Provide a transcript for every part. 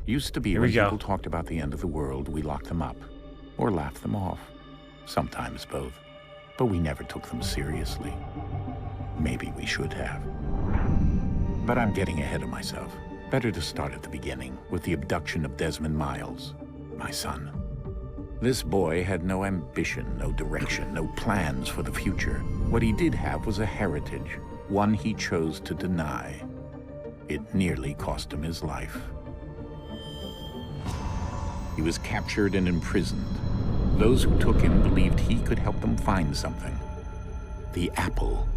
Used to be Here when we go. people talked about the end of the world, we locked them up. Or laughed them off. Sometimes both. But we never took them seriously. Maybe we should have. But I'm getting ahead of myself. Better to start at the beginning, with the abduction of Desmond Miles, my son. This boy had no ambition, no direction, no plans for the future. What he did have was a heritage, one he chose to deny. It nearly cost him his life. He was captured and imprisoned. Those who took him believed he could help them find something. The apple.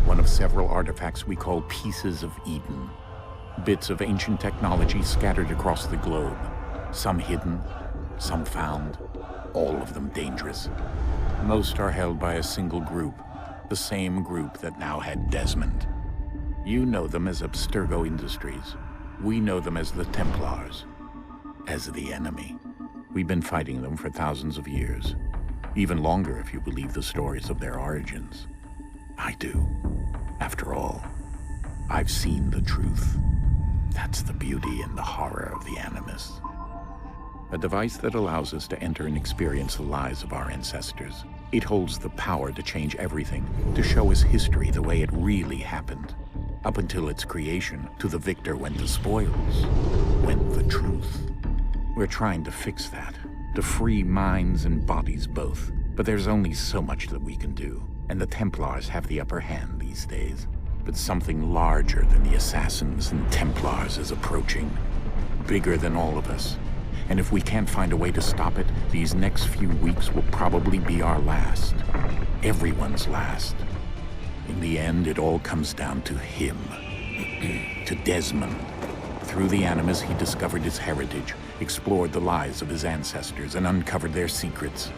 One of several artifacts we call pieces of Eden. Bits of ancient technology scattered across the globe. Some hidden, some found, all of them dangerous. Most are held by a single group, the same group that now had Desmond. You know them as Abstergo Industries. We know them as the Templars, as the enemy. We've been fighting them for thousands of years, even longer if you believe the stories of their origins. I do. After all, I've seen the truth. That's the beauty and the horror of the Animus. A device that allows us to enter and experience the lives of our ancestors. It holds the power to change everything, to show us history the way it really happened. Up until its creation, to the victor went the spoils, went the truth. We're trying to fix that, to free minds and bodies both. But there's only so much that we can do, and the Templars have the upper hand these days. But something larger than the Assassins and Templars is approaching, bigger than all of us. And if we can't find a way to stop it, these next few weeks will probably be our last. Everyone's last. In the end, it all comes down to him, to Desmond. Through the Animus, he discovered his heritage, explored the lives of his ancestors, and uncovered their secrets.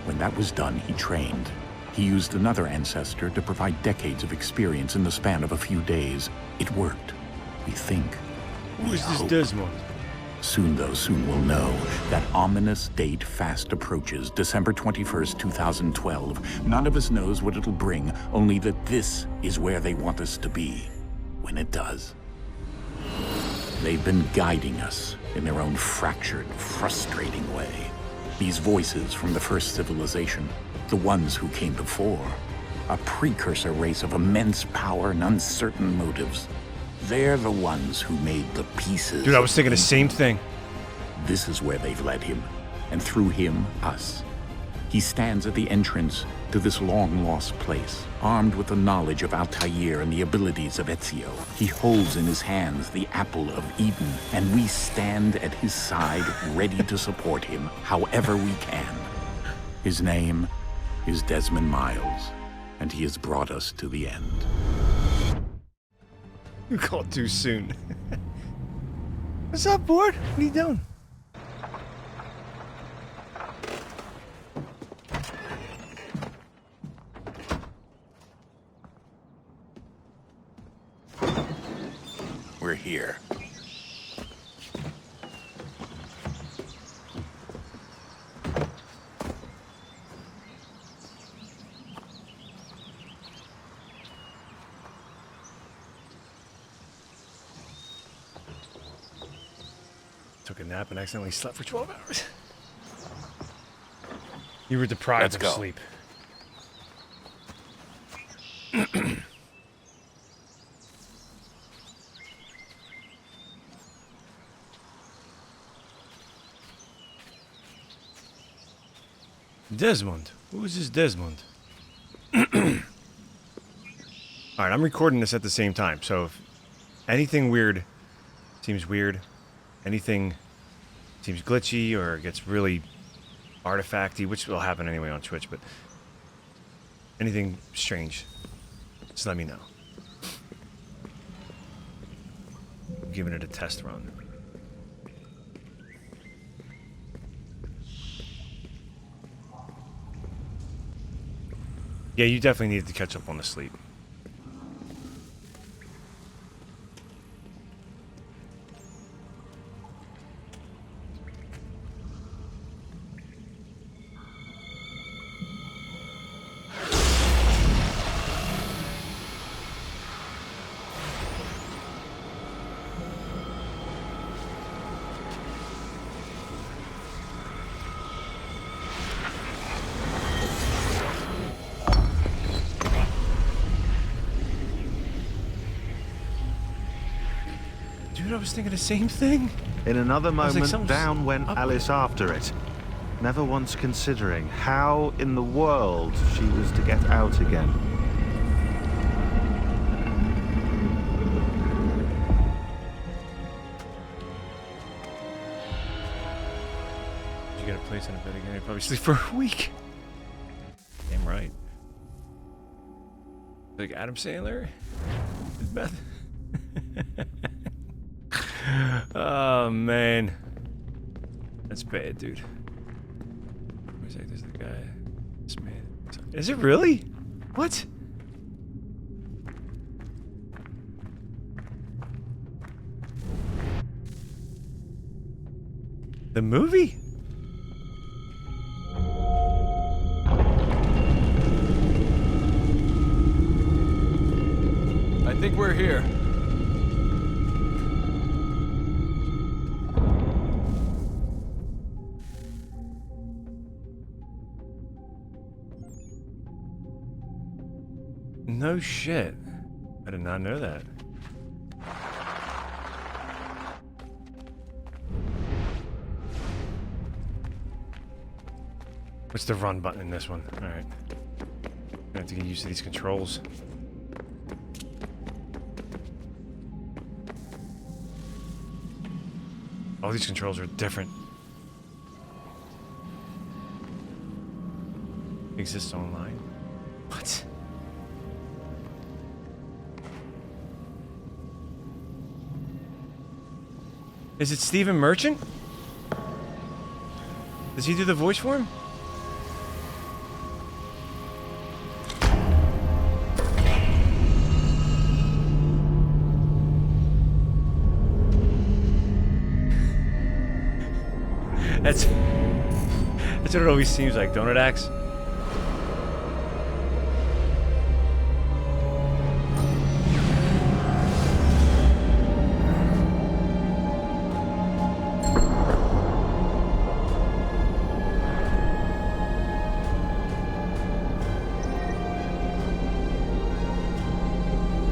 When that was done, he trained. He used another ancestor to provide decades of experience in the span of a few days. It worked. We think. Who is this Desmond? Soon, though, soon we'll know. That ominous date fast approaches, December 21st, 2012. None of us knows what it'll bring, only that this is where they want us to be, when it does. They've been guiding us in their own fractured, frustrating way. These voices from the first civilization, the ones who came before, a precursor race of immense power and uncertain motives. They're the ones who made the pieces. Dude, I was thinking the same thing. This is where they've led him, and through him, us. He stands at the entrance to this long-lost place, armed with the knowledge of Altair and the abilities of Ezio. He holds in his hands the apple of Eden, and we stand at his side, ready to support him however we can. His name is Desmond Miles, and he has brought us to the end. You called too soon. What's up, Board? What are you doing? We're here. Took a nap and accidentally slept for 12 hours. You were deprived of sleep. Desmond. Who is this Desmond? Alright, I'm recording this at the same time, so if anything weird seems weird, anything seems glitchy or gets really artifacty, which will happen anyway on Twitch, but anything strange, just let me know. I'm giving it a test run. Yeah, you definitely needed to catch up on the sleep. Dude, I was thinking the same thing. In another was like, moment, something's down went up Alice after it, never once considering how in the world she was to get out again. You got a place on a bed again. You probably sleep for a week. Damn right. Like Adam Sandler? His Beth. Oh man. That's bad, dude. Where's like, there's the guy. This man. Is it really? What? The movie? I think we're here. No shit. I did not know that. What's the run button in this one? Alright. I have to get used to these controls. All these controls are different. Exists online? What? Is it Stephen Merchant? Does he do the voice for him? That's what it always seems like, don't it, Axe?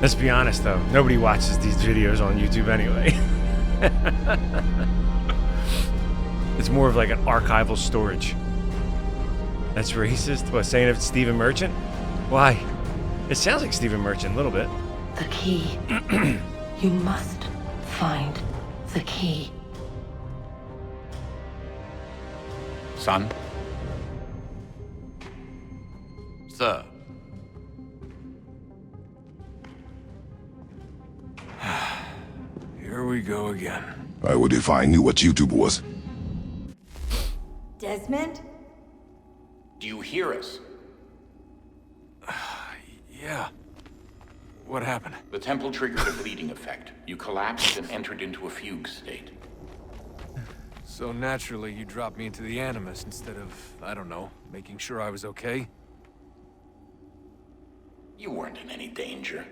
Let's be honest, though. Nobody watches these videos on YouTube anyway. It's more of like an archival storage. That's racist? What, saying it's Stephen Merchant? Why? It sounds like Stephen Merchant a little bit. The key. You must find the key. Son? Sir. Here we go again. I would if I knew what YouTube was. Desmond? Do you hear us? Yeah. What happened? The temple triggered a bleeding effect. You collapsed and entered into a fugue state. So naturally, you dropped me into the Animus instead of, I don't know, making sure I was okay? You weren't in any danger.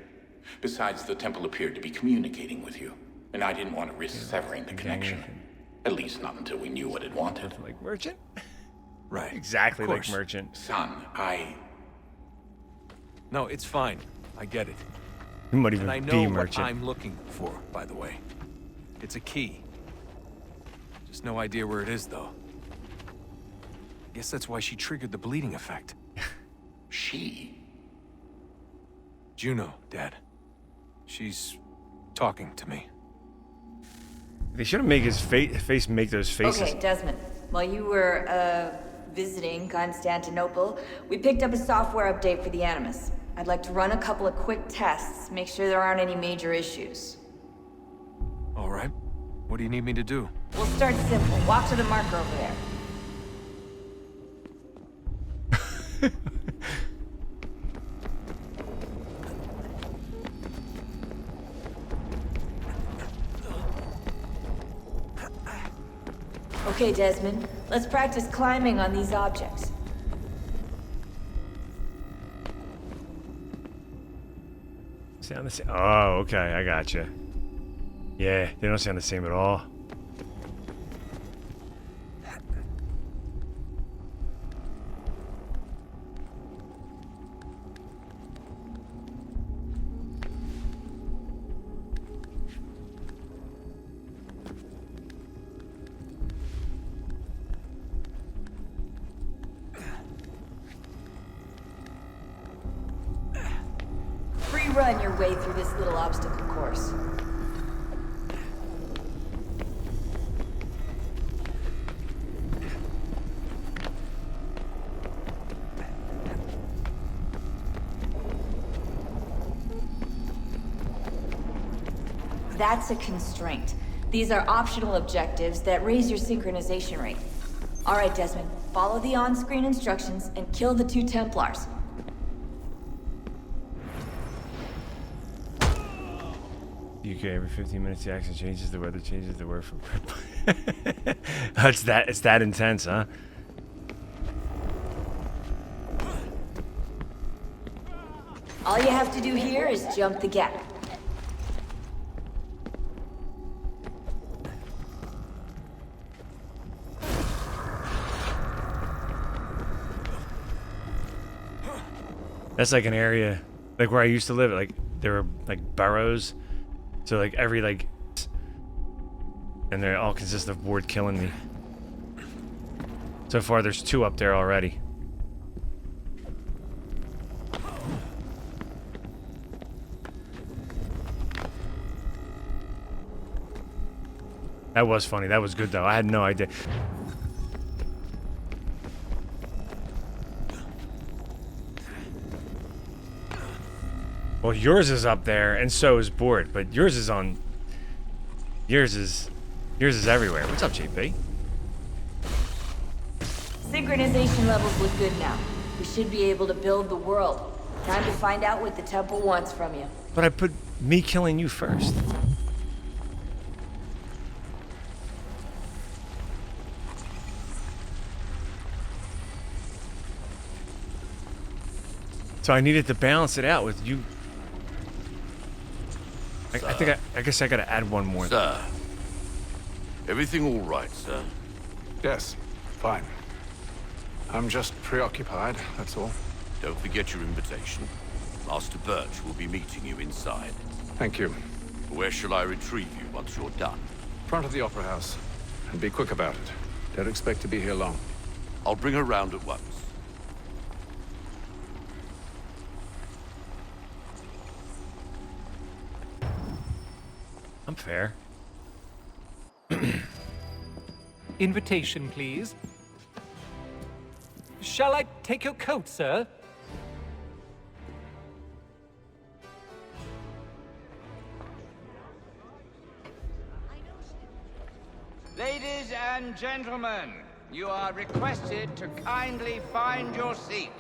Besides, the temple appeared to be communicating with you, and I didn't want to risk severing the connection. At least not until we knew what it wanted. Like Merchant? Right. Exactly Of like course. Merchant. Son, No, it's fine. I get it. You might even And I be know what Merchant. I'm looking for, by the way. It's a key. Just no idea where it is, though. Guess that's why she triggered the bleeding effect. she? Juno, Dad. She's talking to me. They should have made his face make those faces. Okay, Desmond. While you were, visiting Constantinople, we picked up a software update for the Animus. I'd like to run a couple of quick tests, make sure there aren't any major issues. All right. What do you need me to do? We'll start simple. Walk to the marker over there. Okay, Desmond. Let's practice climbing on these objects. Sound the same? Oh, okay, I gotcha. Yeah, they don't sound the same at all. run your way through this little obstacle course. That's a constraint. These are optional objectives that raise your synchronization rate. All right, Desmond, follow the on-screen instructions and kill the 2 Templars. UK every 15 minutes the accent changes, the weather changes, the word from it's that intense, huh? All you have to do here is jump the gap. That's like an area, like where I used to live. Like there were like burrows, so like every like, and they all consist of board killing me. So far, there's 2 up there already. That was funny. That was good though. I had no idea. Well, yours is up there, and so is board, but yours is on. Yours is everywhere. What's up, JP? Synchronization levels look good now. We should be able to build the world. Time to find out what the temple wants from you. But I put me killing you first. So I needed to balance it out with you. I guess I gotta add one more. Sir, everything all right, sir? Yes, fine. I'm just preoccupied, that's all. Don't forget your invitation. Master Birch will be meeting you inside. Thank you. Where shall I retrieve you once you're done? Front of the Opera House. And be quick about it. Don't expect to be here long. I'll bring her round at once. I'm fair. Invitation, please. Shall I take your coat, sir? Ladies and gentlemen, you are requested to kindly find your seats.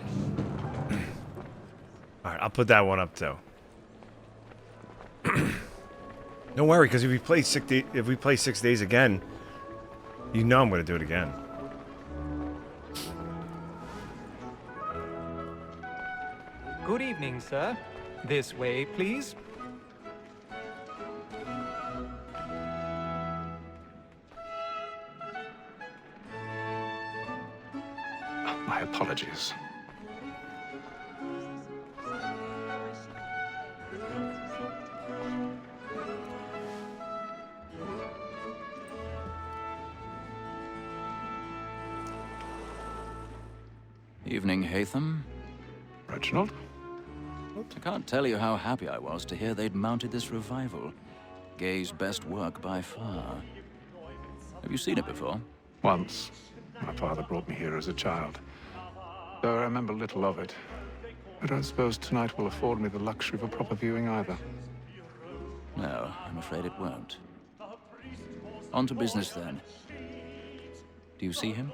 Alright, I'll put that one up too. Don't worry, because if we play 6 days again, you know I'm gonna do it again. Good evening, sir. This way, please. My apologies. Evening, Haytham. Reginald? I can't tell you how happy I was to hear they'd mounted this revival. Gay's best work by far. Have you seen it before? Once. My father brought me here as a child. Though I remember little of it. I don't suppose tonight will afford me the luxury of a proper viewing either. No, I'm afraid it won't. On to business then. Do you see him?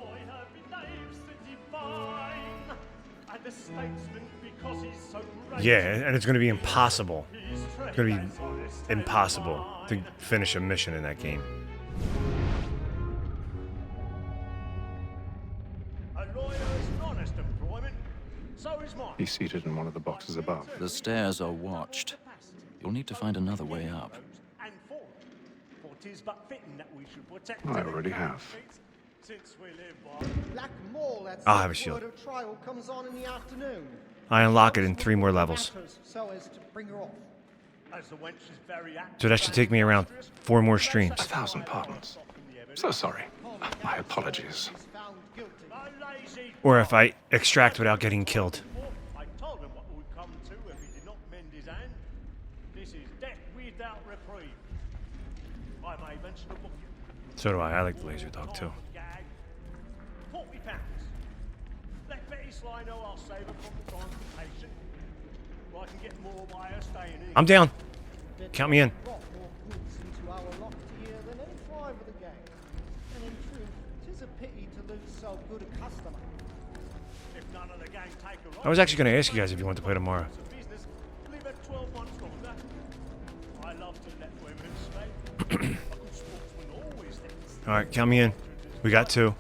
Yeah, and it's gonna be impossible. It's gonna be impossible to finish a mission in that game. He's seated in one of the boxes above. The stairs are watched. You'll need to find another way up. I already have. I'll have a shield. I unlock it in 3 more levels. So that should take me around 4 more streams. 1,000 pardons. So sorry. My apologies. Or if I extract without getting killed. So do I. I like the laser dog too. I'm down. Count me in. I was actually going to ask you guys if you want to play tomorrow. Alright, count me in. We got 2.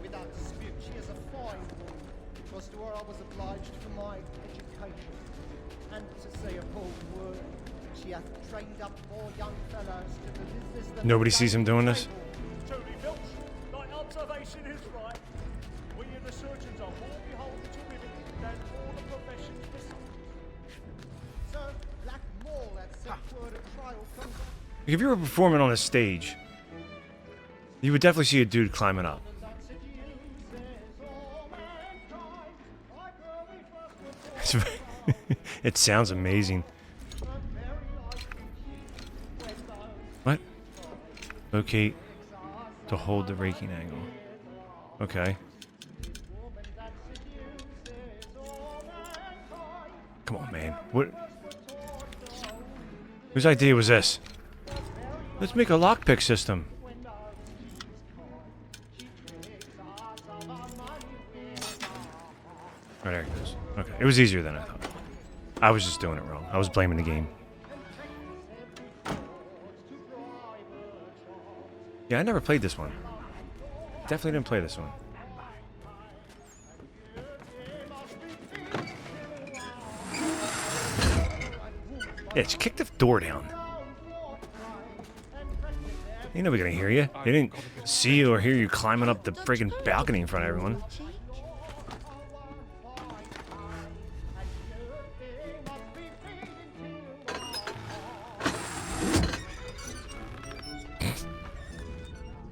Without dispute, she is a fine woman. It was to her I was obliged for my education. And to say a bold word, she hath trained up 4 young fellows to the business that... Nobody sees him doing this? Truly, Milch, thy observation is right. We and the surgeons are more beholden to women than all the professions besides. Sir, Black Mole hath sent word a trial comes... If you were performing on a stage, you would definitely see a dude climbing up. It sounds amazing. What? Locate to hold the raking angle. Okay. Come on, man. What? Whose idea was this? Let's make a lockpick system. Oh, there it goes. Okay, it was easier than I thought. I was just doing it wrong. I was blaming the game. Yeah, I never played this one. Definitely didn't play this one. Yeah, just kick the door down. Ain't nobody gonna hear you. They didn't see you or hear you climbing up the friggin' balcony in front of everyone.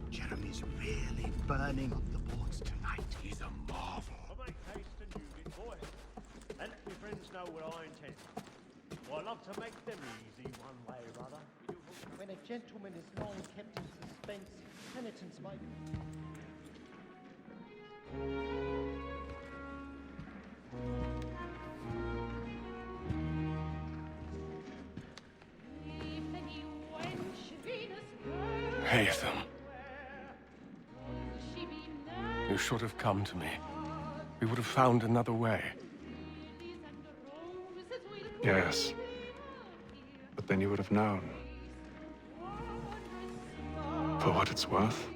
Jeremy's really burning up the boards tonight. He's a marvel. I make haste and use it, boy. And let my friends know what I intend. Well, I love to make them easy one way or other. When a gentleman is long kept in suspense, penitence might... Haytham. You should have come to me. We would have found another way. Yes. But then you would have known. For what it's worth,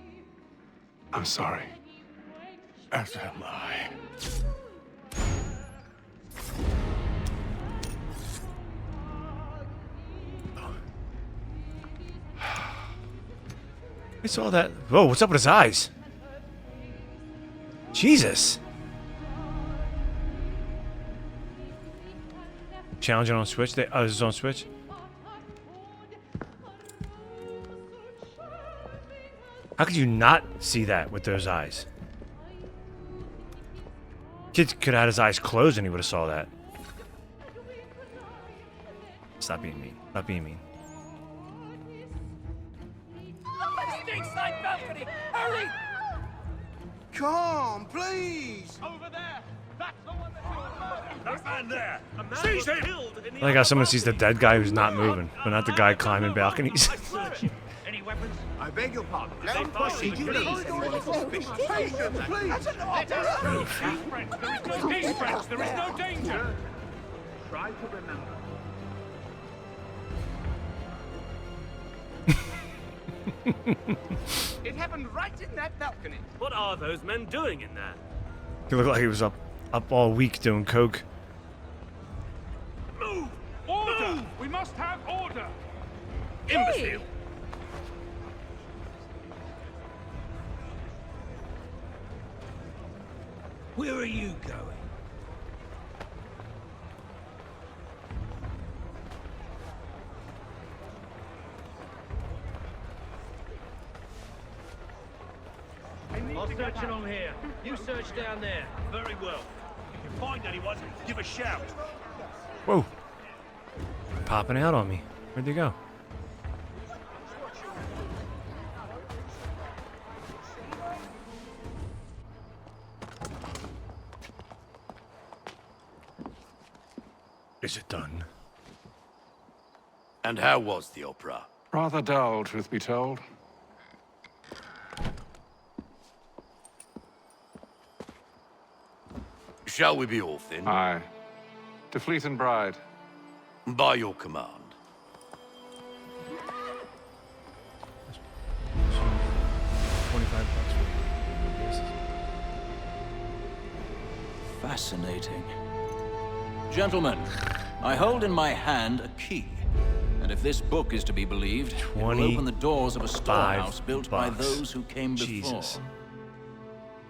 I'm sorry. As am I. I saw that. Whoa, what's up with his eyes? Jesus. Challenging on Switch? This is on Switch? How could you not see that with those eyes? Kid could have had his eyes closed and he would have saw that. Stop being mean. Stop being mean. Stateside balcony! Hurry! Come, please! Over there! That's the one that... That man there! Seize him! I like how someone sees the dead guy who's not moving, but not the guy climbing balconies. Any weapons? I beg your pardon. Don't push it, please. Patience, please. That's an order! Peace, friends! There is no danger! Try to remember. It happened right in that balcony. What are those men doing in there? He looked like he was up all week doing coke. Move! Order! Move! We must have order! Imbecile! Where are you going? I'll search along here. You search down there. Very well. If you find anyone, give a shout. Whoa. Popping out on me. Where'd they go? Is it done? And how was the opera? Rather dull, truth be told. Shall we be off then? Aye. To Fleet and Bride. By your command. Fascinating. Gentlemen, I hold in my hand a key. And if this book is to be believed, it will open the doors of a storehouse built by those who came before.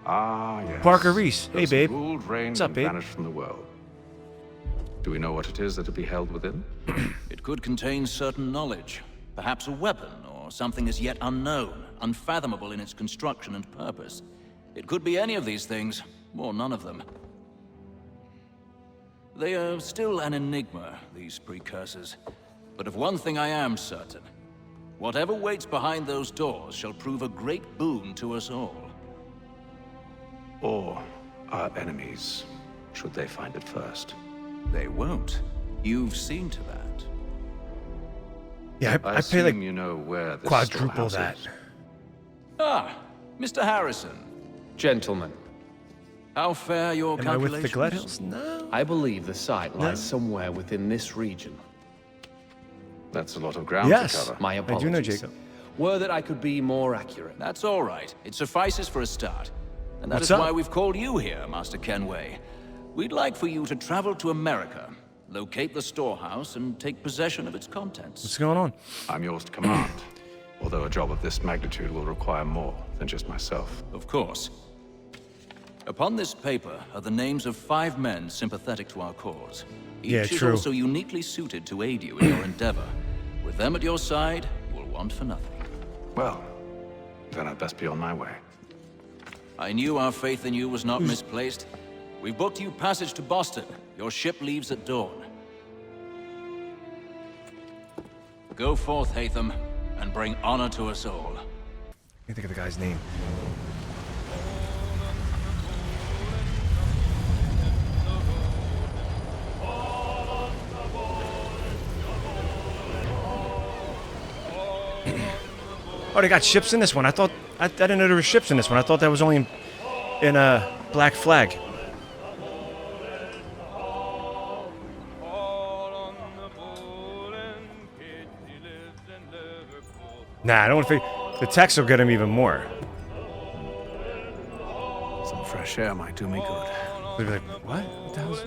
Ah, yes. Parker Reese. Hey, babe. Ruled, reigned, What's up, and babe? vanished from the world. Do we know what it is that will be held within? It could contain certain knowledge. Perhaps a weapon, or something as yet unknown, unfathomable in its construction and purpose. It could be any of these things, or none of them. They are still an enigma, these precursors. But of one thing I am certain. Whatever waits behind those doors shall prove a great boon to us all. Or our enemies, should they find it first. They won't. You've seen to that. Yeah, I pay like you know where this quadruple storehouse that. is. Ah, Mr. Harrison. Gentlemen. How fare your Am I with the calculations? Gledhills? No. I believe the site lies somewhere within this region. That's a lot of ground to cover. My apologies. I do know, Jacob. Were that I could be more accurate. That's all right. It suffices for a start. And that What's is up? why we've called you here, Master Kenway. We'd like for you to travel to America, locate the storehouse, and take possession of its contents. What's going on? I'm yours to command. Although a job of this magnitude will require more than just myself. Of course. Upon this paper are the names of 5 men sympathetic to our cause. Each Yeah, is true. also uniquely suited to aid you in your endeavor. With them at your side, you'll want for nothing. Well, then I'd best be on my way. I knew our faith in you was not misplaced. We've booked you passage to Boston. Your ship leaves at dawn. Go forth, Haytham, and bring honor to us all. I can't think of the guy's name. Oh, they got ships in this one. I didn't know there were ships in this one. I thought that was only in a Black Flag. Nah, I don't think the text will get him even more. Some fresh air might do me good. They'll be like, what? What the hell's...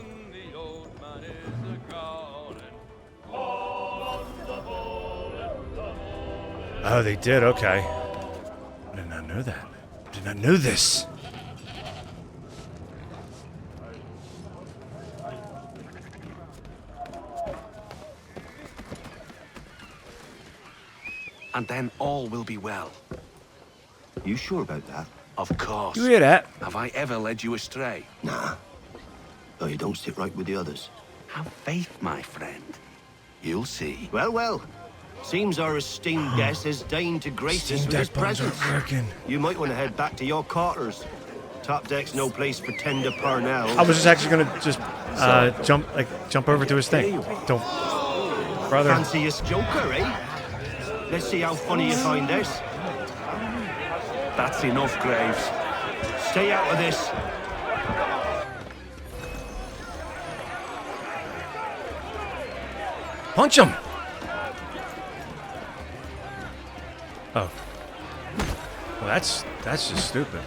Oh, they did? Okay. I did not know that. I did not know this. And then all will be well. You sure about that? Of course. You hear that? Have I ever led you astray? Nah. Though you don't sit right with the others. Have faith, my friend. You'll see. Well, well. Seems our esteemed guest has deigned to grace us Steam with his deck buttons presence. aren't working. You might want to head back to your quarters. Top deck's no place for tender parnell. I was just actually gonna just jump over to his thing. Don't, brother. Fanciest joker, eh? Let's see how funny you find this. That's enough, Graves. Stay out of this. Punch him! Oh. Well, that's just stupid.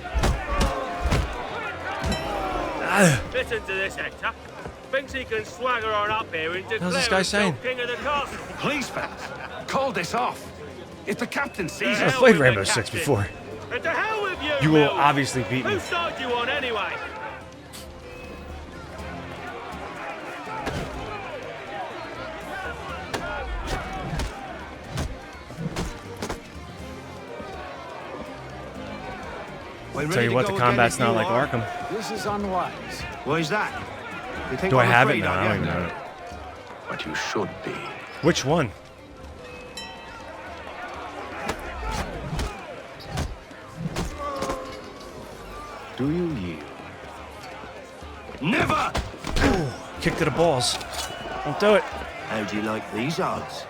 Listen to this, Hector. Thinks he can swagger on up here and declare How's this guy saying? himself king of the castle. Please, fellas. Call this off. If the captain sees I've us... played Rainbow Six before. And to hell with you, You will Mills. obviously beat me. Whose side you on anyway? Tell you what, the combat's not like Arkham. This is unwise. Why's that? You think Do I I'm have it? afraid No, of I you? don't even know it. But you should be. Which one? Do you yield? Never! Ooh, kick to the balls. Don't do it. How do you like these odds?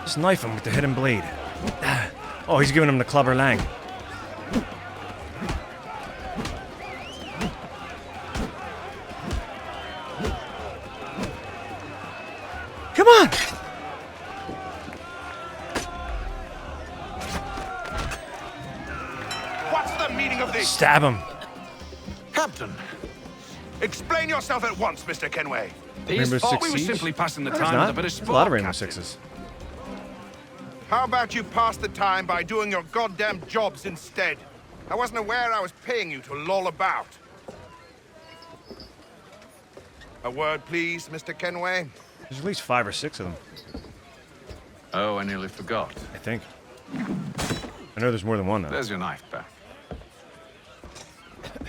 Just knife him with the hidden blade. Oh, he's giving him the clubber lang. Come on! What's the meaning of this? Stab him. Captain, explain yourself at once, Mr. Kenway. Rainbow Six We were Siege? simply passing the No, time it's with not. a bit of There's sport, a lot of Rainbow Captain. Sixes. How about you pass the time by doing your goddamn jobs instead? I wasn't aware I was paying you to loll about. A word, please, Mr. Kenway. There's at least 5 or 6 of them, Oh, I nearly forgot. I think. I know there's more than one, though. There's your knife back.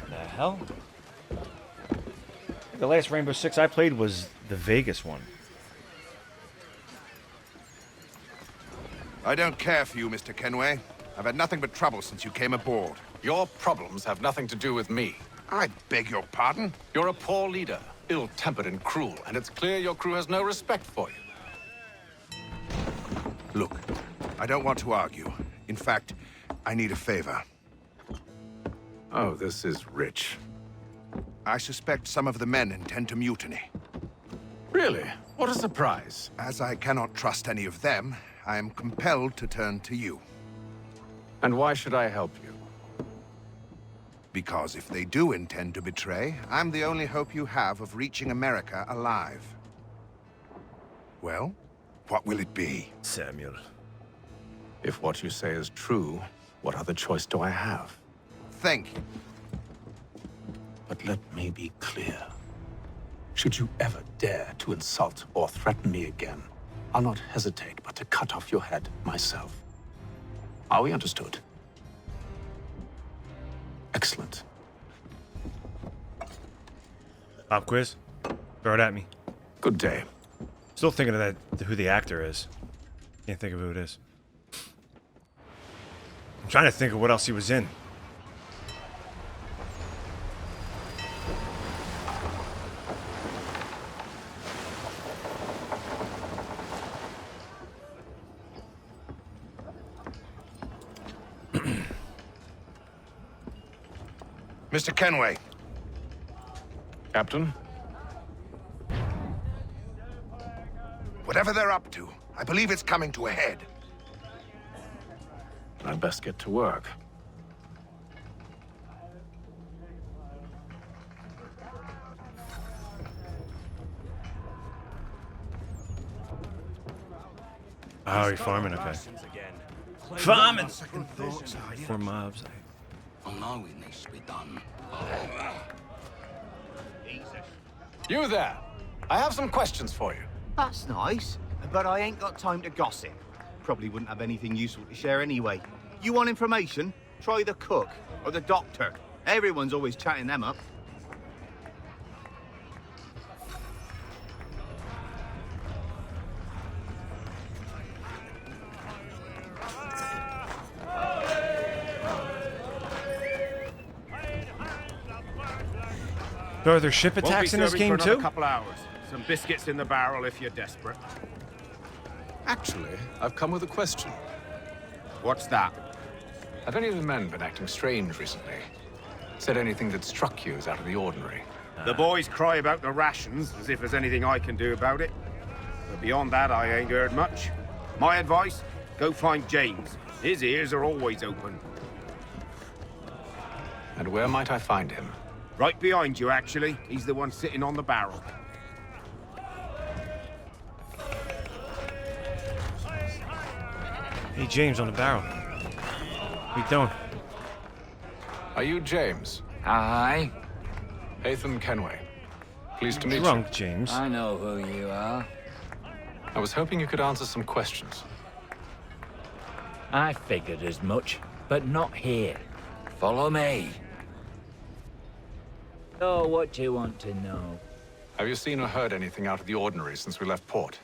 The hell? The last Rainbow Six I played was the Vegas one. I don't care for you, Mr. Kenway. I've had nothing but trouble since you came aboard. Your problems have nothing to do with me. I beg your pardon? You're a poor leader, ill-tempered and cruel, and it's clear your crew has no respect for you. Look, I don't want to argue. In fact, I need a favor. Oh, this is rich. I suspect some of the men intend to mutiny. Really? What a surprise. As I cannot trust any of them, I am compelled to turn to you. And why should I help you? Because if they do intend to betray, I'm the only hope you have of reaching America alive. Well, what will it be? Samuel. If what you say is true, what other choice do I have? Thank you. But let me be clear. Should you ever dare to insult or threaten me again, I'll not hesitate but to cut off your head myself. Are we understood? Excellent. Pop quiz? Throw it at me. Good day. Still thinking of that, who the actor is. Can't think of who it is. I'm trying to think of what else he was in. Mr. Kenway. Captain? Whatever they're up to, I believe it's coming to a head. I'd best get to work. Oh, you're farming, okay. Farming! 4 mobs. I know it needs to be done. You there! I have some questions for you. That's nice, but I ain't got time to gossip. Probably wouldn't have anything useful to share anyway. You want information? Try the cook or the doctor. Everyone's always chatting them up. So are there ship attacks in this game too? Couple hours. Some biscuits in the barrel if you're desperate. Actually, I've come with a question. What's that? Have any of the men been acting strange recently? Said anything that struck you as out of the ordinary? The boys cry about the rations, as if there's anything I can do about it. But beyond that, I ain't heard much. My advice, go find James. His ears are always open. And where might I find him? Right behind you, actually. He's the one sitting on the barrel. Hey, James on the barrel. What you doing? Are you James? Aye. Haytham Kenway. Pleased to meet Drunk, you. James. I know who you are. I was hoping you could answer some questions. I figured as much, but not here. Follow me. So, what do you want to know? Have you seen or heard anything out of the ordinary since we left port?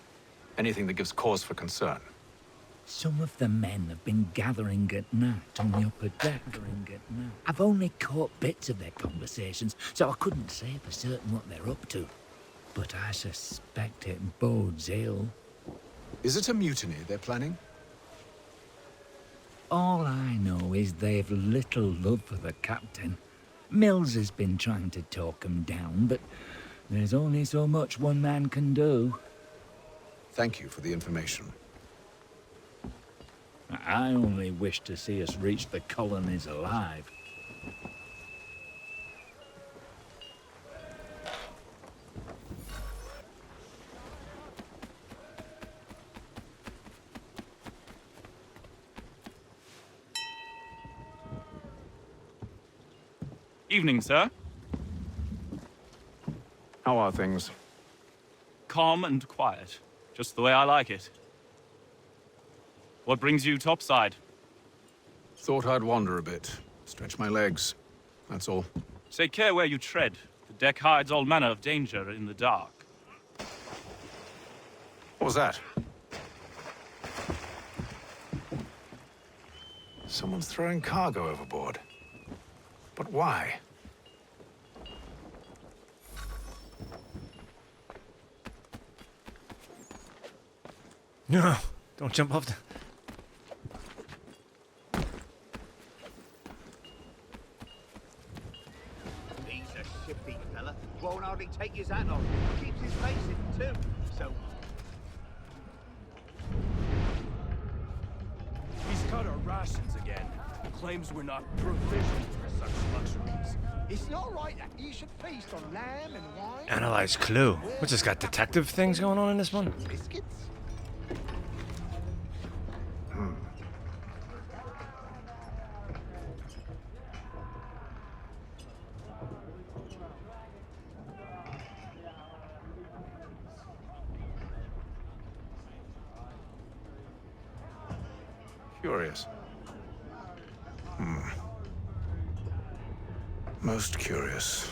Anything that gives cause for concern? Some of the men have been gathering at night on the upper deck. I've only caught bits of their conversations, so I couldn't say for certain what they're up to. But I suspect it bodes ill. Is it a mutiny they're planning? All I know is they've little love for the captain. Mills has been trying to talk him down, but there's only so much one man can do. Thank you for the information. I only wish to see us reach the colonies alive. Evening, sir. How are things? Calm and quiet. Just the way I like it. What brings you topside? Thought I'd wander a bit. Stretch my legs. That's all. Take care where you tread. The deck hides all manner of danger in the dark. What was that? Someone's throwing cargo overboard. But why? No, don't jump off the... He's a shifty fella. Won't hardly take his hat off. Keeps his face in too. So He's cut our rations again. Claims we're not provisioned for such luxuries. It's not right that you should feast on lamb and wine. Analyze clue. What's this got detective things going on in this one? Biscuits? Curious. Most curious.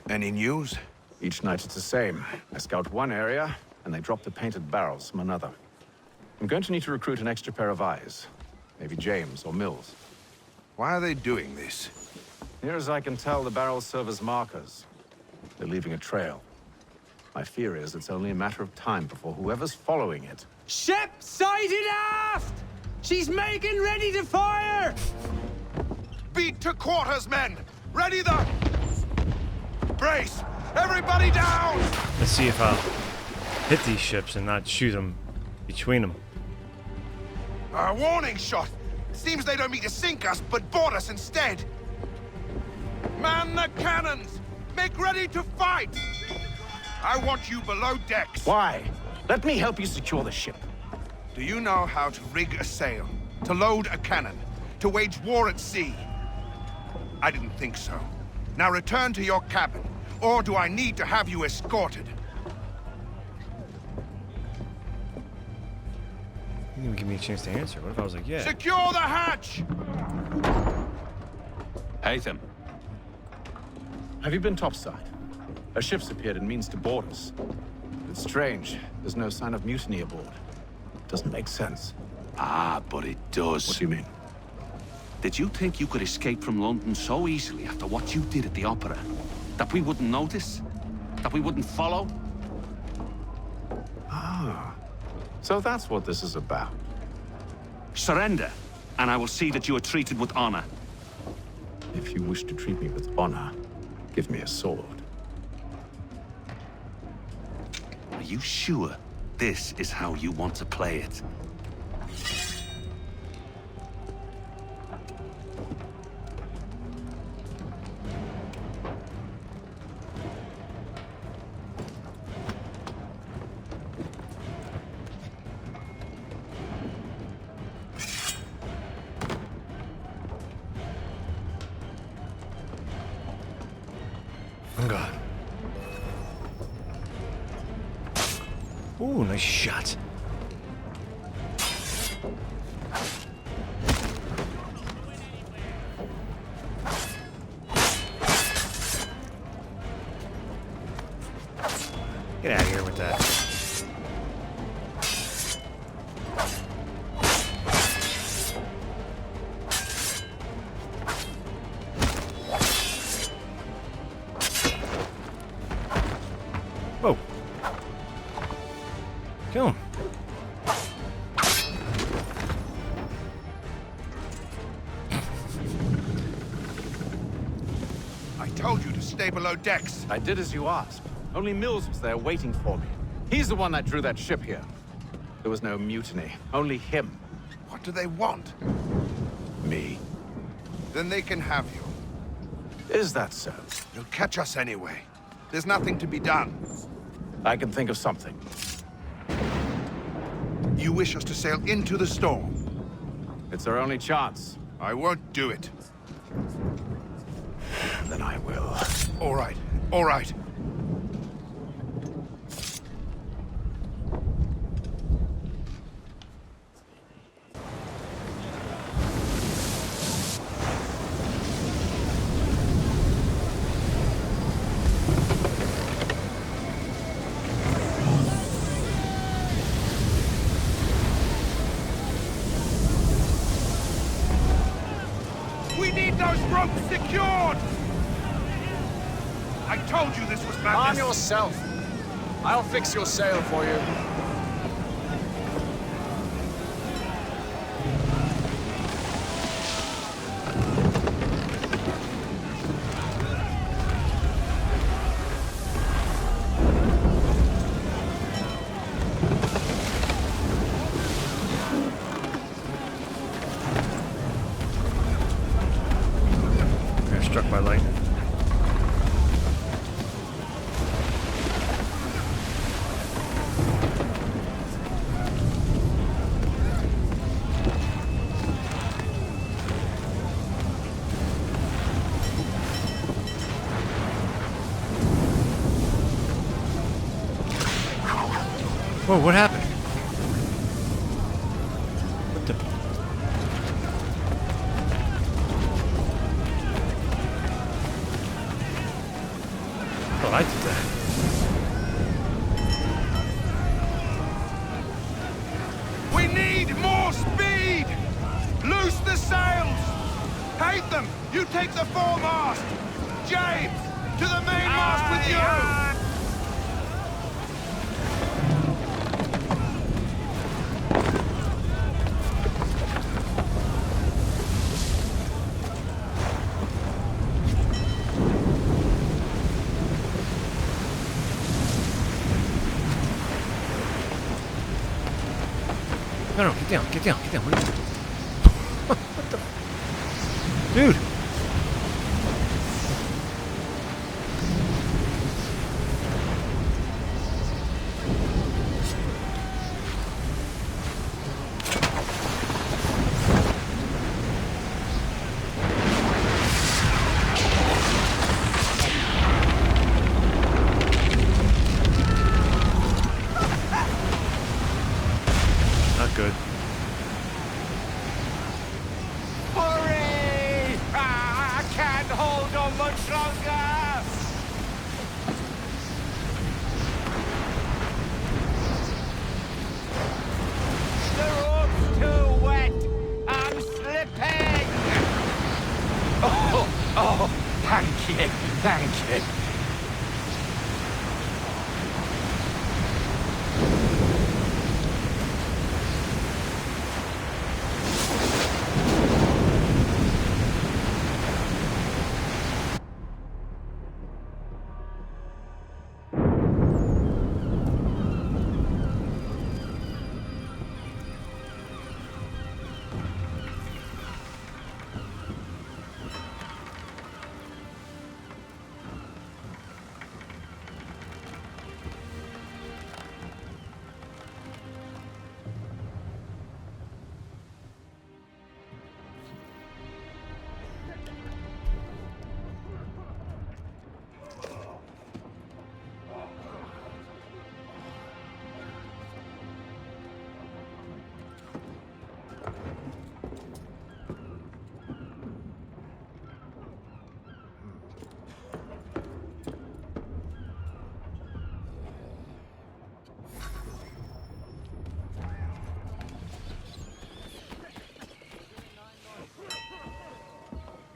Any news? Each night it's the same. I scout one area, and they drop the painted barrels from another. I'm going to need to recruit an extra pair of eyes. Maybe James or Mills. Why are they doing this? Near as I can tell, the barrels serve as markers. They're leaving a trail. My fear is it's only a matter of time before whoever's following it... Ship sighted aft! She's making ready to fire! Beat to quarters, men! Ready the... Brace! Everybody down! Let's see if I'll hit these ships and not shoot them between them. A warning shot! Seems they don't mean to sink us, but board us instead! Man the cannons! Make ready to fight! I want you below decks. Why? Let me help you secure the ship. Do you know how to rig a sail? To load a cannon? To wage war at sea? I didn't think so. Now return to your cabin, or do I need to have you escorted? You didn't even give me a chance to answer. What if I was like, yeah? Secure the hatch! Haytham. Have you been topside? A ship's appeared and means to board us. It's strange. There's no sign of mutiny aboard. Doesn't make sense. Ah, but it does. What do you mean? Did you think you could escape from London so easily after what you did at the opera? That we wouldn't notice? That we wouldn't follow? Ah. So that's what this is about. Surrender, and I will see that you are treated with honor. If you wish to treat me with honor, give me a sword. Are you sure this is how you want to play it? shot. Get out of here with that. Whoa. Kill him. I told you to stay below decks. I did as you asked. Only Mills was there waiting for me. He's the one that drew that ship here. There was no mutiny, only him. What do they want? Me. Then they can have you. Is that so? You'll catch us anyway. There's nothing to be done. I can think of something. You wish us to sail into the storm? It's our only chance. I won't do it. Then I will. All right, all right. We need those ropes secured! I told you this was madness. Arm yourself. I'll fix your sail for you. Struck by lightning. Whoa, what happened? What the? Oh, I did that. We need more speed! Loose the sails! Haytham, you take the foremast! James, to the mainmast with you! No, get down, get down, get down. What are you doing? What the? Dude! Not good. Hurry! I can't hold on much longer! The rope's too wet! I'm slipping! Oh, thank you, thank you.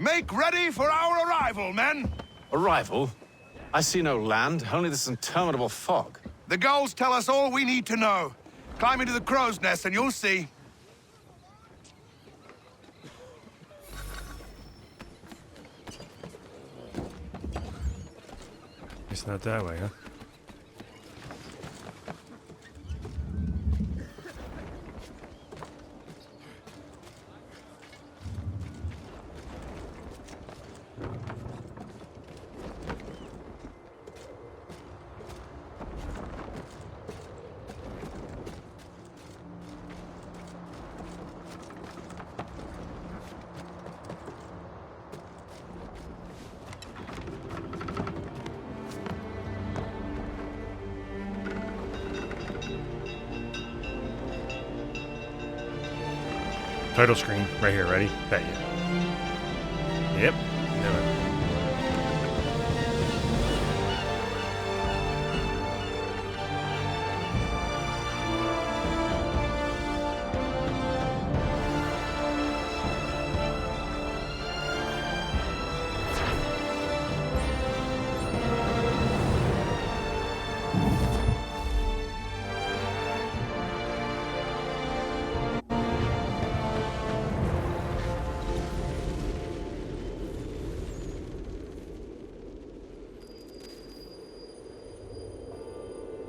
Make ready for our arrival, men! Arrival? I see no land, only this interminable fog. The gulls tell us all we need to know. Climb into the crow's nest and you'll see. It's not that way, huh? Title screen, right here, ready? Bet you. Yep. Knew it.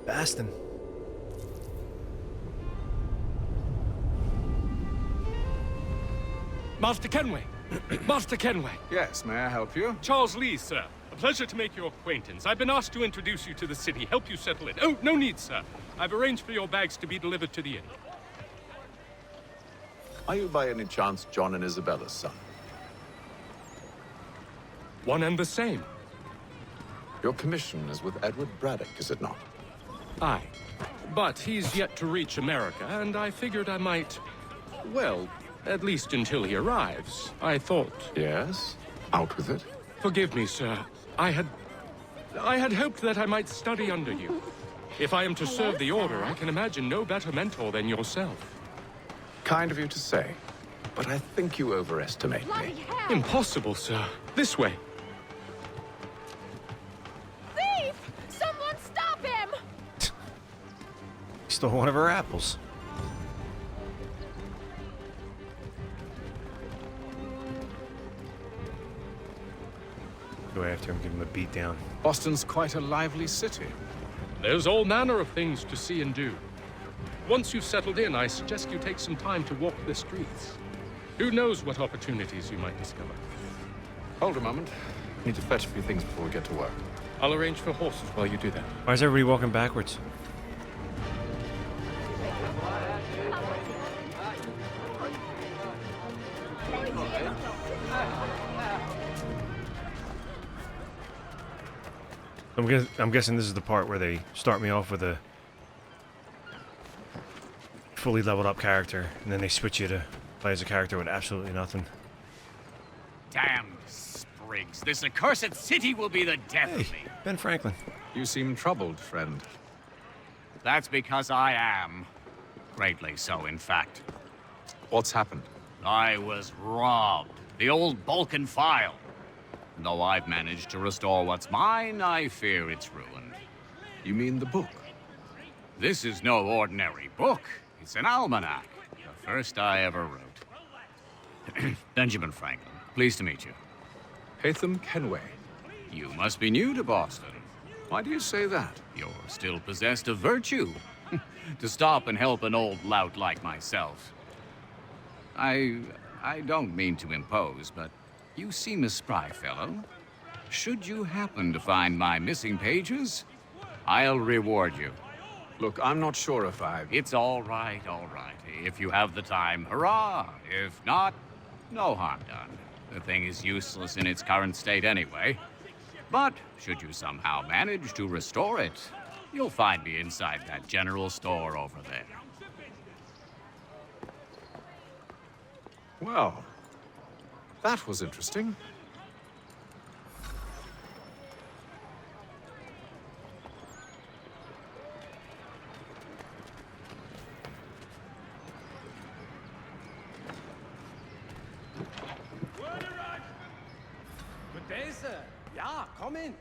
Bastin. Master Kenway! Master Kenway! Yes, may I help you? Charles Lee, sir. A pleasure to make your acquaintance. I've been asked to introduce you to the city, help you settle in. Oh, no need, sir. I've arranged for your bags to be delivered to the inn. Are you by any chance John and Isabella's son? One and the same. Your commission is with Edward Braddock, is it not? Aye. But he's yet to reach America, and I figured I might... Well, at least until he arrives, I thought... Yes? Out with it. Forgive me, sir. I had hoped that I might study under you. If I am to serve the Order, I can imagine no better mentor than yourself. Kind of you to say, but I think you overestimate me. Impossible, sir. This way. Thief! Someone stop him! Stole one of her apples. Go after him, give him a beat down. Boston's quite a lively city. There's all manner of things to see and do. Once you've settled in, I suggest you take some time to walk the streets. Who knows what opportunities you might discover. Hold a moment. Need to fetch a few things before we get to work. I'll arrange for horses while you do that. Why is everybody walking backwards? I'm guessing this is the part where they start me off with a fully leveled up character, and then they switch you to play as a character with absolutely nothing. Damn sprigs. This accursed city will be the death of me. Ben Franklin. You seem troubled, friend. That's because I am. Greatly so, in fact. What's happened? I was robbed. The old Balkan file. Though I've managed to restore what's mine, I fear it's ruined. You mean the book? This is no ordinary book. It's an almanac. The first I ever wrote. Benjamin Franklin, pleased to meet you. Haytham Kenway. You must be new to Boston. Why do you say that? You're still possessed of virtue. To stop and help an old lout like myself. I don't mean to impose, but you seem a spry fellow. Should you happen to find my missing pages, I'll reward you. Look, I'm not sure if I... It's all right, all right. If you have the time, hurrah! If not, no harm done. The thing is useless in its current state anyway. But should you somehow manage to restore it, you'll find me inside that general store over there. Well, that was interesting. Käse. Ja, komm in.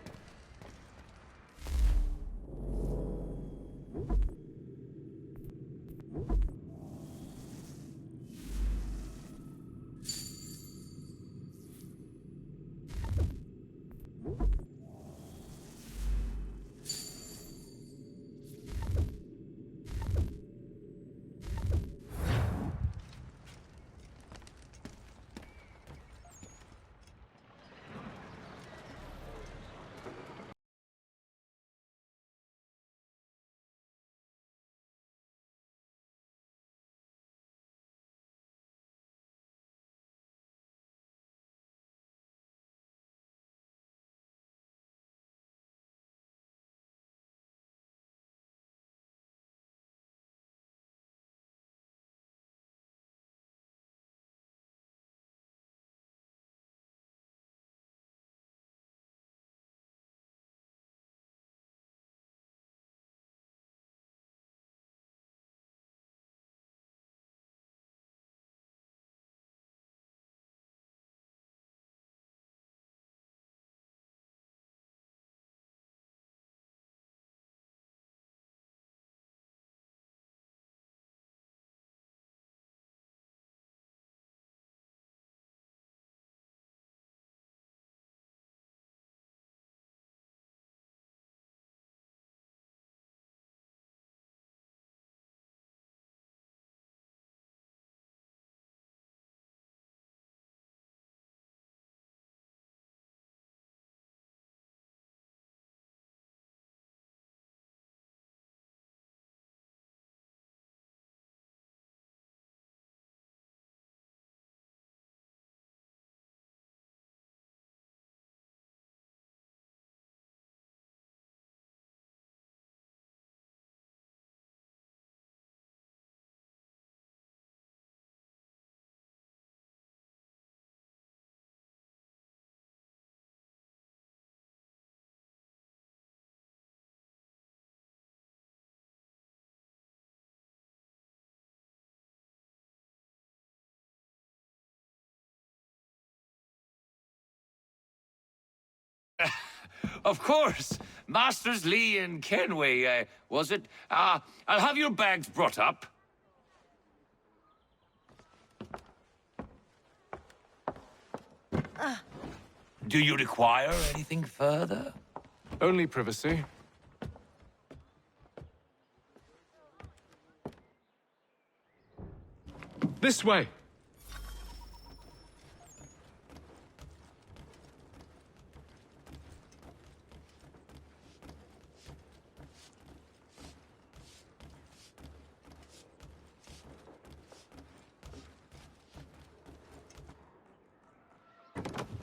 Of course. Masters Lee and Kenway, was it? I'll have your bags brought up. Do you require anything further? Only privacy. This way.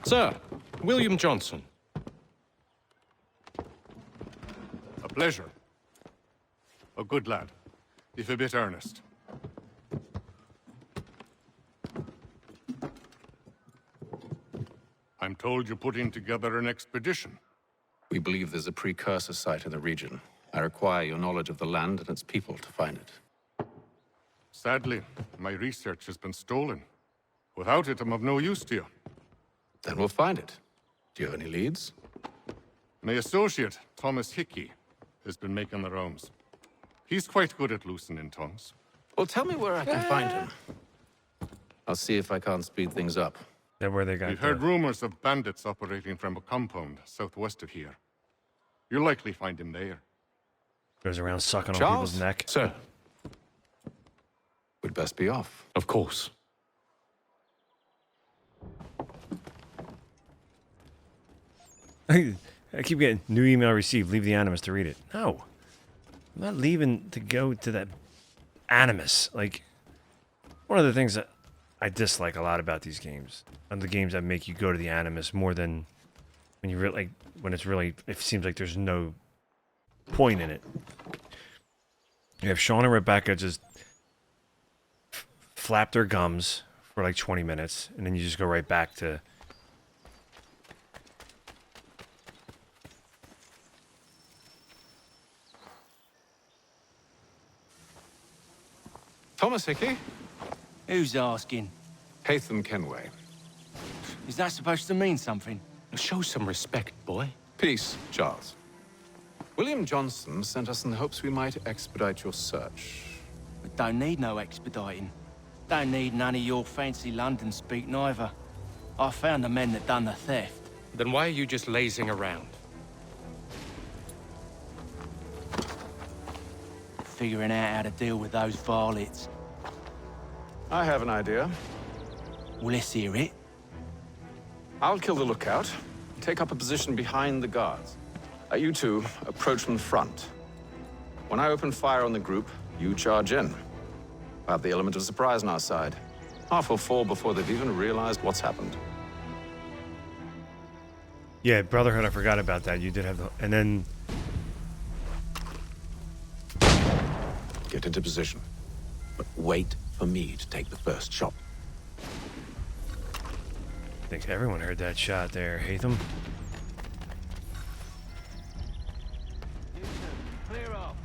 Sir, William Johnson. A pleasure. A good lad, if a bit earnest. I'm told you're putting together an expedition. We believe there's a precursor site in the region. I require your knowledge of the land and its people to find it. Sadly, my research has been stolen. Without it, I'm of no use to you. Then we'll find it. Do you have any leads? My associate, Thomas Hickey, has been making the rounds. He's quite good at loosening tongues. Well, tell me where I can find him. I'll see if I can't speed things up. That where they got We've heard rumors of bandits operating from a compound southwest of here. You'll likely find him there. Goes around sucking on Charles? people's neck. Sir. We'd best be off. Of course. I keep getting new email received. Leave the Animus to read it. No. I'm not leaving to go to that Animus. Like, one of the things that I dislike a lot about these games, and the games that make you go to the Animus more than when you really, like, when it's really, it seems like there's no point in it. You have Sean and Rebecca just flap their gums for like 20 minutes, and then you just go right back to... Thomas Hickey? Who's asking? Haytham Kenway. Is that supposed to mean something? Show some respect, boy. Peace, Charles. William Johnson sent us in the hopes we might expedite your search. We don't need no expediting. Don't need none of your fancy London speak neither. I found the men that done the theft. Then why are you just lazing around? Figuring out how to deal with those varlets. I have an idea. Well, let's hear it. I'll kill the lookout, take up a position behind the guards. You two approach from the front. When I open fire on the group, you charge in. I have the element of surprise on our side. Half will fall before they've even realized what's happened. Yeah, Brotherhood, I forgot about that. You did have the... And then... Get into position. But wait for me to take the first shot. I think everyone heard that shot there, Haytham. Clear off.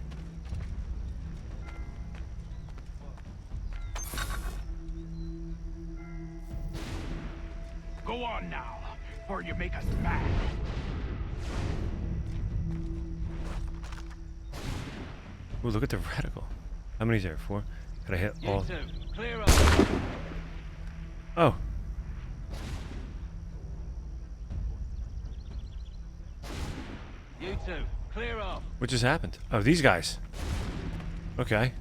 Go on now, or you make us mad. Ooh, look at the reticle. How many is there? 4? Could I hit all? You two, clear off. Oh. You two, clear off. What just happened? Oh, these guys. Okay.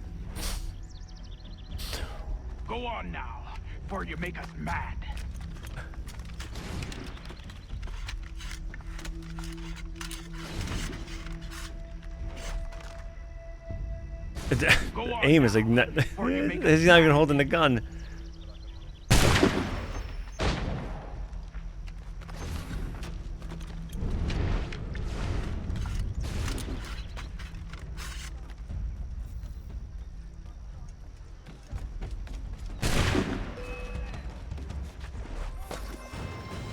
Go on now, for you make us mad. The aim is like not, he's not even holding the gun.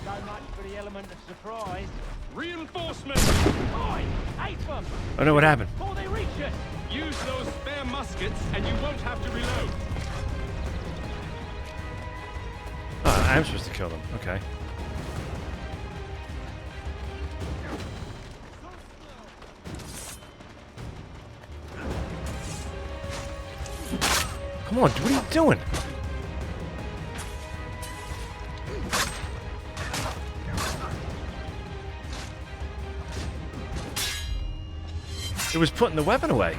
So much for the element of surprise. Reinforcements! Oi! Haytham! Oh no, what happened? Before they reach us! Use those spare muskets and you won't have to reload. Oh, I'm supposed to kill them. Okay. Come on, what are you doing? It was putting the weapon away.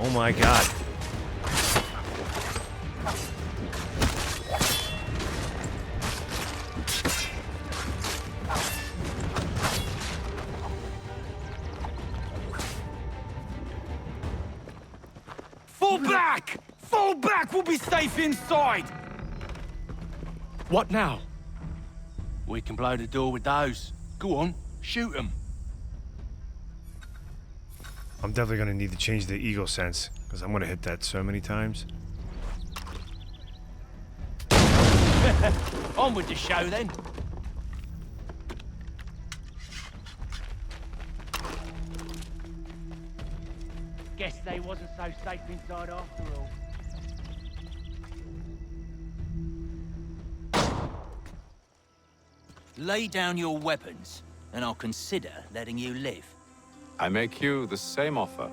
Oh my god. Fall back! Fall back! We'll be safe inside! What now? We can blow the door with those. Go on, shoot them. I'm definitely going to need to change the eagle sense, because I'm going to hit that so many times. On with the show then. Guess they wasn't so safe inside after all. Lay down your weapons, and I'll consider letting you live. I make you the same offer.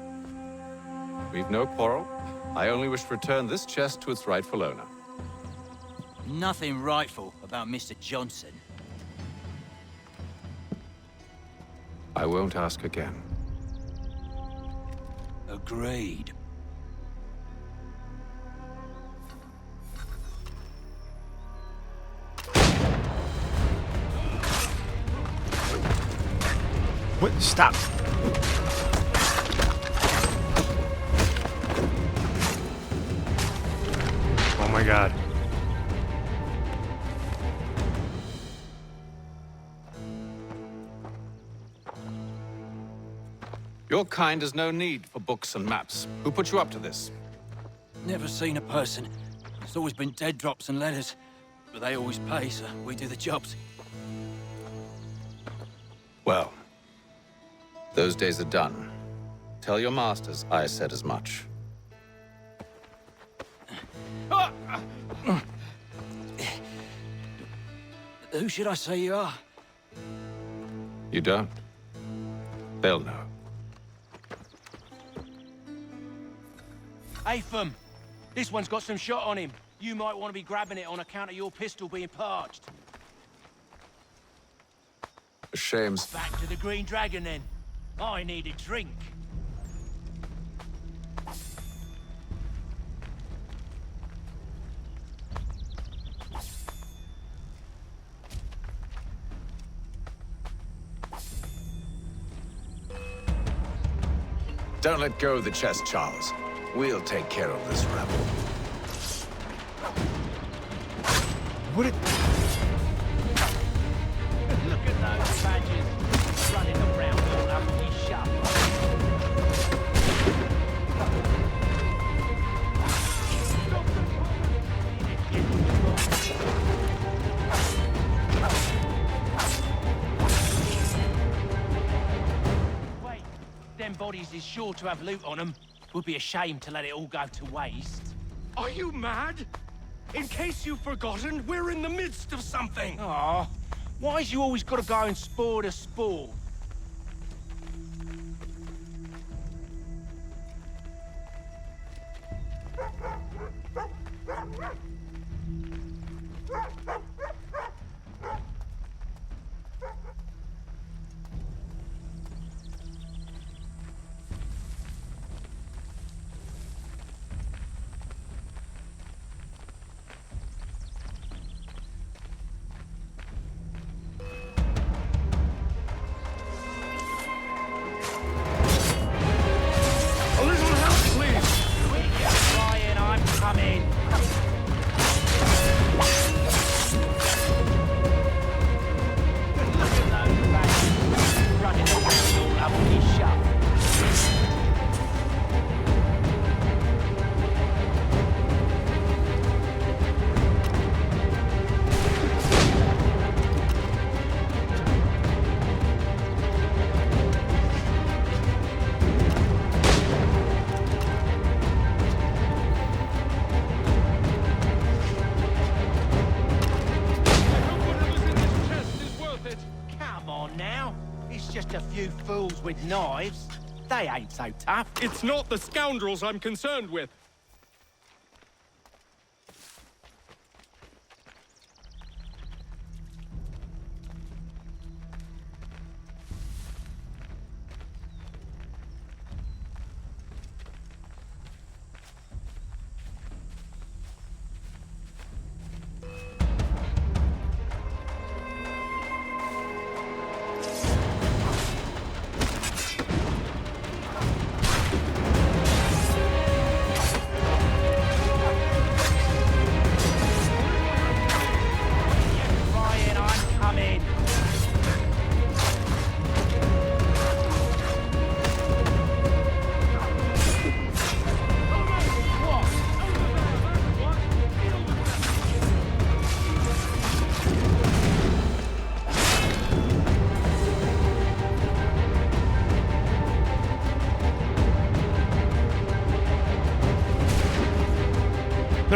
We've no quarrel. I only wish to return this chest to its rightful owner. Nothing rightful about Mr. Johnson. I won't ask again. Agreed. What? Stop. Oh my god. Your kind has no need for books and maps. Who put you up to this? Never seen a person. It's always been dead drops and letters. But they always pay, so we do the jobs. Well, those days are done. Tell your masters I said as much. Who should I say you are? You don't? They'll know. Haytham, this one's got some shot on him. You might want to be grabbing it on account of your pistol being parched. A shame. Back to the Green Dragon, then. I need a drink. Don't let go of the chest, Charles. We'll take care of this rebel. What it... Look at those badges running around all up his shop. Wait, them bodies is sure to have loot on them. Would be a shame to let it all go to waste. Are you mad? In case you've forgotten, we're in the midst of something. Aw, why's you always gotta go and spore the spore? With knives, they ain't so tough. It's not the scoundrels I'm concerned with.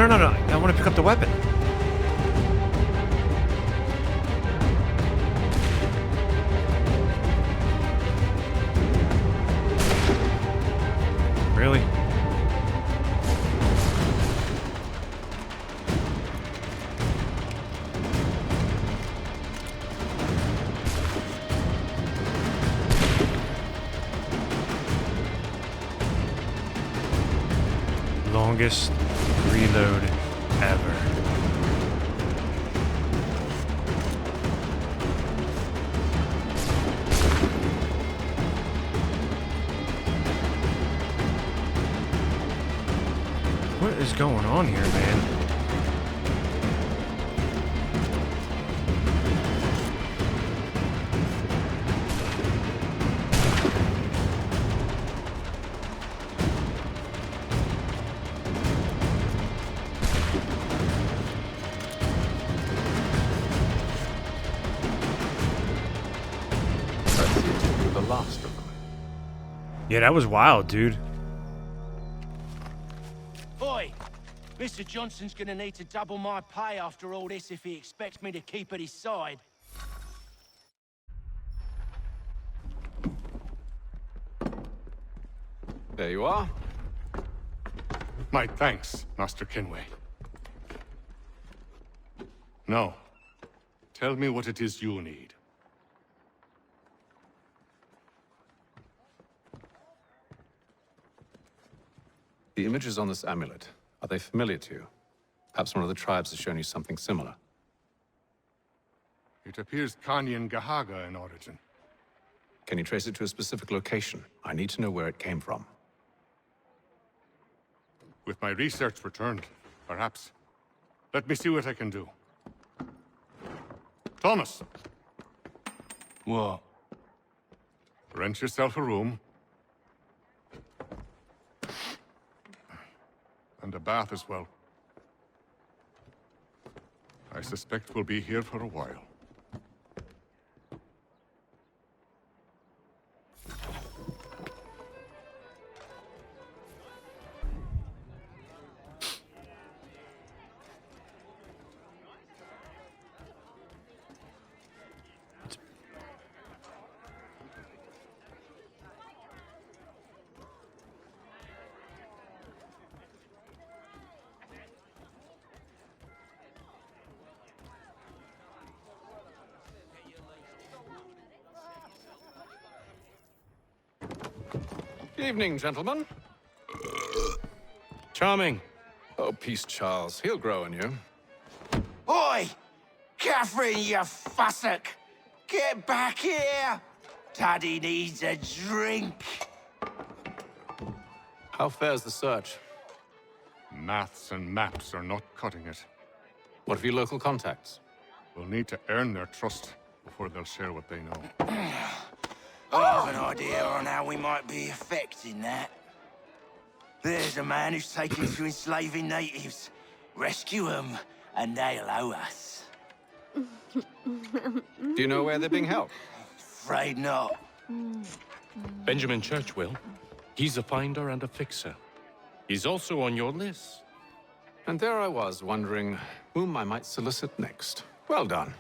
No. I want to pick up the weapon. Really? Longest reload ever. What is going on here, man? Yeah, that was wild, dude. Oi! Mr. Johnson's gonna need to double my pay after all this if he expects me to keep at his side. There you are. My thanks, Master Kenway. Now, tell me what it is you need. The images on this amulet, are they familiar to you? Perhaps one of the tribes has shown you something similar. It appears Kanyan Gahaga in origin. Can you trace it to a specific location? I need to know where it came from. With my research returned, perhaps. Let me see what I can do. Thomas! What? Rent yourself a room. And a bath as well. I suspect we'll be here for a while. Evening, gentlemen. Charming. Oh, peace, Charles. He'll grow on you. Oi! Catherine, you fussock! Get back here! Daddy needs a drink. How fares the search? Maths and maps are not cutting it. What of your local contacts? We'll need to earn their trust before they'll share what they know. I have an idea on how we might be affecting that. There's a man who's taken to enslaving natives. Rescue them, and they'll owe us. Do you know where they're being held? Afraid not. Benjamin Church will. He's a finder and a fixer. He's also on your list. And there I was, wondering whom I might solicit next. Well done.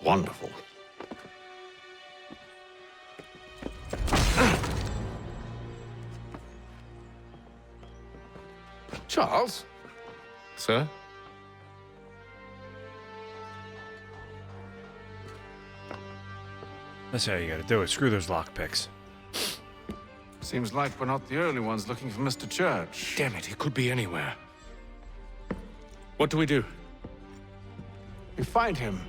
Wonderful. Charles? Sir? That's how you gotta do it. Screw those lockpicks. Seems like we're not the only ones looking for Mr. Church. Damn it, he could be anywhere. What do we do? We find him.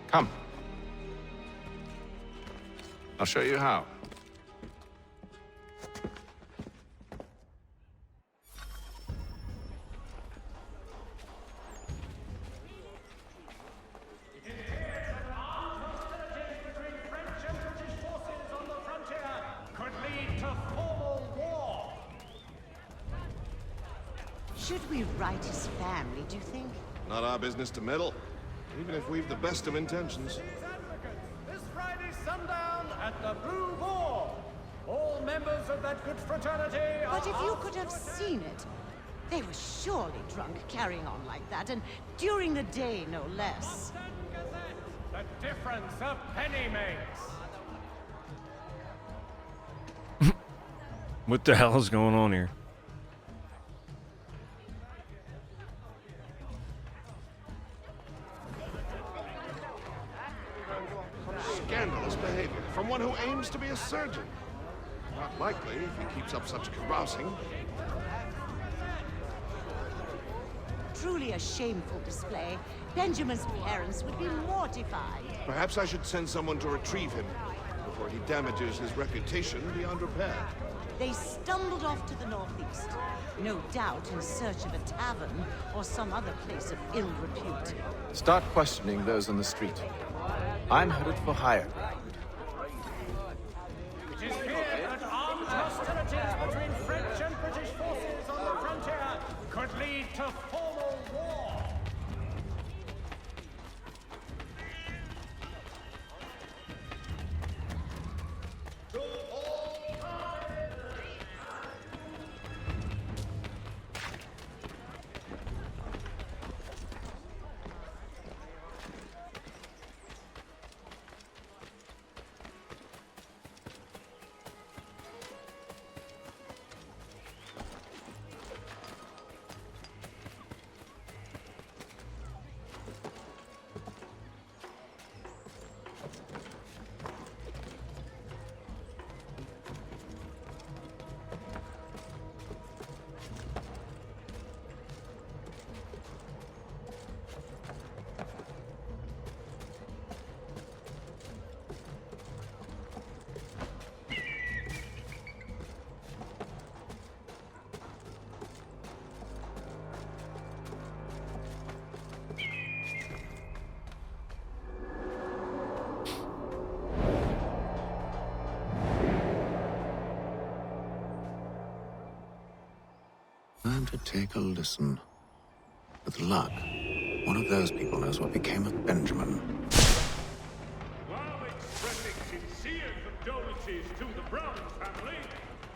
Come. I'll show you how. Should we write his family, do you think? Not our business to meddle, even if we've the best of intentions. This Friday sundown at the Blue Boar. All members of that good fraternity are... But if you could have seen it, they were surely drunk carrying on like that, and during the day, no less. The difference a penny makes. What the hell is going on here? Scandalous from one who aims to be a surgeon. Not likely if he keeps up such carousing. Truly a shameful display. Benjamin's parents would be mortified. Perhaps I should send someone to retrieve him before he damages his reputation beyond repair. They stumbled off to the northeast, no doubt in search of a tavern or some other place of ill repute. Start questioning those on the street. I'm headed for hire. It is feared that armed hostilities between French and British forces on the frontier could lead to formal war. Time to take a listen. With luck, one of those people knows what became of Benjamin. While expressing sincere condolences to the Brown family,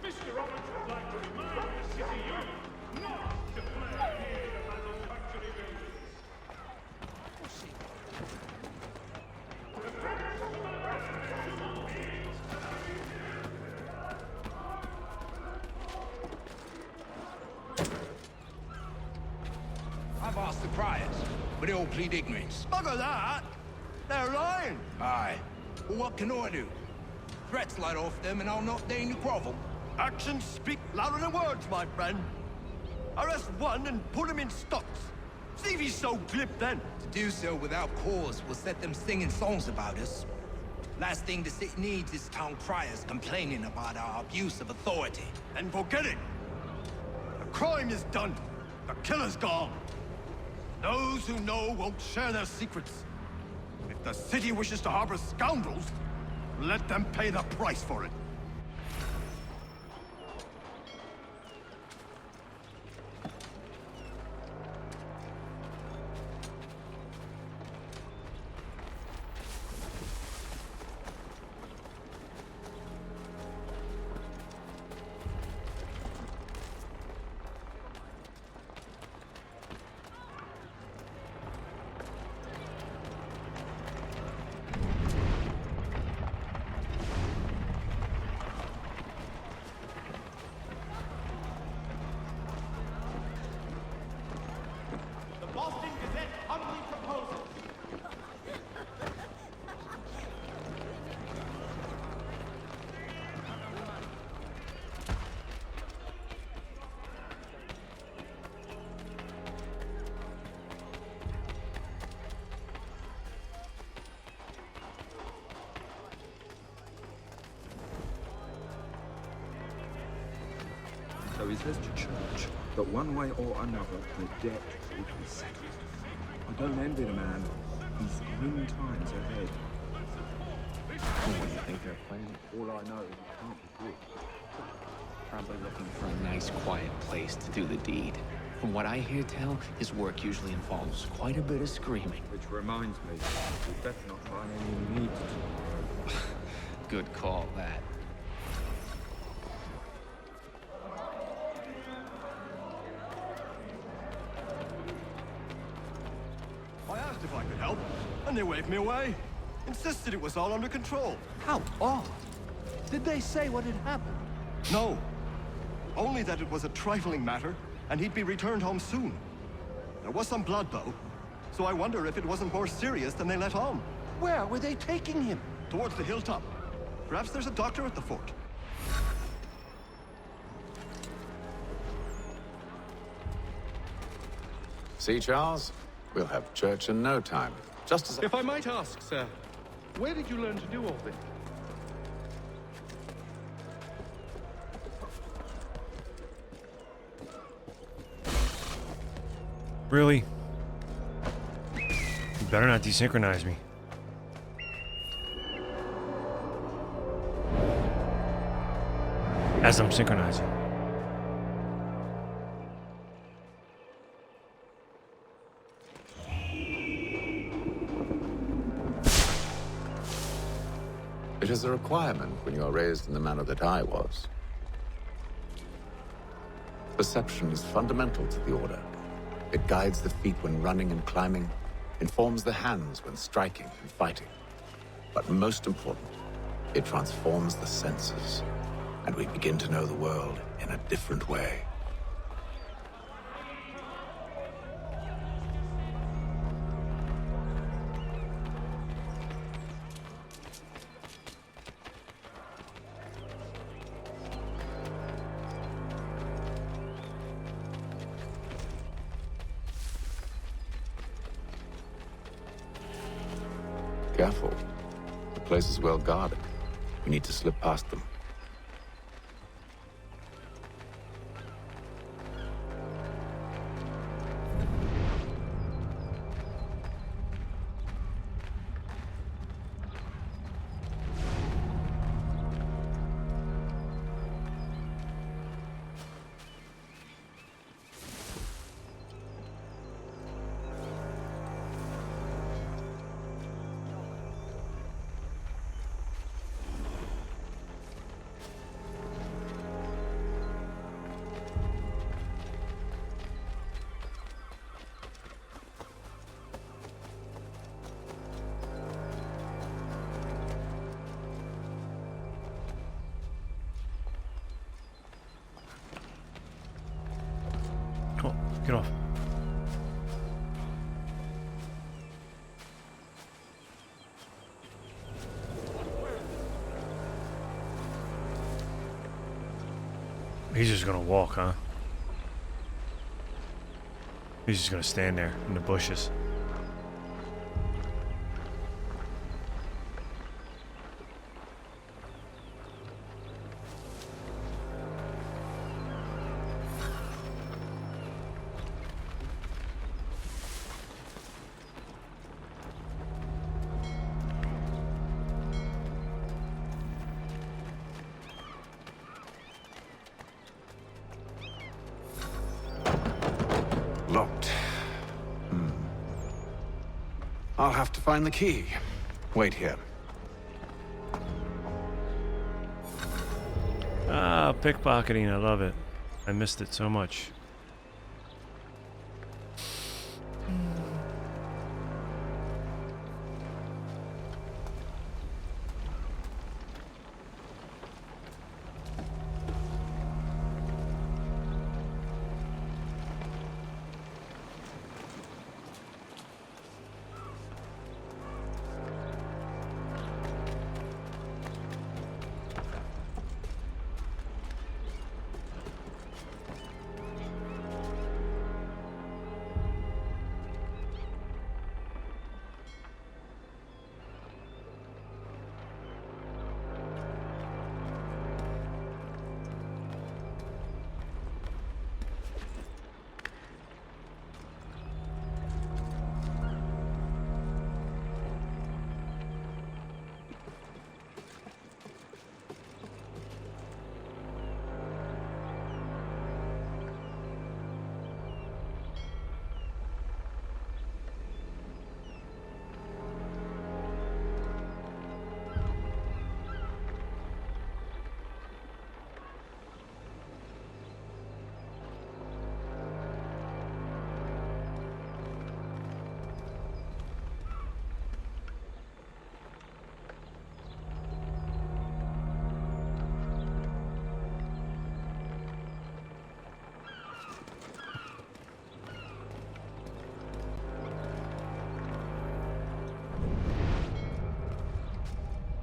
Mr. Roberts would like to remind the city youth not to flare near the manufacturing buildings. I've asked the criers, but they all plead ignorance. Bugger that! They're lying! Aye. Well, what can I do? Threats light off them and I'll not deign to grovel. Actions speak louder than words, my friend. Arrest one and put him in stocks. See if he's so glib then. To do so without cause will set them singing songs about us. Last thing the city needs is town criers complaining about our abuse of authority. Then forget it. The crime is done. The killer's gone. Those who know won't share their secrets. If the city wishes to harbor scoundrels, let them pay the price for it. So he says to church that one way or another the debt will be settled. I don't envy the man. He's grim times ahead. What do you think they're playing? All I know is it can't be good. Probably looking for a nice, quiet place to do the deed. From what I hear tell, his work usually involves quite a bit of screaming. Which reminds me, we better not find any meat tomorrow. Good call, that. I asked if I could help, and they waved me away. Insisted it was all under control. How odd. Did they say what had happened? No. Only that it was a trifling matter, and he'd be returned home soon. There was some blood, though, so I wonder if it wasn't more serious than they let on. Where were they taking him? Towards the hilltop. Perhaps there's a doctor at the fort. See, Charles? We'll have church in no time. Just as... If I might ask, sir, where did you learn to do all this? Really? You better not desynchronize me. As I'm synchronizing. It is a requirement when you are raised in the manner that I was. Perception is fundamental to the Order. It guides the feet when running and climbing, informs the hands when striking and fighting. But most important, it transforms the senses, and we begin to know the world in a different way. Careful. The place is well guarded. We need to slip past them. Come on, get off. He's just gonna walk, huh? He's just gonna stand there in the bushes. Locked. I'll have to find the key. Wait here. Ah, pickpocketing, I love it. I missed it so much.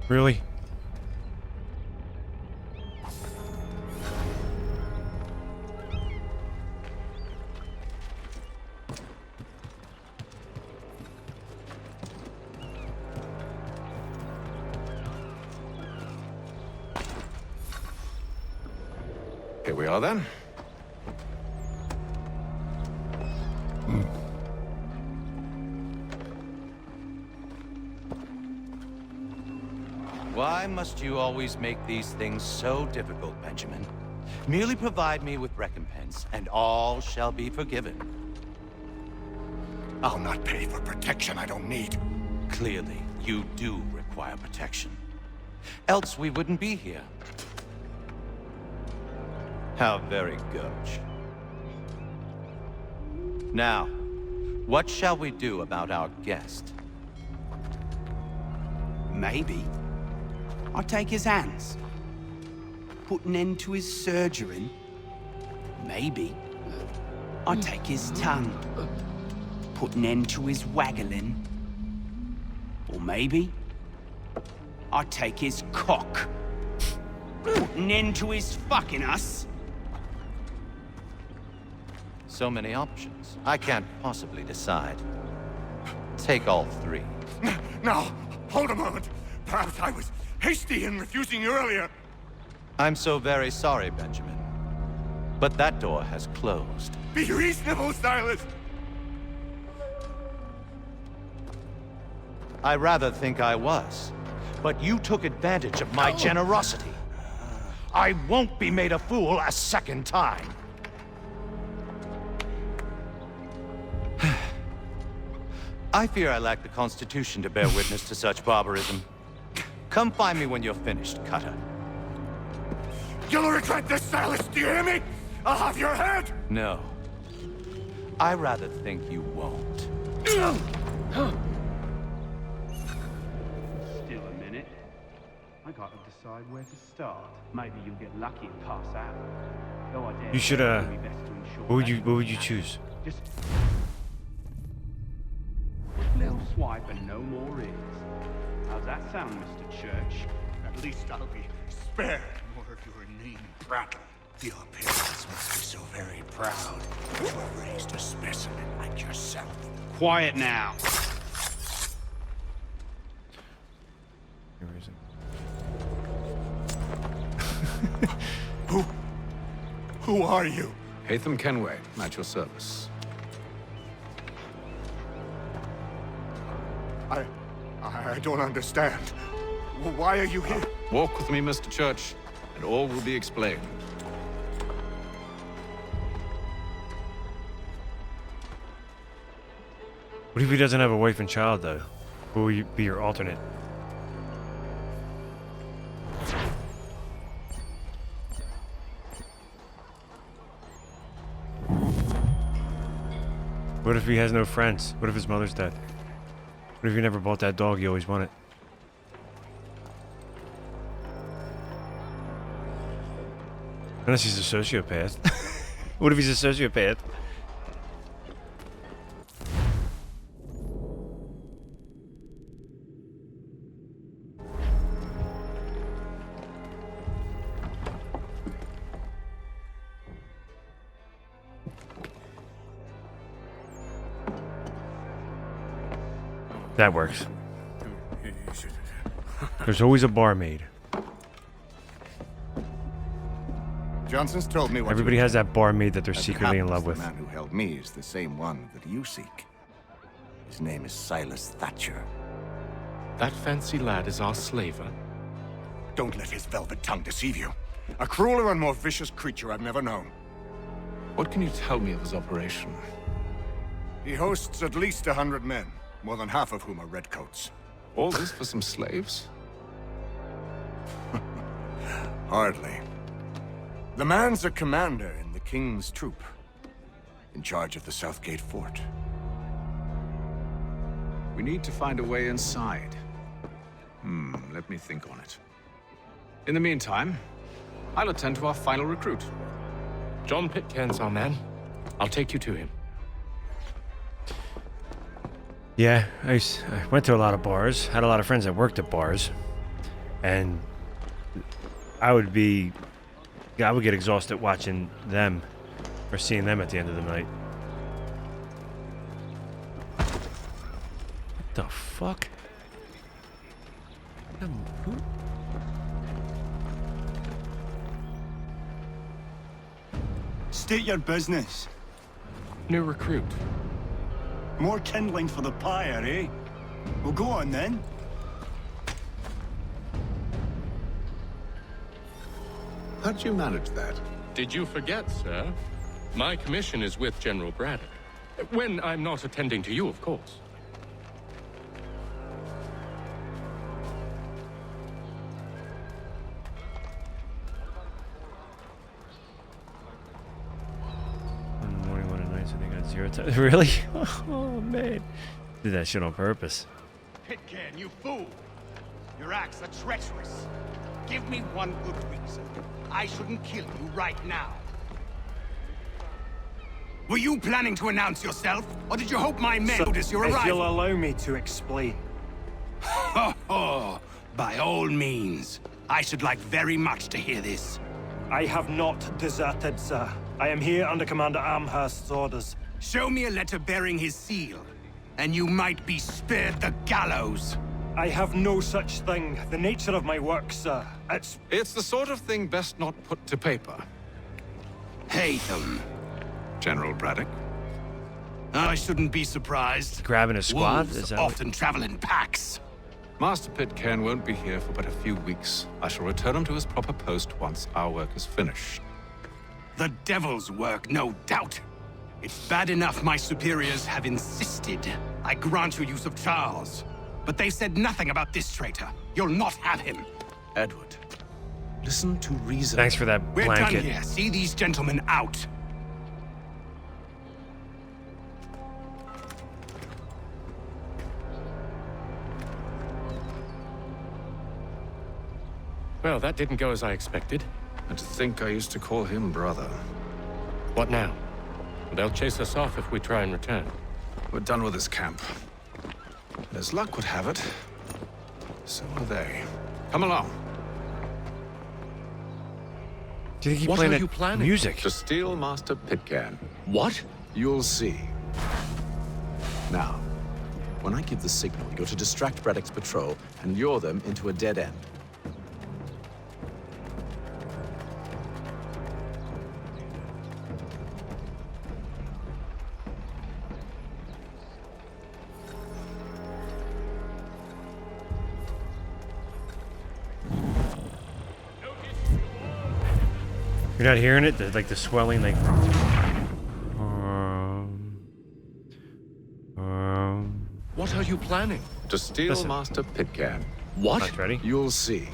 Really? Here we are then. Why must you always make these things so difficult, Benjamin? Merely provide me with recompense, and all shall be forgiven. I'll not pay for protection I don't need. Clearly, you do require protection. Else we wouldn't be here. How very gauche. Now, what shall we do about our guest? Maybe I'll take his hands. Put an end to his surgering. Maybe I'll take his tongue. Put an end to his waggling. Or maybe I'll take his cock. Put an end to his fucking us. So many options. I can't possibly decide. Take all three. Now, hold a moment. Perhaps I was hasty in refusing you earlier. I'm so very sorry, Benjamin. But that door has closed. Be reasonable, Silas. I rather think I was. But you took advantage of my generosity. I won't be made a fool a second time. I fear I lack the constitution to bear witness to such barbarism. Come find me when you're finished, Cutter. You'll regret this, Silas, do you hear me? I'll have your head! No. I rather think you won't. Still a minute. I gotta decide where to start. Maybe you'll get lucky and pass out. Though I dare You should, say it would be best to ensure what would you choose? Just little swipe and no more is. How's that sound, Mr. Church? At least I'll be spared more of your name prattle. Your parents must be so very proud to have raised a specimen like yourself. Quiet now. Who are you? Haytham Kenway, at your service. I don't understand. Why are you here? Walk with me, Mr. Church, and all will be explained. What if he doesn't have a wife and child, though? Who will be your alternate? What if he has no friends? What if his mother's dead? What if you never bought that dog you always wanted? Unless he's a sociopath. What if he's a sociopath? That works. There's always a barmaid. Johnson's told me what Everybody has that barmaid that they're As it secretly in happens, love with. The man who held me is the same one that you seek. His name is Silas Thatcher. That fancy lad is our slaver. Don't let his velvet tongue deceive you. A crueler and more vicious creature I've never known. What can you tell me of his operation? He hosts at least 100 men, more than half of whom are redcoats. All this for some slaves? Hardly. The man's a commander in the King's troop, in charge of the Southgate Fort. We need to find a way inside. Let me think on it. In the meantime, I'll attend to our final recruit. John Pitcairn's our man. I'll take you to him. Yeah, I went to a lot of bars, had a lot of friends that worked at bars, and I would get exhausted watching them or seeing them at the end of the night. What the fuck? State your business. New recruit. More kindling for the pyre, eh? Well, go on then. How'd you manage that? Did you forget, sir? My commission is with General Braddock. When I'm not attending to you, of course. In the morning, one of the nights, I think I got 0 times. Really? Oh, man. Did that shit on purpose. Pitcairn, you fool! Your acts are treacherous. Give me one good reason. I shouldn't kill you right now. Were you planning to announce yourself, or did you hope my men notice your arrival? If you'll allow me to explain. Ho ho! By all means. I should like very much to hear this. I have not deserted, sir. I am here under Commander Amherst's orders. Show me a letter bearing his seal, and you might be spared the gallows. I have no such thing. The nature of my work, sir, It's the sort of thing best not put to paper. Haytham. General Braddock? I shouldn't be surprised. Grabbing a squad? Wolves Is that often travel in packs. Master Pitcairn won't be here for but a few weeks. I shall return him to his proper post once our work is finished. The devil's work, no doubt. It's bad enough my superiors have insisted I grant you use of Charles. But they said nothing about this traitor. You'll not have him. Edward, listen to reason. Thanks for that We're blanket. done here. See these gentlemen out. Well, that didn't go as I expected. And to think I used to call him brother. What now? They'll chase us off if we try and return. We're done with this camp. As luck would have it, so are they. Come along. Do you think What playing are that you planning? music? To steal Master Pitcairn. What? You'll see. Now, when I give the signal, you're to distract Braddock's patrol and lure them into a dead end. You're not hearing it? Like the swelling, like. What are you planning? To steal Listen. Master Pitcairn. What? That's ready? You'll see.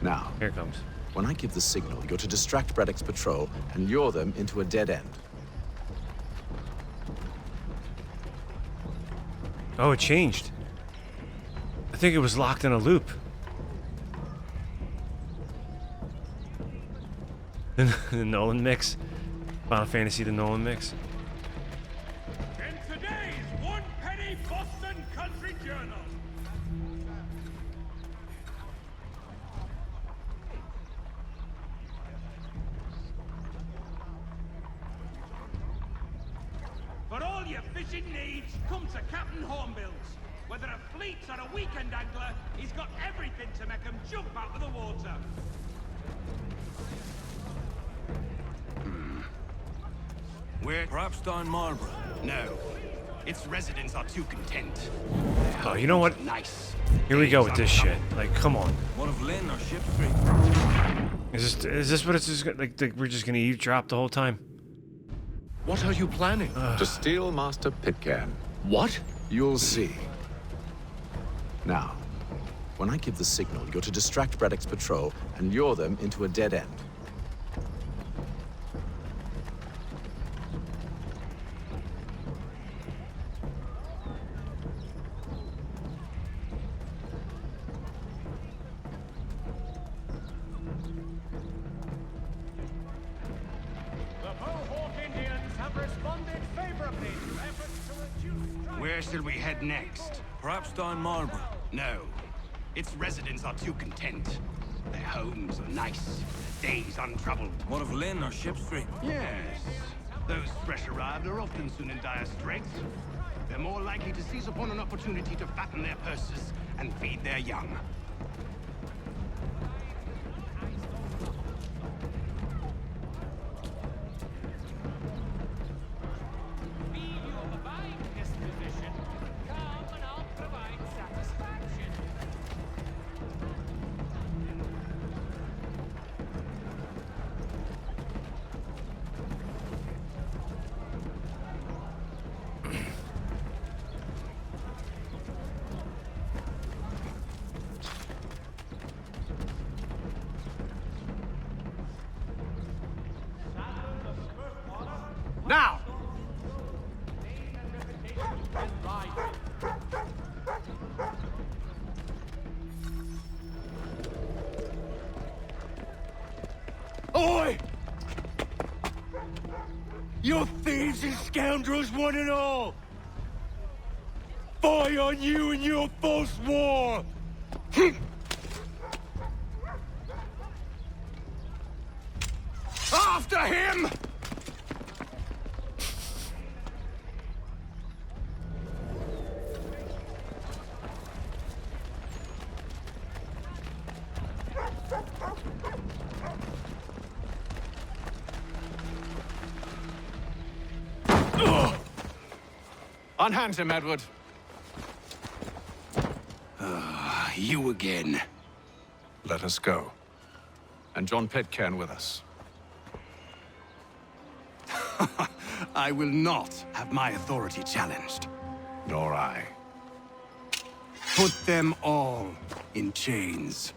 Now, Here it comes. when I give the signal, you're to distract Braddock's patrol and lure them into a dead end. Oh, it changed. I think it was locked in a loop. The Nolan mix. Final Fantasy, the Nolan mix. In today's one-penny Boston Country Journal. For all your fishing needs, come to Captain Hornbill's. Whether a fleet or a weekend angler, he's got everything to make him jump out of the water. Where? Perhaps down Marlborough. No. Its residents are too content. Oh, you know what? Nice. Here we go with this shit. Like, come on. One of Lynn or Ship Street. Is this what it's just like? We're just gonna eavesdrop the whole time? What are you planning? To steal Master Pitcairn. What? You'll see. Now, when I give the signal, you're to distract Braddock's patrol and lure them into a dead end. The Mohawk Indians have responded favorably to efforts to reduce strife. Where shall we head next? Perhaps down Marlborough. No. Its residents are too content. Their homes are nice, their days untroubled. What of Lynn or Ship Street? Yes. Those fresh arrived are often soon in dire straits. They're more likely to seize upon an opportunity to fatten their purses and feed their young. Now! Oi! You thieves and scoundrels, one and all! Fie on you and your false war! After him! Unhand him, Edward. You again. Let us go. And John Pitcairn with us. I will not have my authority challenged. Nor I. Put them all in chains.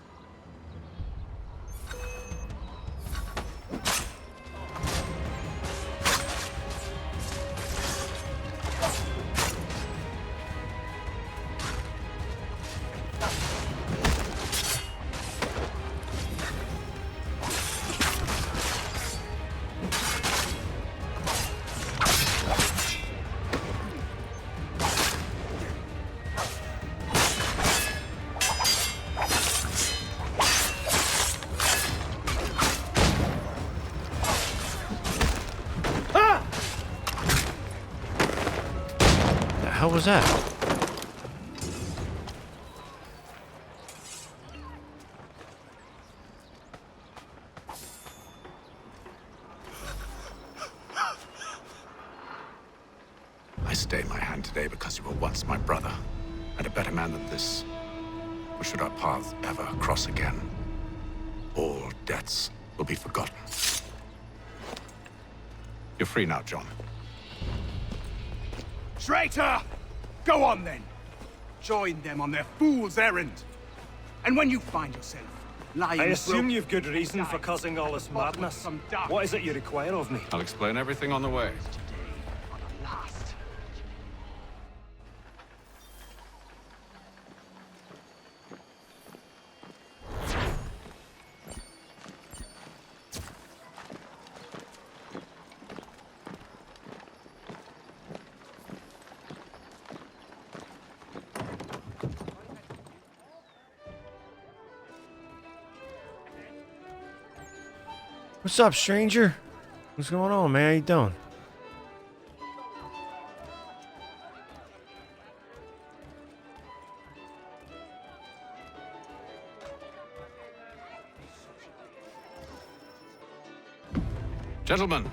How was that? I stay my hand today because you were once my brother, and a better man than this. Or should our paths ever cross again, all debts will be forgotten. You're free now, John. Traitor! Go on then. Join them on their fool's errand. And when you find yourself lying I assume you've good reason for causing all this madness. What is it you require of me? I'll explain everything on the way. What's up, stranger? What's going on, man? How you doing? Gentlemen,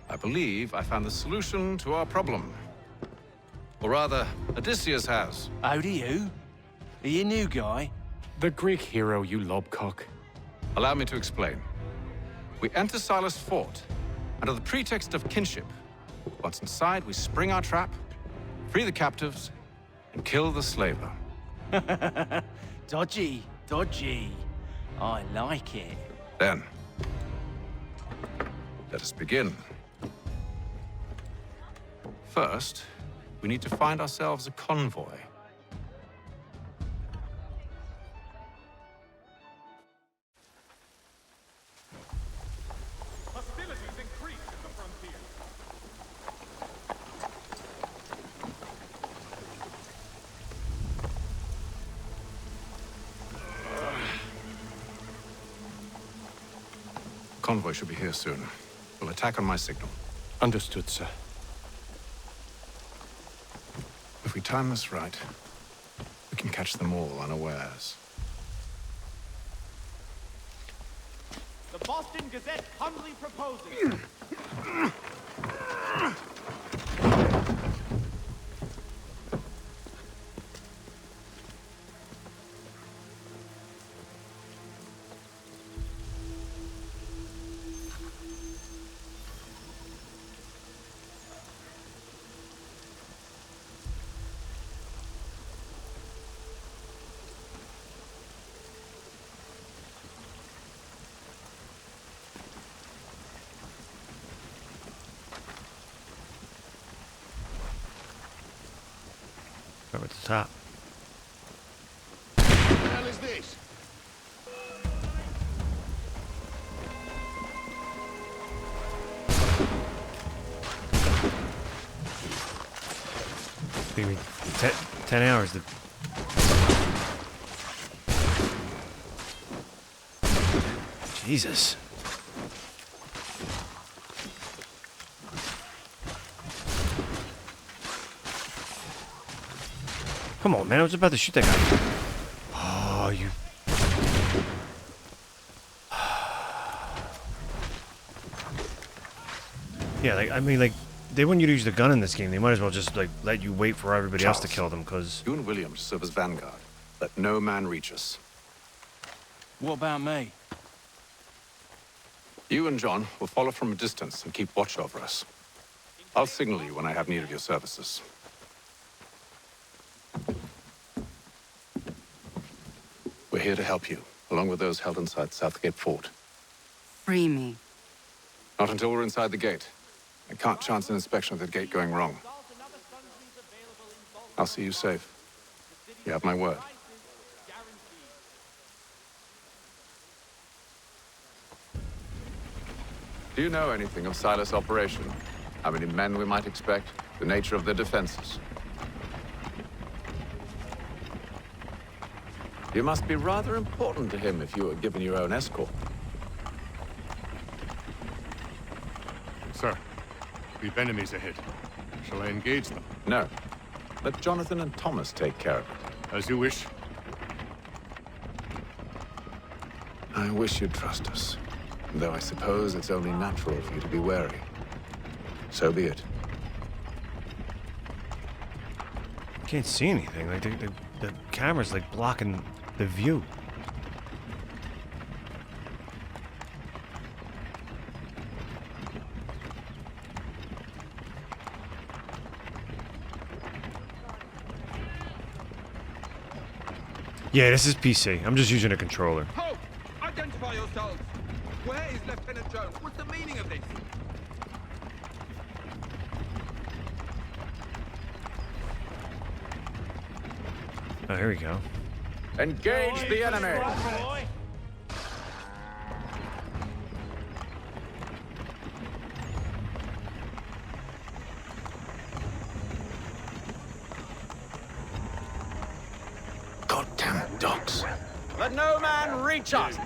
I believe I found the solution to our problem. Or rather, Odysseus has. How do you? Are you a new guy? The Greek hero, you lobcock. Allow me to explain. We enter Silas' fort, under the pretext of kinship. Once inside, we spring our trap, free the captives, and kill the slaver. Dodgy, dodgy. I like it. Then, let us begin. First, we need to find ourselves a convoy. Hostilities increase in the frontier. Convoy should be here soon. We'll attack on my signal. Understood, sir. If we time this right, we can catch them all unawares. The Boston Gazette humbly proposes. the top. What the hell is this? Give me 10 hours to... Jesus. Come on, man. I was about to shoot that guy. Oh, you... Yeah, like, I mean, like, they want you to use the gun in this game. They might as well just, like, let you wait for everybody else to kill them, because... You and William serve as vanguard. Let no man reach us. What about me? You and John will follow from a distance and keep watch over us. I'll signal you when I have need of your services. We're here to help you, along with those held inside Southgate Fort. Free me. Not until we're inside the gate. I can't chance an inspection of the gate going wrong. I'll see you safe. You have my word. Do you know anything of Silas' operation? How many men we might expect? The nature of their defenses? You must be rather important to him if you were given your own escort. Sir, we've enemies ahead. Shall I engage them? No. Let Jonathan and Thomas take care of it. As you wish. I wish you'd trust us. Though I suppose it's only natural for you to be wary. So be it. I can't see anything. Like, the camera's, like, blocking the view. Yeah, this is PC. I'm just using a controller. Halt! Identify yourselves! Where is Lieutenant Jones? What's the meaning of this? Oh, here we go. Engage the enemy! Goddamn dogs. Let no man reach us!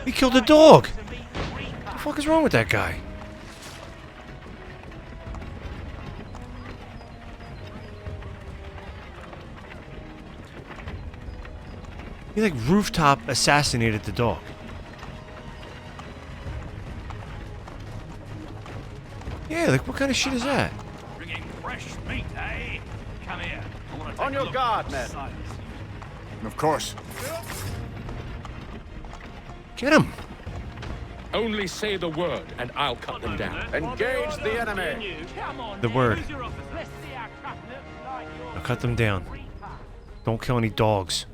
He killed the dog! What the fuck is wrong with that guy? He, like, rooftop assassinated the dog. Yeah, like, what kind of shit is that? Bringing fresh meat, eh? Come here. I want to On your guard, men. Of course. Get him! Only say the word, and I'll cut them down. Engage the enemy! The word. I'll cut them down. Don't kill any dogs.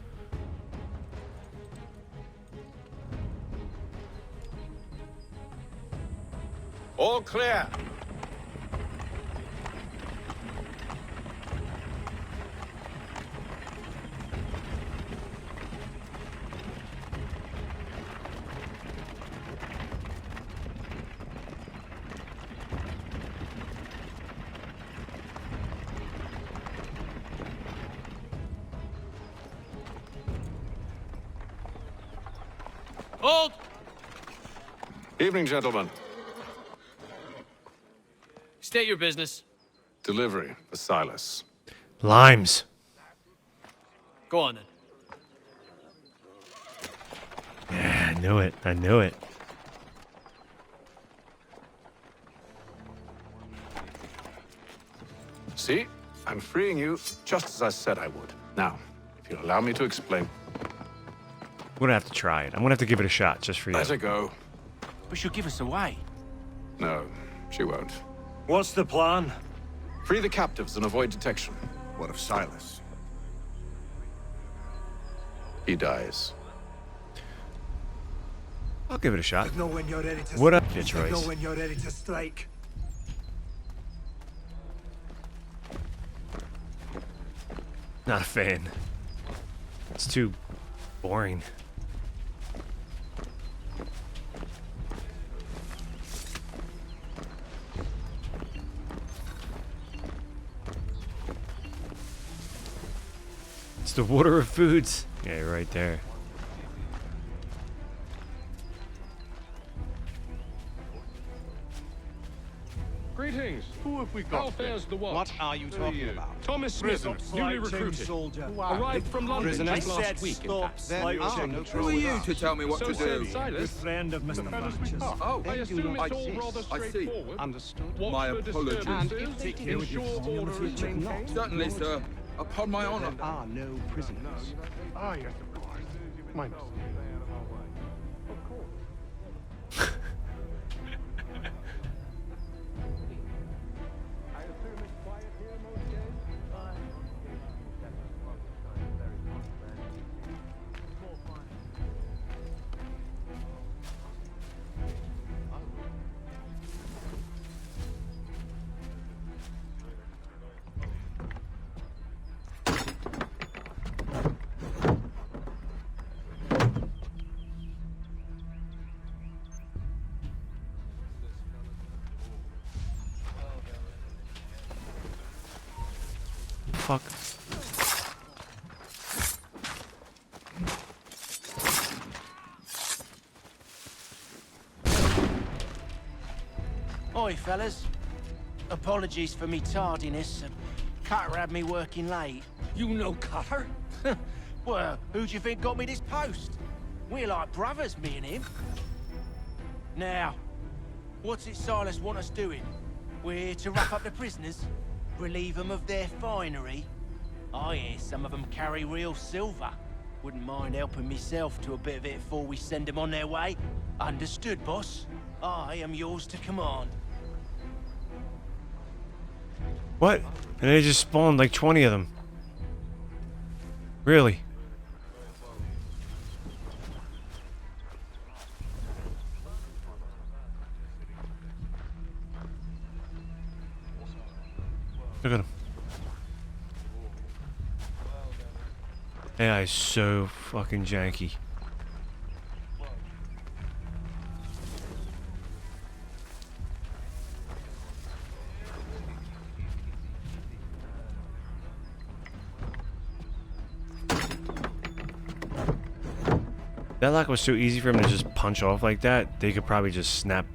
All clear! Hold! Evening, gentlemen. State your business. Delivery for Silas. Limes. Go on, then. Yeah, I knew it. I knew it. See? I'm freeing you just as I said I would. Now, if you'll allow me to explain. I'm gonna have to try it. I'm gonna have to give it a shot just for you. Let her go. But she'll give us away. No, she won't. What's the plan? Free the captives and avoid detection. What of Silas? He dies. I'll give it a shot. Know when you're ready to What up, strike. Fitzroy? Know when you're ready to strike. Not a fan. It's too boring. It's the water of foods. Yeah, you're right there. Greetings. Who have we How got? fares the watch? What are you talking about? Thomas Smith, newly recruited. Arrived from London just last week, in fact. Who are you to tell me what So to said do? Silas. Friend of Mr. Thatcher's. Oh, I assume it's all rather I see. straightforward. Understood. Watch My for apologies. disturbances, And ensure order is maintained. Certainly, sir. Upon my honor. There are no prisoners. Ah, yes, of course. My mistake. Fuck. Oi, fellas. Apologies for me tardiness. Cutter had me working late. You know Cutter? Well, who do you think got me this post? We're like brothers, me and him. Now, what's it Silas want us doing? We're here to wrap up the prisoners? Relieve them of their finery? I hear some of them carry real silver. Wouldn't mind helping myself to a bit of it before we send them on their way. Understood, boss. I am yours to command. What? And they just spawned like 20 of them. Really? Look at him. AI is so fucking janky. That lock was so easy for him to just punch off like that, they could probably just snap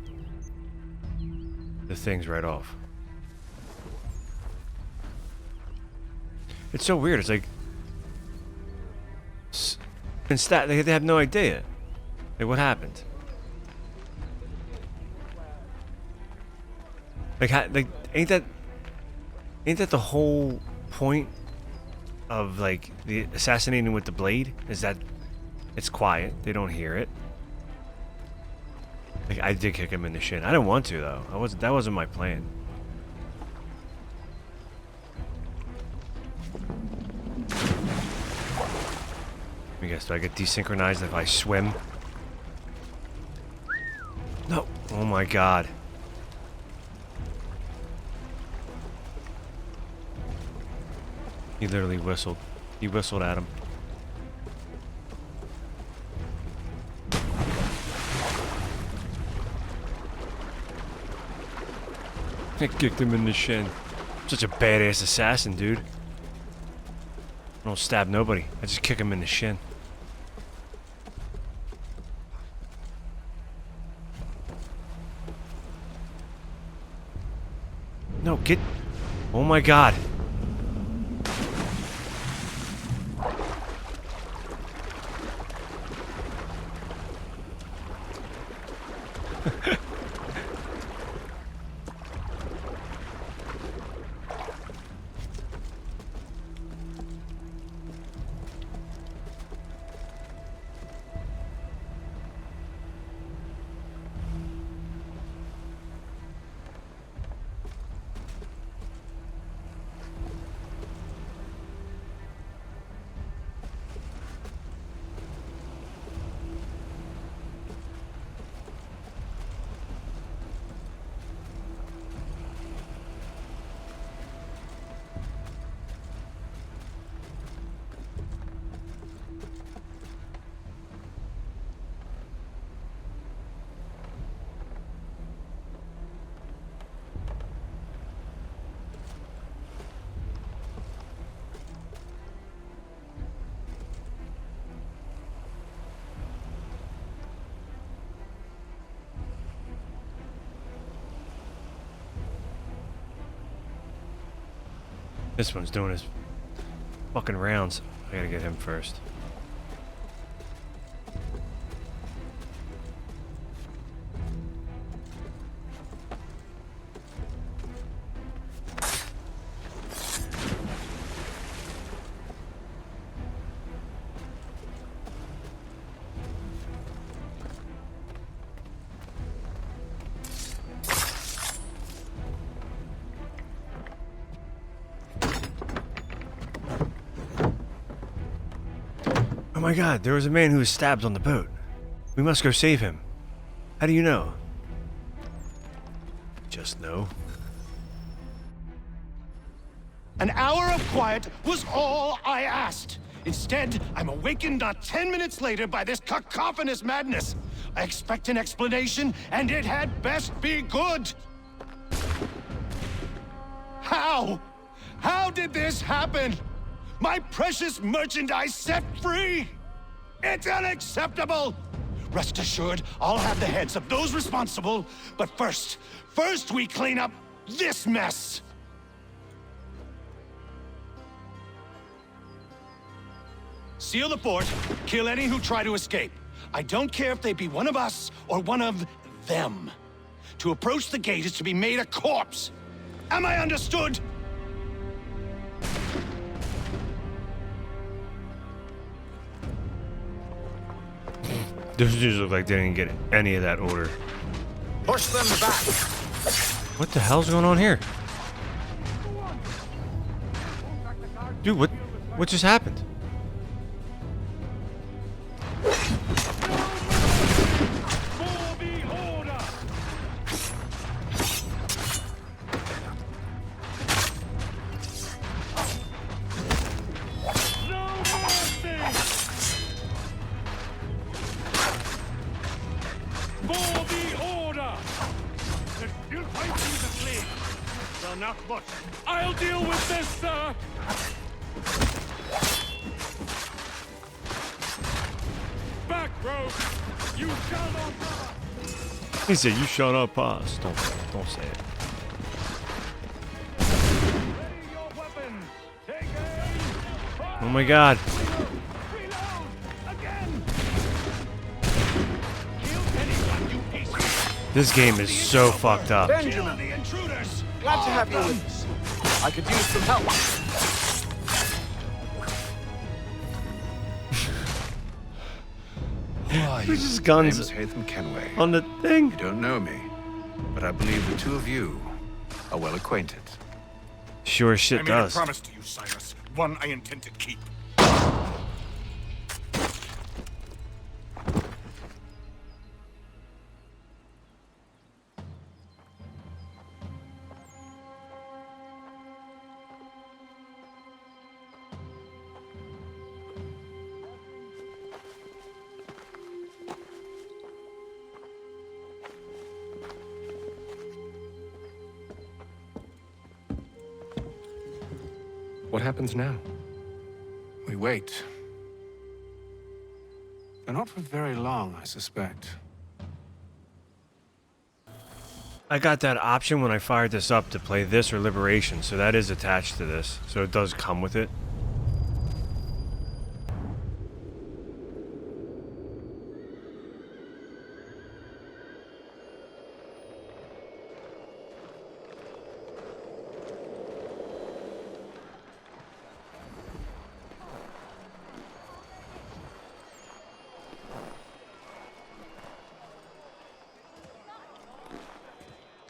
the things right off. It's so weird. It's like they have no idea. Like, what happened? Like, ain't that the whole point of like the assassinating with the blade? Is that it's quiet, they don't hear it. Like, I did kick him in the shin. I didn't want to though. That wasn't my plan. I guess, do I get desynchronized if I swim? No. Oh my god. He literally whistled. He whistled at him. I kicked him in the shin. I'm such a badass assassin, dude. I don't stab nobody. I just kick him in the shin. No, get... Oh my god. This one's doing his fucking rounds. I gotta get him first. Oh my god, there was a man who was stabbed on the boat. We must go save him. How do you know? Just know. An hour of quiet was all I asked. Instead, I'm awakened not 10 minutes later by this cacophonous madness. I expect an explanation, and it had best be good. How? How did this happen? My precious merchandise set free? It's unacceptable! Rest assured, I'll have the heads of those responsible, but first we clean up this mess! Seal the fort, kill any who try to escape. I don't care if they be one of us or one of them. To approach the gate is to be made a corpse. Am I understood? Those dudes look like they didn't get any of that order. Push them back. What the hell's going on here? Dude, what just happened? I'll deal with this, sir! Back, rogue! You shall not pass! He said, "You shall not pass." Don't say it. Ready your weapons! Take aim! Oh my god. Reload! Again! Kill anyone, you haste! This game is so fucked up. Benjamin, The intruders! glad to have you with us. I could use some help. Who are you? There's just guns My name is Haytham Kenway. on the thing. You don't know me, but I believe the two of you are well acquainted. Sure as shit I made a does. promise to you, Cyrus. One I intend to keep. What happens now? We wait. But not for very long, I suspect. I got that option when I fired this up to play this or Liberation, so that is attached to this. So it does come with it.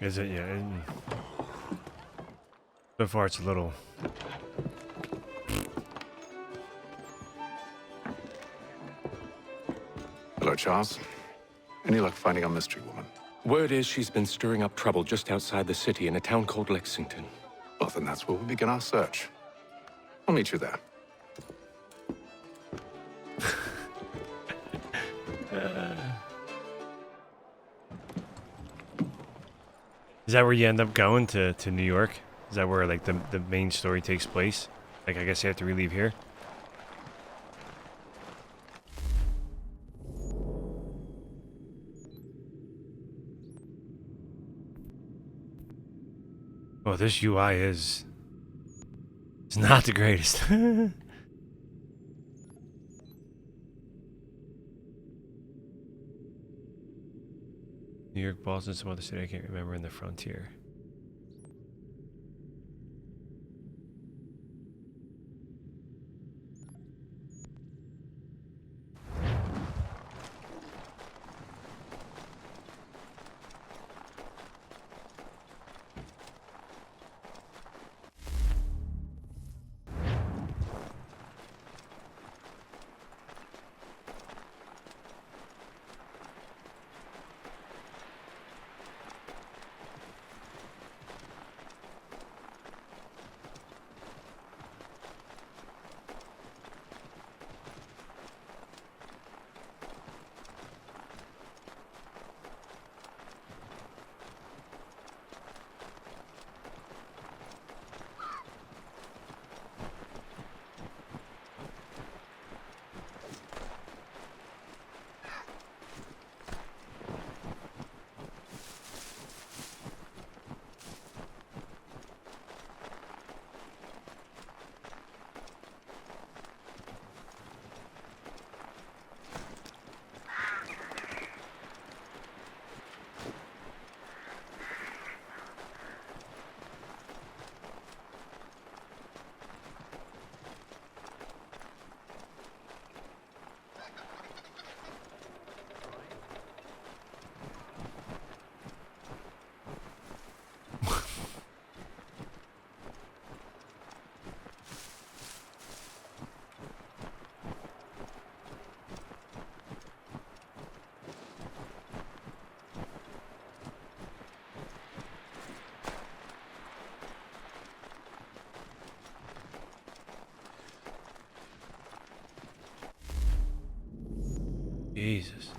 Is it? Yeah. So far, it's a little. Hello, Charles. Any luck finding our mystery woman? Word is she's been stirring up trouble just outside the city in a town called Lexington. Well, then that's where we begin our search. I'll meet you there. Is that where you end up going to New York? Is that where like the main story takes place? Like I guess you have to relive here. Oh, this UI is It's not the greatest. New York, Boston, some other city I can't remember in the frontier. Jesus.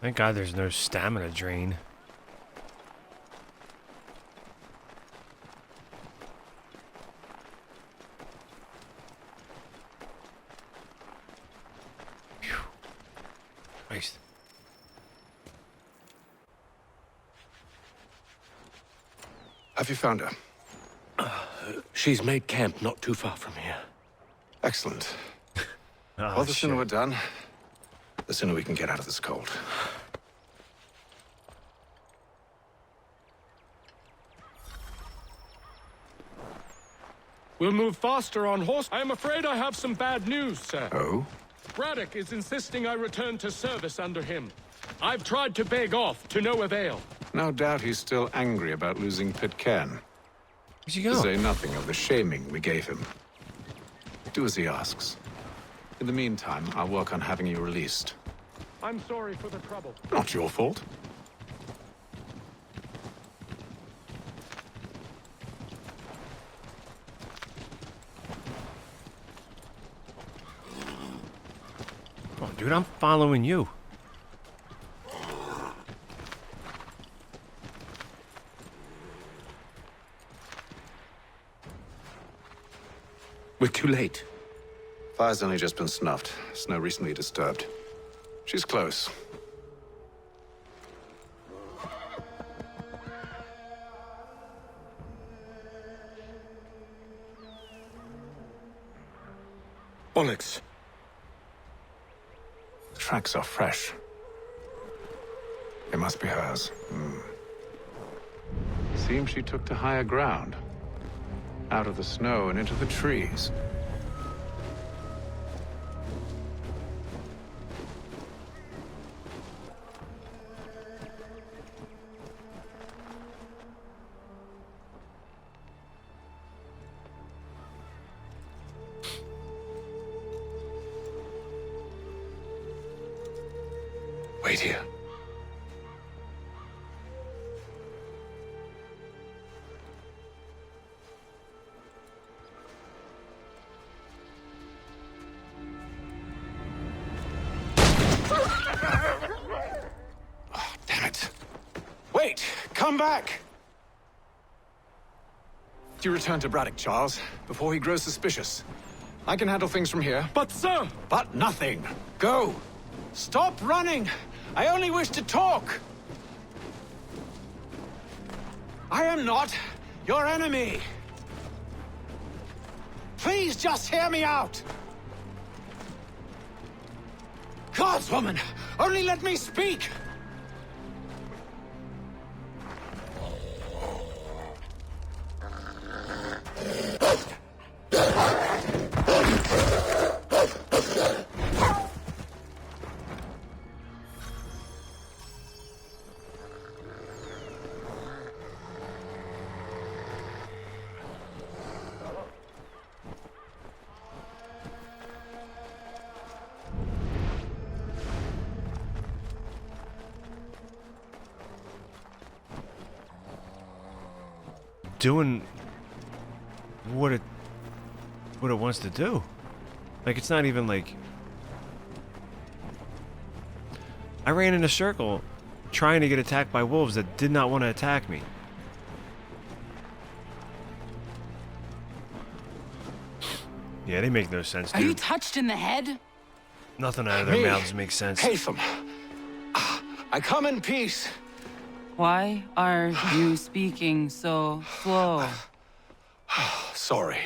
Thank God there's no stamina drain. Christ. Have you found her? She's made camp not too far from here. Excellent. Oh, Well, the sooner we're done, the sooner we can get out of this cold. We'll move faster on horse. I am afraid I have some bad news, sir. Oh? Braddock is insisting I return to service under him. I've tried to beg off, to no avail. No doubt he's still angry about losing Pitcairn. Where'd you To go? say nothing of the shaming we gave him. Do as he asks. In the meantime, I'll work on having you released. I'm sorry for the trouble. Not your fault. Oh, dude, I'm following you. We're too late. Fire's only just been snuffed. Snow recently disturbed. She's close. Bollocks. The tracks are fresh. It must be hers. Seems she took to higher ground. Out of the snow and into the trees. Wait here. Oh, damn it. Wait! Come back! You return to Braddock, Charles, before he grows suspicious. I can handle things from here. But, sir! But nothing. Go! Stop running! I only wish to talk! I am not your enemy! Please just hear me out! Godswoman! Only let me speak! Doing what it wants to do. Like, it's not even like I ran in a circle trying to get attacked by wolves that did not want to attack me. Yeah, they make no sense, Are you dude. touched in the head? Nothing out of their mouths makes sense. Haytham, I come in peace. Why are you speaking so slow? Sorry.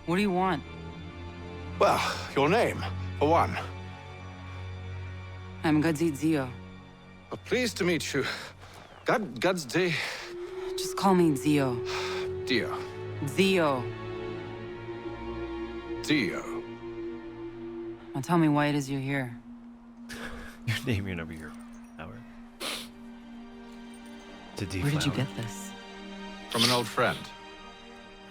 What do you want? Well, your name, for one. I'm Ezio. Pleased to meet you. Gadsdi. Just call me Zio. Dio. Zio. Dio. Now tell me why it is you're here. Your name, your number, your hour. Where did you get this? From an old friend.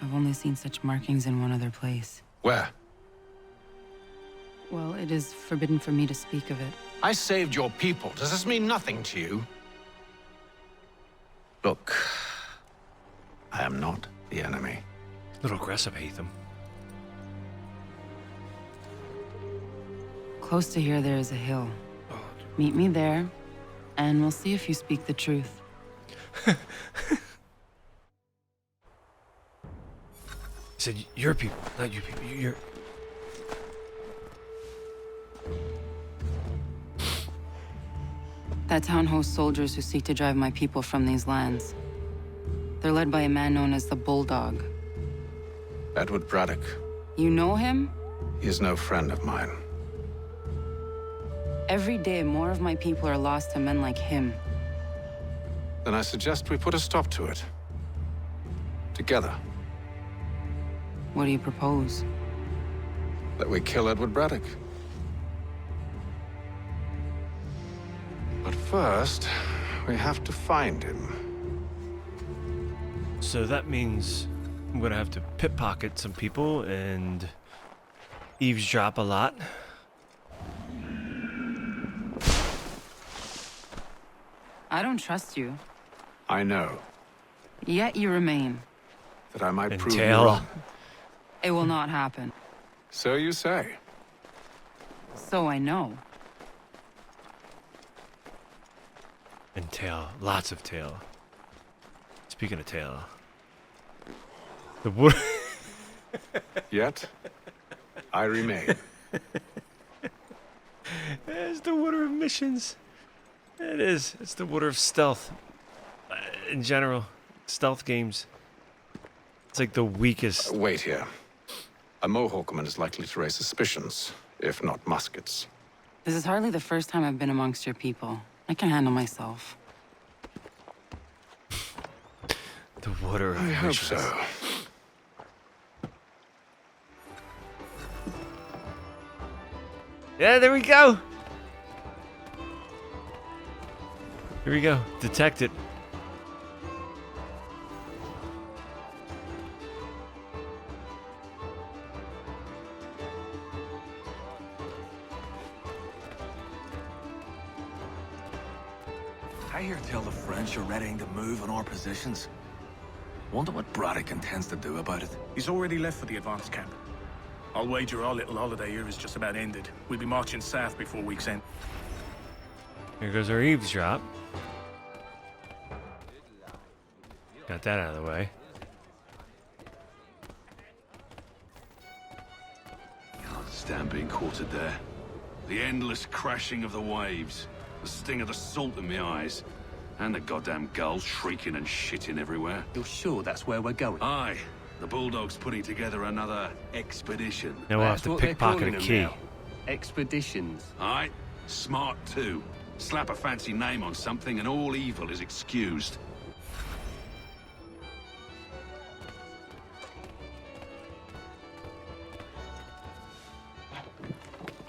I've only seen such markings in one other place. Where? Well, it is forbidden for me to speak of it. I saved your people. Does this mean nothing to you? Look, I am not the enemy. A little aggressive, Haytham. Close to here, there is a hill. Meet me there, and we'll see if you speak the truth. He said, your people, not you people. You're... That town hosts soldiers who seek to drive my people from these lands. They're led by a man known as the Bulldog. Edward Braddock. You know him? He is no friend of mine. Every day, more of my people are lost to men like him. Then I suggest we put a stop to it. Together. What do you propose? That we kill Edward Braddock. But first, we have to find him. So that means I'm gonna have to pickpocket some people and eavesdrop a lot. I don't trust you. I know. Yet you remain. That I might prove you wrong. It will not happen. So you say. So I know. And tail. Lots of tail. Speaking of tail. The wood. Yet, I remain. It's the water of missions. It is. It's the water of stealth. In general, stealth games. It's like the weakest. Wait here. A Mohawkman is likely to raise suspicions, if not muskets. This is hardly the first time I've been amongst your people. I can handle myself. The water of I hope missions. so. Yeah, there we go. Here we go. Detect it. I hear tell the French are readying to move on our positions. Wonder what Braddock intends to do about it. He's already left for the advance camp. I'll wager our little holiday here is just about ended. We'll be marching south before week's end. Here goes our eavesdrop. Got that out of the way. Can't stand being quartered there. The endless crashing of the waves, the sting of the salt in my eyes, and the goddamn gulls shrieking and shitting everywhere. You're sure that's where we're going? Aye. The Bulldog's putting together another expedition. Now we'll have to pickpocket a key. Expeditions. Aye. Smart too. Slap a fancy name on something and all evil is excused.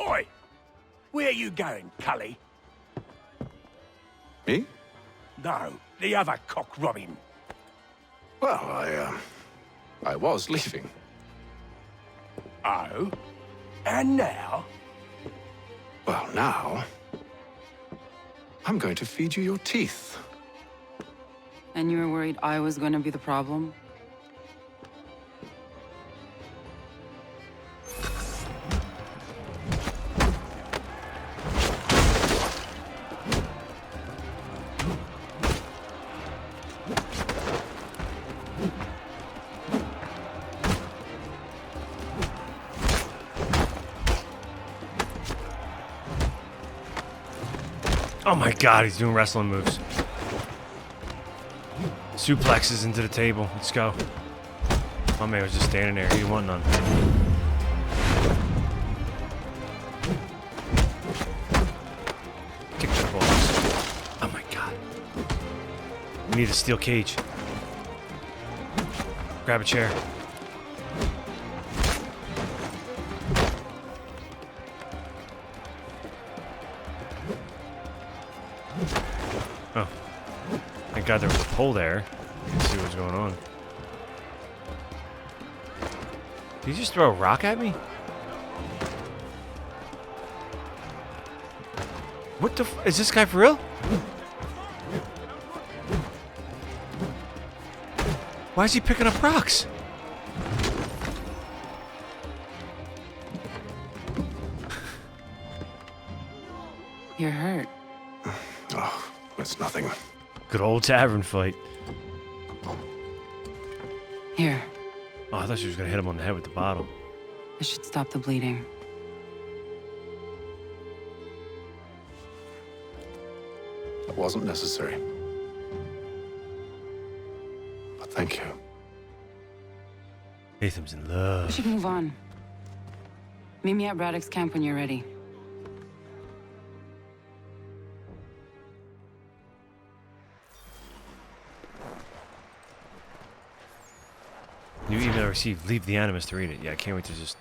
Oi! Where are you going, Cully? Me? No, the other cock Robin. Well, I was leaving. Oh? And now? Well, now... I'm going to feed you your teeth. And you were worried I was going to be the problem? Oh my god, he's doing wrestling moves. Suplexes into the table. Let's go. My man was just standing there. He didn't want none. Kick the balls. Oh my god. We need a steel cage. Grab a chair. Oh. Thank God there was a pole there. Let's see what's going on. Did he just throw a rock at me? What the f- is this guy for real? Why is he picking up rocks? You're hurt. Oh, it's nothing. Good old tavern fight. Here. Oh, I thought she was gonna hit him on the head with the bottle. This should stop the bleeding. It wasn't necessary. But thank you. Haytham's in We love. should move on. Meet me at Braddock's camp when you're ready. New email received. Leave the Animus to read it. Yeah, I can't wait to just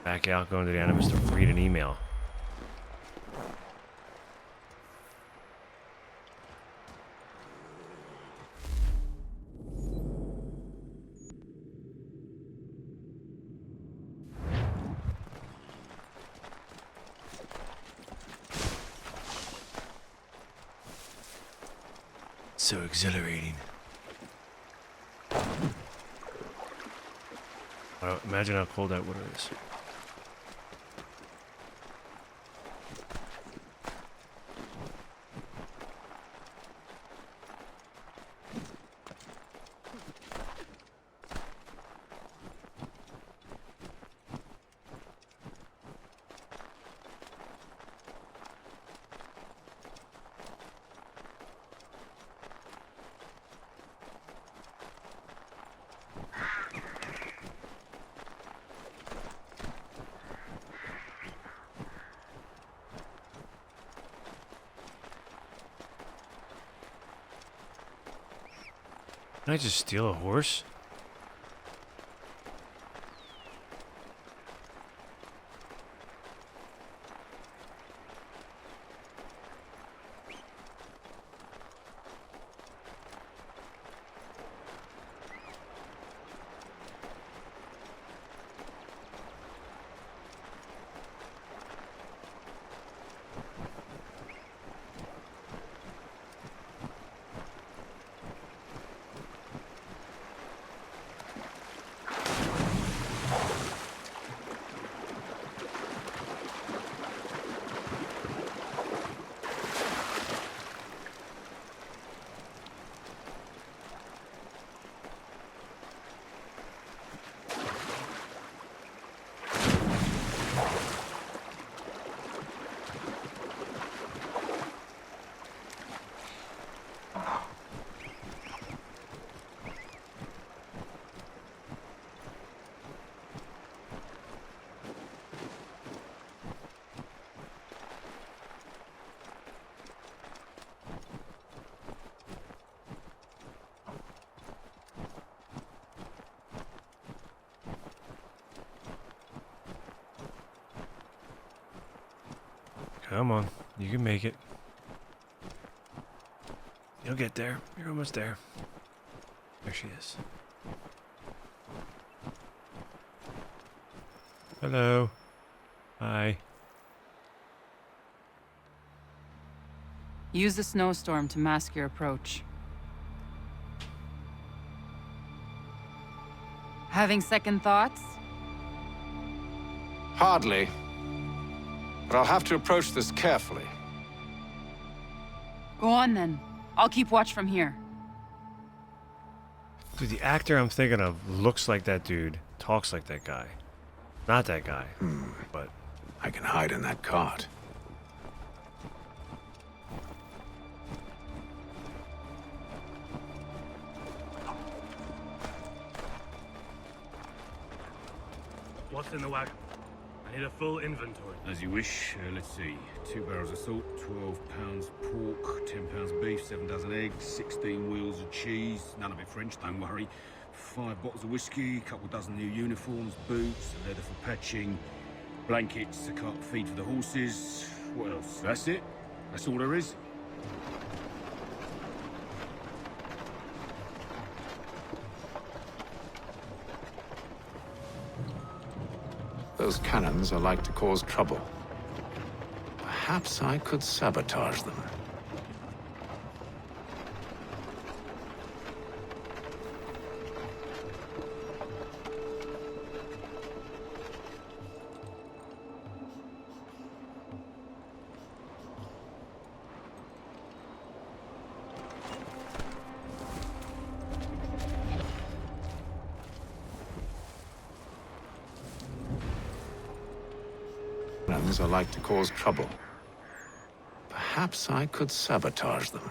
back out, go into the Animus to read an email. So exhilarating. Imagine how cold that water is. Can I just steal a horse? Come on. You can make it. You'll get there. You're almost there. There she is. Hello. Hi. Use the snowstorm to mask your approach. Having second thoughts? Hardly. But I'll have to approach this carefully. Go on then. I'll keep watch from here. Dude, the actor I'm thinking of looks like that dude, talks like that guy. Not that guy, but... I can hide in that cart. What's in the wagon? I need a full inventory. As you wish. Let's see. 2 barrels of salt, 12 pounds pork, 10 pounds beef, 7 dozen eggs, 16 wheels of cheese. None of it French, don't worry. 5 bottles of whiskey, a couple dozen new uniforms, boots, leather for patching, blankets, a cart feed for the horses. What else? That's it? That's all there is? Those cannons are like to cause trouble. Perhaps I could sabotage them. Cannons are like to cause trouble. Perhaps I could sabotage them.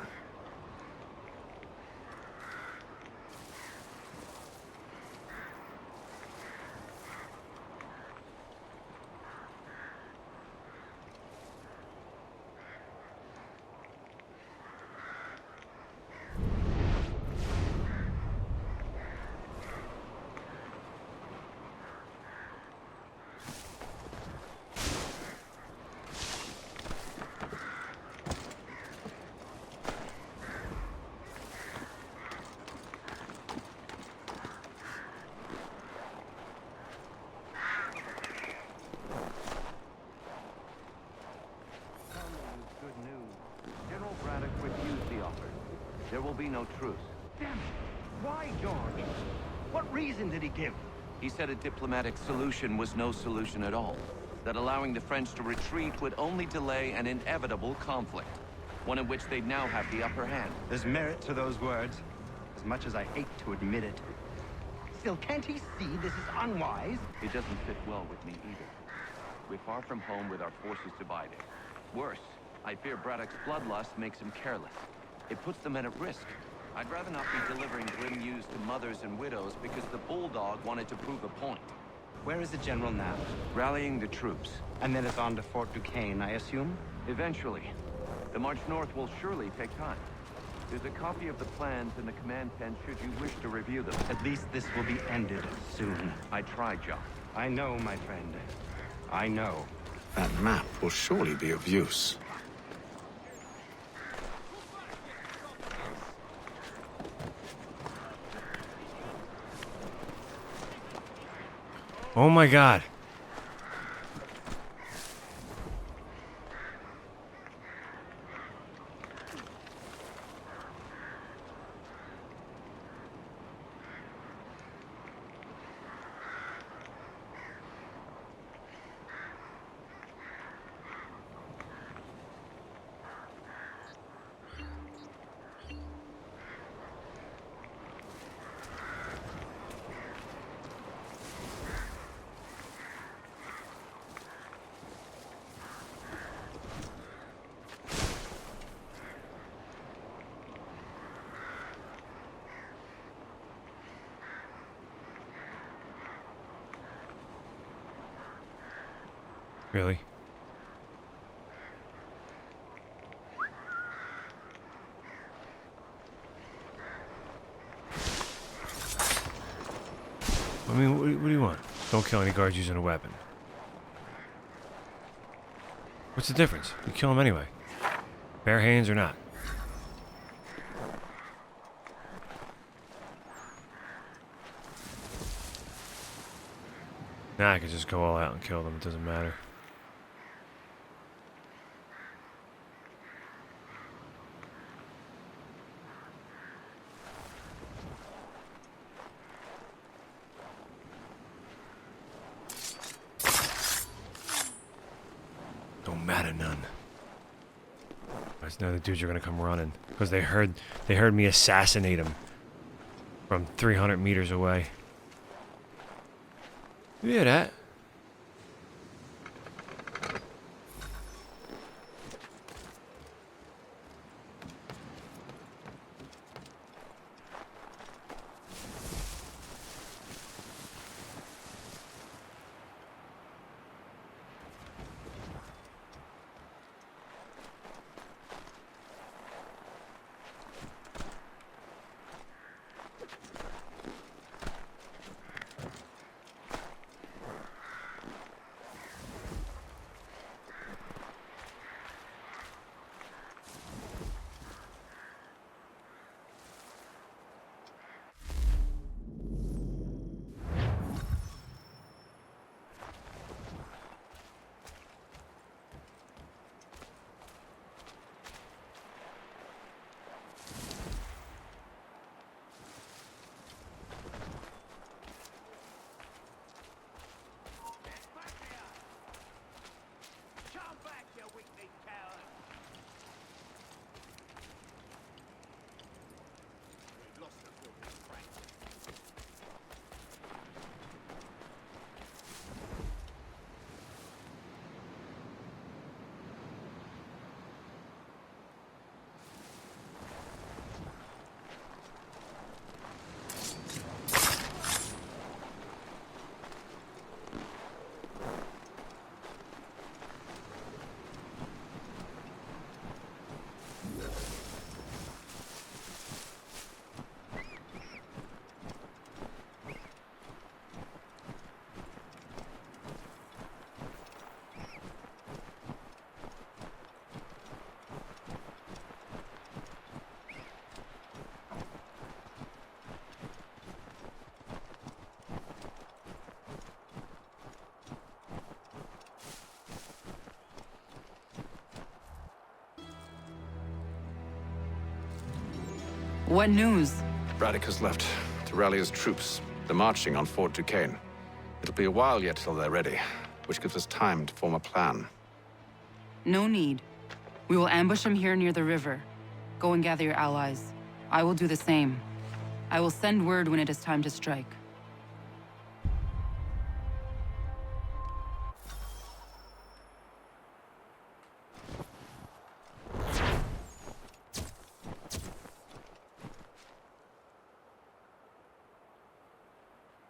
There will be no truce. Damn it! Why, George? What reason did he give? He said a diplomatic solution was no solution at all. That allowing the French to retreat would only delay an inevitable conflict. One in which they'd now have the upper hand. There's merit to those words, as much as I hate to admit it. Still, can't he see this is unwise? It doesn't fit well with me either. We're far from home with our forces divided. Worse, I fear Braddock's bloodlust makes him careless. It puts the men at risk. I'd rather not be delivering grim news to mothers and widows because the Bulldog wanted to prove a point. Where is the general now? Rallying the troops. And then it's on to Fort Duquesne, I assume? Eventually. The march north will surely take time. There's a copy of the plans in the command tent should you wish to review them. At least this will be ended soon. I tried, John. I know, my friend. I know. That map will surely be of use. Oh my god. Really? I mean, what do you want? Don't kill any guards using a weapon. What's the difference? You kill him anyway. Bare hands or not. Nah, I could just go all out and kill them. It doesn't matter. Don't matter none. Now the dudes are gonna come running because they heard me assassinate him from 300 meters away. You hear that? What news? Braddock has left to rally his troops. They're marching on Fort Duquesne. It'll be a while yet till they're ready, which gives us time to form a plan. No need. We will ambush him here near the river. Go and gather your allies. I will do the same. I will send word when it is time to strike.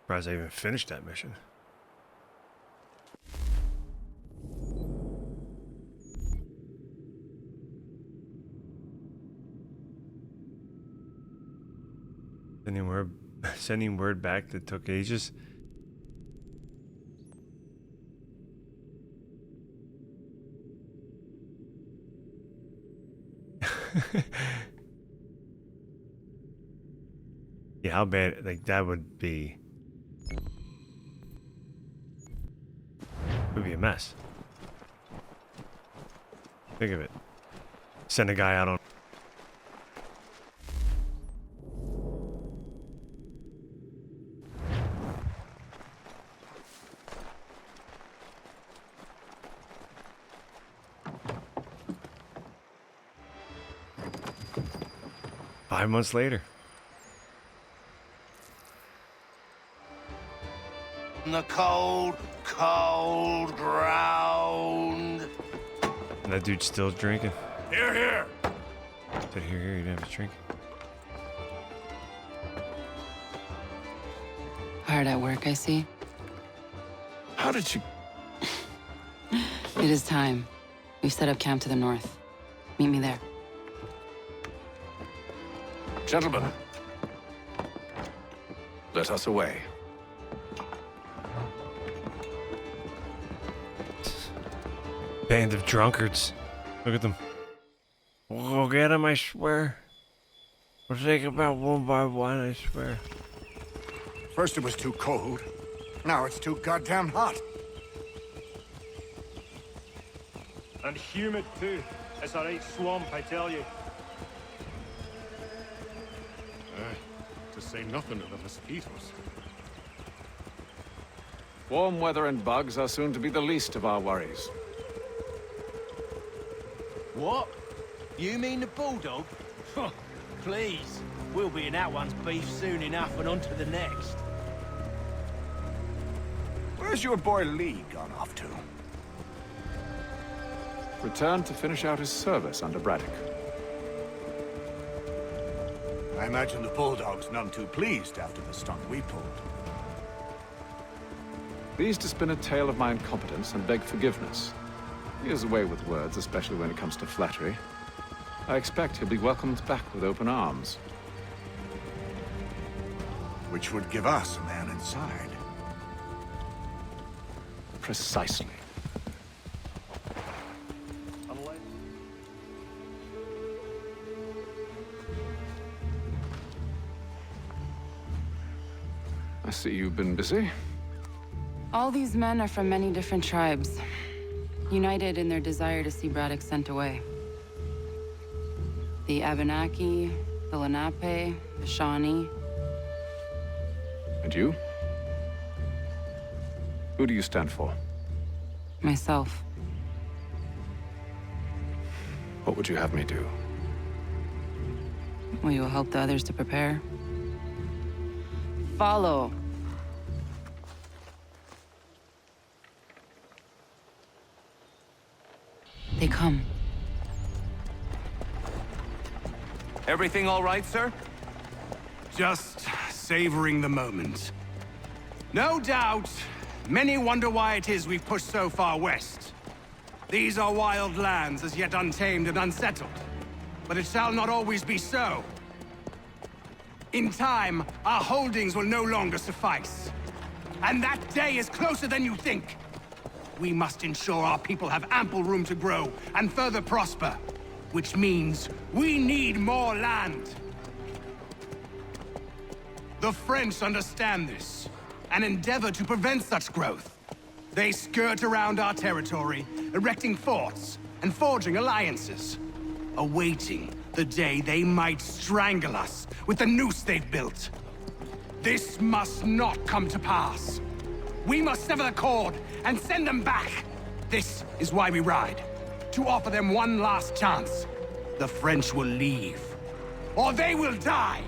Surprised I even finished that mission. Sending word back that took ages. Yeah, how bad? Like that would be. Would be a mess. Think of it. Send a guy out on. Five months later. In the cold, cold ground. And that dude's still drinking. Here, here. Said here, he didn't have his drink. Hard at work, I see. How did you... It is time. We've set up camp to the north. Meet me there. Gentlemen, let us away. Band of drunkards. Look at them. We'll go get them, I swear. We'll take them out one by one, I swear. First it was too cold. Now it's too goddamn hot. And humid too. It's a right swamp, I tell you. To say nothing of the mosquitoes. Warm weather and bugs are soon to be the least of our worries. What? You mean the bulldog? Please. We'll be in that one's beef soon enough and on to the next. Where's your boy Lee gone off to? Returned to finish out his service under Braddock. I imagine the bulldog's none too pleased after the stunt we pulled. Pleased to spin a tale of my incompetence and beg forgiveness. He has a way with words, especially when it comes to flattery. I expect he'll be welcomed back with open arms. Which would give us a man inside. Precisely. I see you've been busy. All these men are from many different tribes, united in their desire to see Braddock sent away. The Abenaki, the Lenape, the Shawnee. And you? Who do you stand for? Myself. What would you have me do? Will you help the others to prepare? Follow. They come. Everything all right, sir? Just savoring the moment. No doubt, many wonder why it is we've pushed so far west. These are wild lands as yet untamed and unsettled. But it shall not always be so. In time, our holdings will no longer suffice. And that day is closer than you think. We must ensure our people have ample room to grow and further prosper. Which means we need more land. The French understand this and endeavor to prevent such growth. They skirt around our territory, erecting forts and forging alliances, awaiting the day they might strangle us with the noose they've built. This must not come to pass. We must sever the cord and send them back. This is why we ride. To offer them one last chance. The French will leave, or they will die.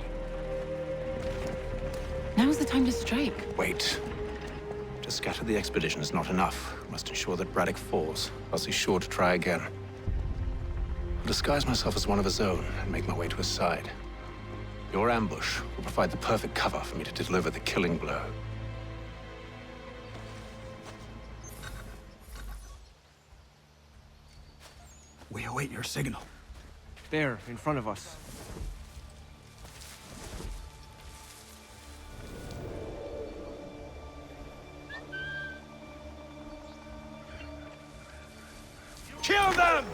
Now's the time to strike. Wait. To scatter the expedition is not enough. We must ensure that Braddock falls, else he's sure to try again. I'll disguise myself as one of his own and make my way to his side. Your ambush will provide the perfect cover for me to deliver the killing blow. We await your signal. There, in front of us. Kill them!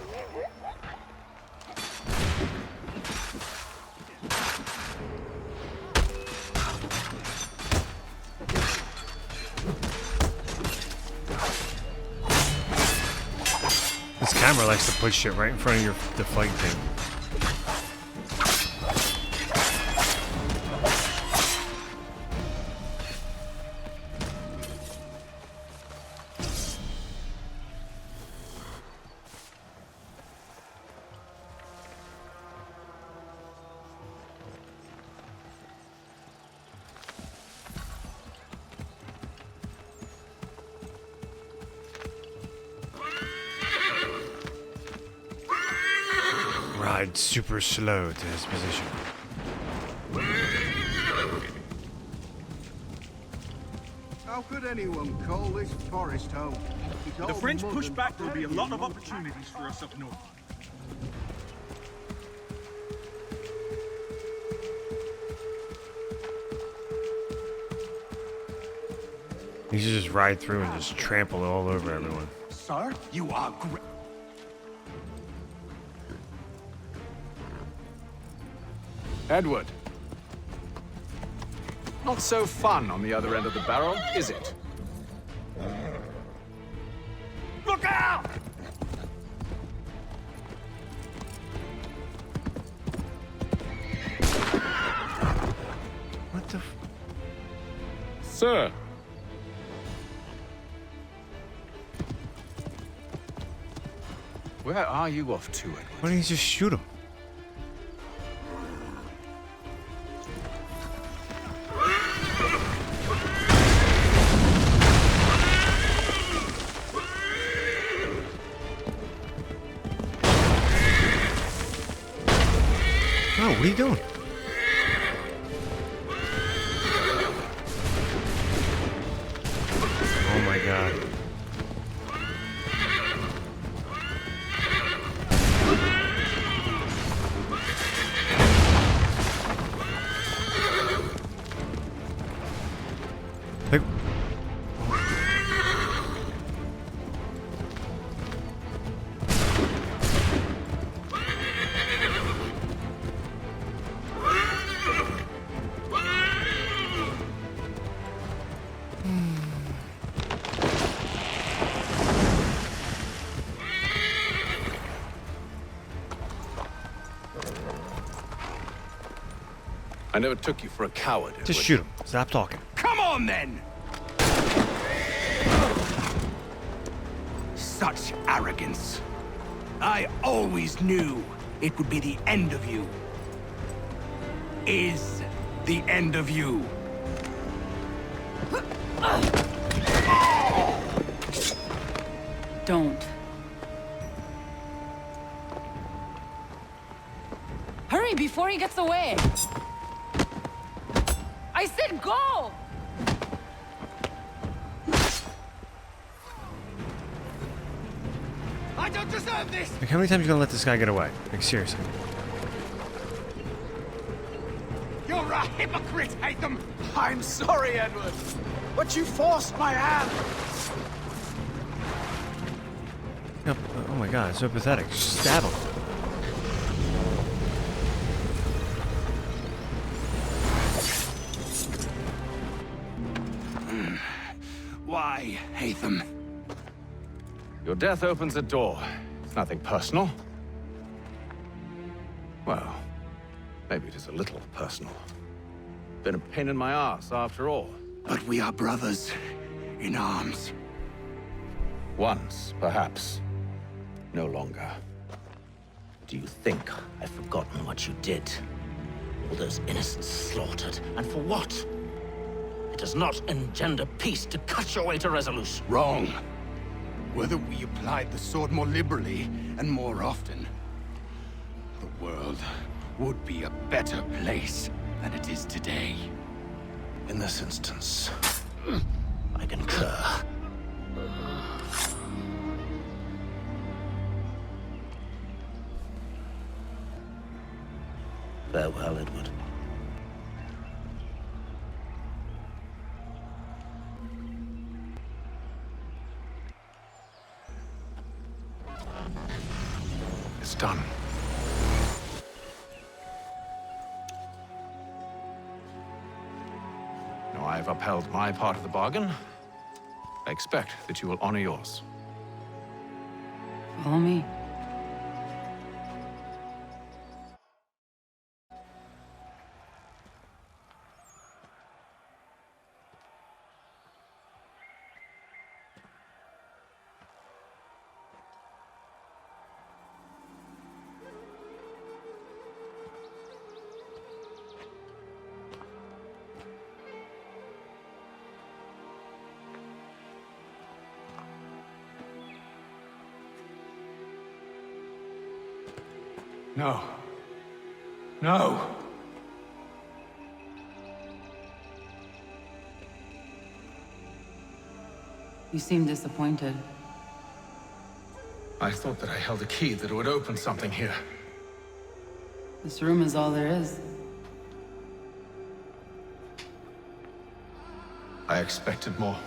This camera likes to put shit right in front of the fight thing. Ride super slow to his position. How could anyone call this forest home? If the French push back, there'll be a lot of opportunities for us up north. You should just ride through and just trample all over everyone. Sir, you are Edward. Not so fun on the other end of the barrel, is it? Look out! What the f... Sir. Where are you off to, Edward? Why don't you just shoot him? No, what are you doing? Oh my god. Like... I never took you for a coward, Edward. Just shoot him. Stop talking. Come on, then! Such arrogance. I always knew it would be the end of you. Is the end of you. Don't. Hurry before he gets away! I said go! I don't deserve this! Like, how many times are you gonna let this guy get away? Like, seriously. You're a hypocrite, Haytham! I'm sorry, Edward, but you forced my hand. Yep. Oh my god, it's so pathetic. Just stab him. Why, Haytham? Your death opens a door. It's nothing personal. Well, maybe it is a little personal. Been a pain in my ass, after all. But we are brothers in arms. Once, perhaps. No longer. Do you think I've forgotten what you did? All those innocents slaughtered, and for what? It does not engender peace to cut your way to resolution. Wrong. Whether we applied the sword more liberally and more often, the world would be a better place than it is today. In this instance, I concur. Farewell, Edward. It's done. Now I've upheld my part of the bargain. I expect that you will honor yours. Follow me. No. No! You seem disappointed. I thought that I held a key that would open something here. This room is all there is. I expected more.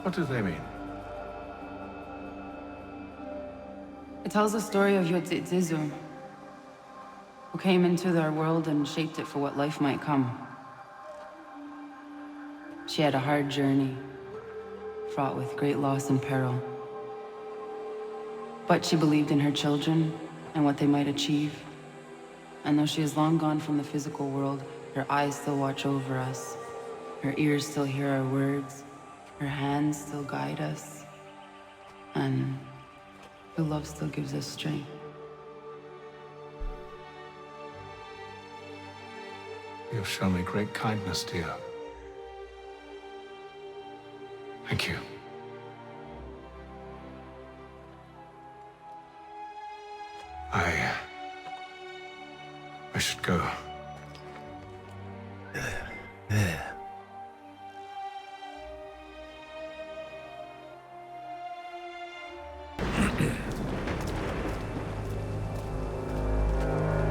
What do they mean? It tells the story of Ezio, who came into our world and shaped it for what life might come. She had a hard journey, fraught with great loss and peril. But she believed in her children and what they might achieve. And though she is long gone from the physical world, her eyes still watch over us. Her ears still hear our words. Her hands still guide us. And her love still gives us strength. You have shown me great kindness, dear. Thank you. I should go.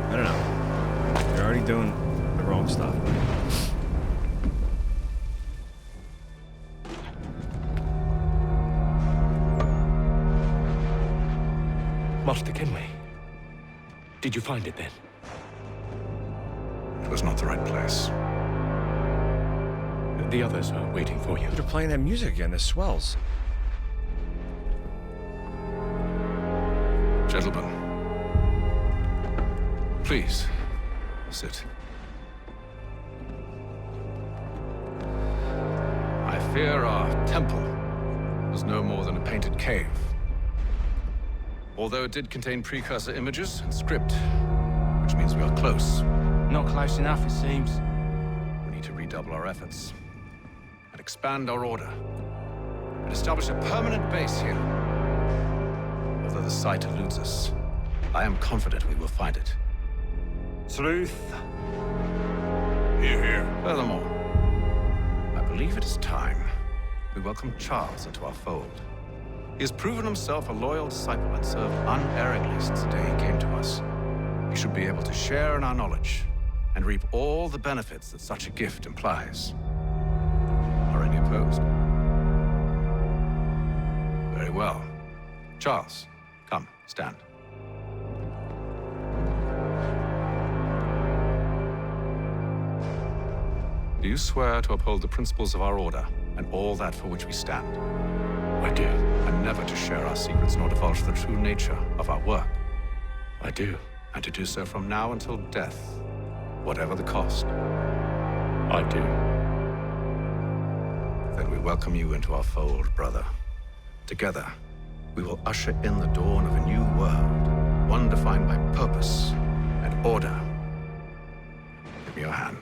I don't know. You're already doing the wrong stuff. Master Kenway. Did you find it then? It was not the right place. The others are waiting for you. They're playing that music again. This swells. Gentlemen, please sit. I fear our temple was no more than a painted cave. Although it did contain precursor images and script, which means we are close. Not close enough, it seems. We need to redouble our efforts and expand our order and establish a permanent base here. Although the site eludes us, I am confident we will find it. Truth. Hear, hear. Furthermore, I believe it is time we welcome Charles into our fold. He has proven himself a loyal disciple and served unerringly since the day he came to us. He should be able to share in our knowledge and reap all the benefits that such a gift implies. Are any opposed? Very well. Charles, come, stand. Do you swear to uphold the principles of our order and all that for which we stand? I do. And never to share our secrets nor divulge the true nature of our work? I do. And to do so from now until death, whatever the cost? I do. Then we welcome you into our fold, brother. Together, we will usher in the dawn of a new world, one defined by purpose and order. Give me your hand.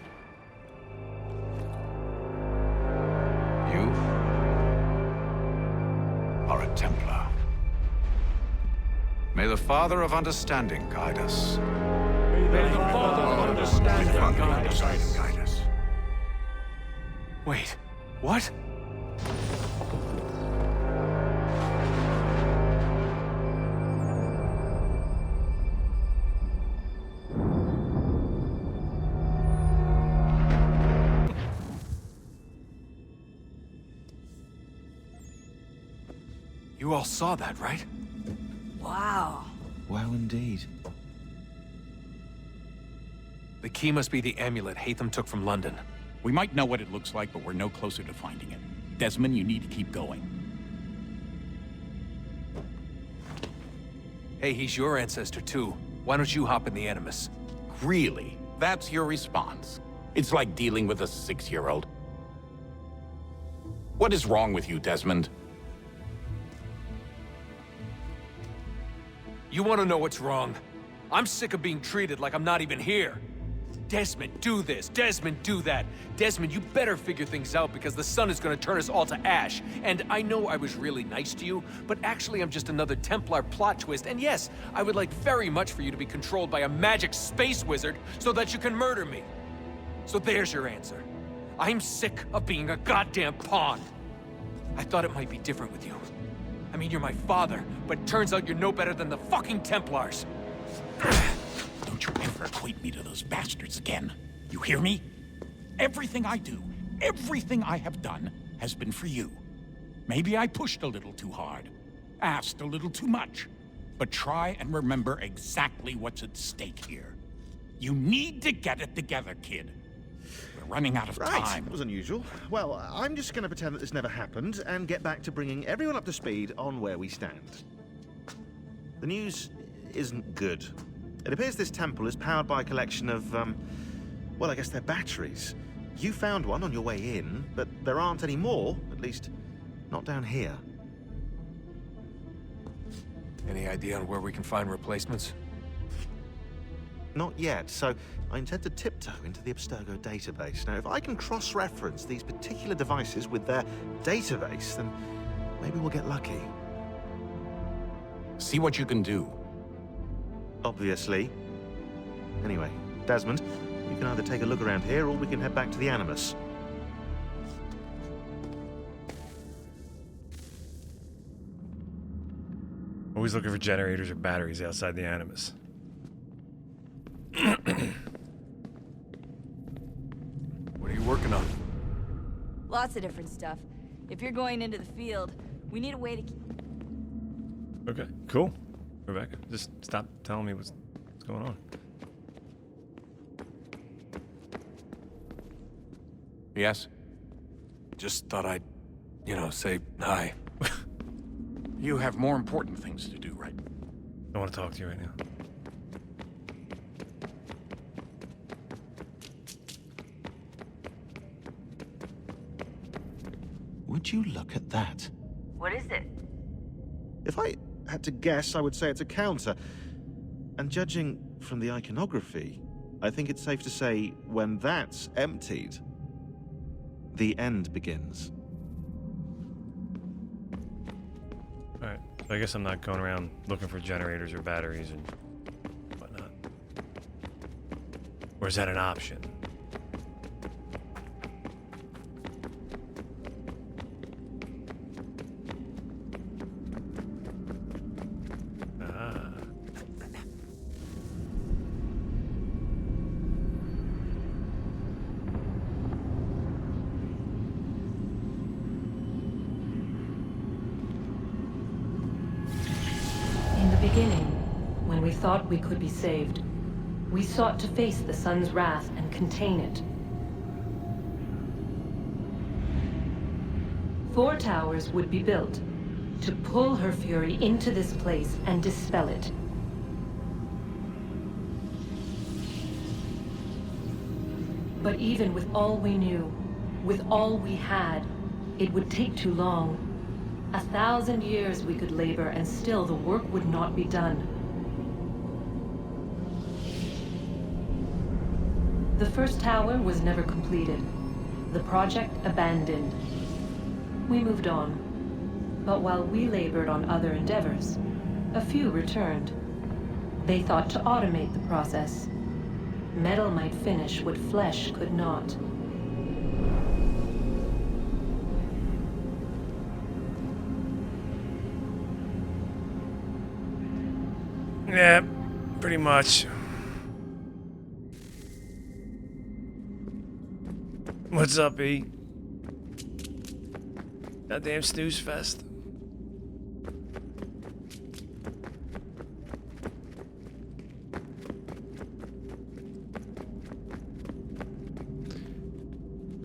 You are a Templar. May the Father of Understanding guide us. May the Father of Understanding guide us. Wait, what? You all saw that, right? Wow. Wow, indeed. The key must be the amulet Haytham took from London. We might know what it looks like, but we're no closer to finding it. Desmond, you need to keep going. Hey, he's your ancestor too. Why don't you hop in the Animus? Really? That's your response? It's like dealing with a 6-year-old. What is wrong with you, Desmond? You want to know what's wrong? I'm sick of being treated like I'm not even here. Desmond, do this. Desmond, do that. Desmond, you better figure things out because the sun is going to turn us all to ash. And I know I was really nice to you, but actually I'm just another Templar plot twist. And yes, I would like very much for you to be controlled by a magic space wizard so that you can murder me. So there's your answer. I'm sick of being a goddamn pawn. I thought it might be different with you. I mean, you're my father, but turns out you're no better than the fucking Templars. Don't you ever equate me to those bastards again. You hear me? Everything I do, everything I have done, has been for you. Maybe I pushed a little too hard, asked a little too much. But try and remember exactly what's at stake here. You need to get it together, kid. We're running out of time. That was unusual. Well, I'm just going to pretend that this never happened and get back to bringing everyone up to speed on where we stand. The news isn't good. It appears this temple is powered by a collection of, well, I guess they're batteries. You found one on your way in, but there aren't any more, at least not down here. Any idea on where we can find replacements? Not yet, so I intend to tiptoe into the Abstergo database. Now, if I can cross-reference these particular devices with their database, then maybe we'll get lucky. See what you can do. Obviously. Anyway, Desmond, you can either take a look around here, or we can head back to the Animus. Always looking for generators or batteries outside the Animus. What are you working on? Lots of different stuff. If you're going into the field, we need a way to keep... Okay, cool. Rebecca, just stop telling me what's going on. Yes? Just thought I'd, say hi. You have more important things to do, right? I don't want to talk to you right now. Would you look at that? What is it? If I had to guess, I would say it's a counter. And judging from the iconography, I think it's safe to say when that's emptied, the end begins. Alright, so I guess I'm not going around looking for generators or batteries and whatnot. Or is that an option? Thought we could be saved. We sought to face the sun's wrath and contain it. 4 towers would be built to pull her fury into this place and dispel it. But even with all we knew, with all we had, it would take too long. 1,000 years we could labor and still the work would not be done. The first tower was never completed. The project abandoned. We moved on. But while we labored on other endeavors, a few returned. They thought to automate the process. Metal might finish what flesh could not. Yeah, pretty much. What's up, E? Goddamn snooze fest.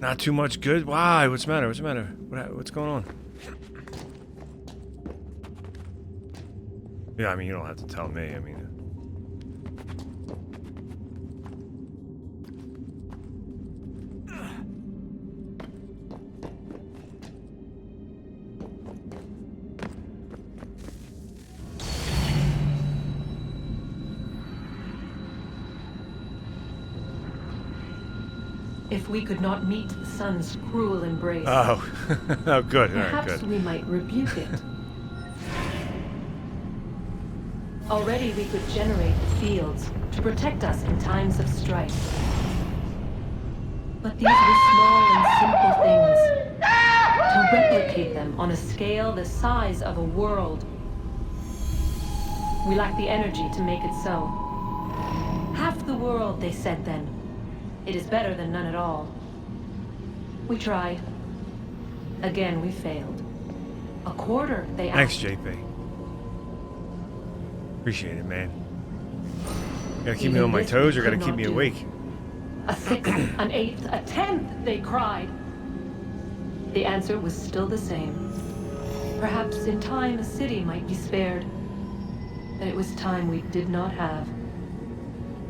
Not too much good? Why? What's the matter? What's the matter? What's going on? Yeah, I mean, you don't have to tell me. I mean... If we could not meet the sun's cruel embrace... Oh, oh good, perhaps all right, good. We might rebuke it. Already we could generate the fields to protect us in times of strife. But these were small and simple things. To replicate them on a scale the size of a world. We lack the energy to make it so. Half the world, they said then. It is better than none at all. We tried. Again, we failed. A quarter, they asked. Thanks, JP. Appreciate it, man. Gotta keep me on my toes or gotta keep me awake? A sixth, an eighth, a 10th, they cried. The answer was still the same. Perhaps in time a city might be spared. But it was time we did not have.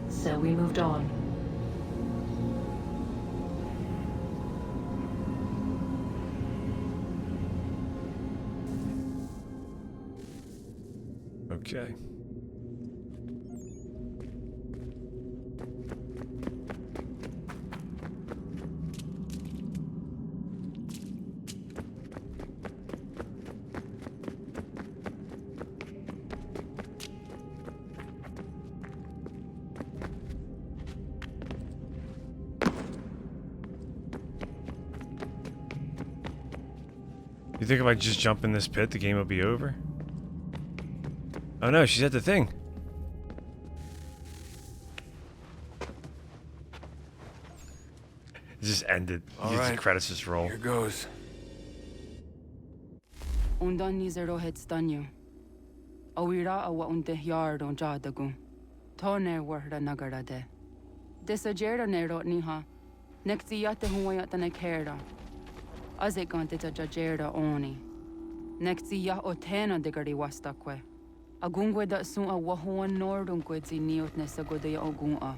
So we moved on. Okay. You think if I just jump in this pit, the game will be over? Oh no, she's at the thing. It just ended. All The right. credits just roll. Here goes. Undan nizero het stanyo. Awira awa unte yard on jadagu. Tone warda nagarade. Desajerda ne Ratonhnhaké. Nekti yate huwayata ne kera. Azekante ta jajerda oni. Nekti ya otena digari wastakwe. Agungwe da sun a wahuan nordun kwezi niot ne sagode ya ogun a.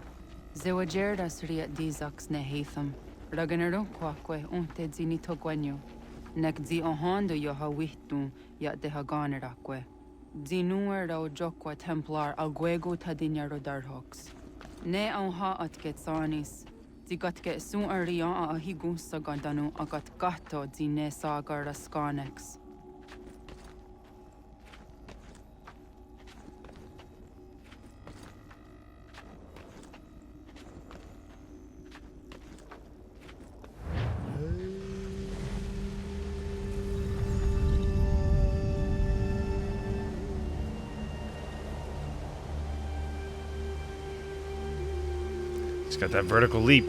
Zewajerda sriat dizax ne Haytham. Raganero kwakwe unte zini togwanyo. Nek zi ohando yo hawihtun ya de haganerakwe. Zinuer da ojokwa Templar agwego tadinya rodarhox. Ne onha atket sanis. Zigatke sun arian a higun sagandanu agat gato zine sagar raskanex. It's got that vertical leap.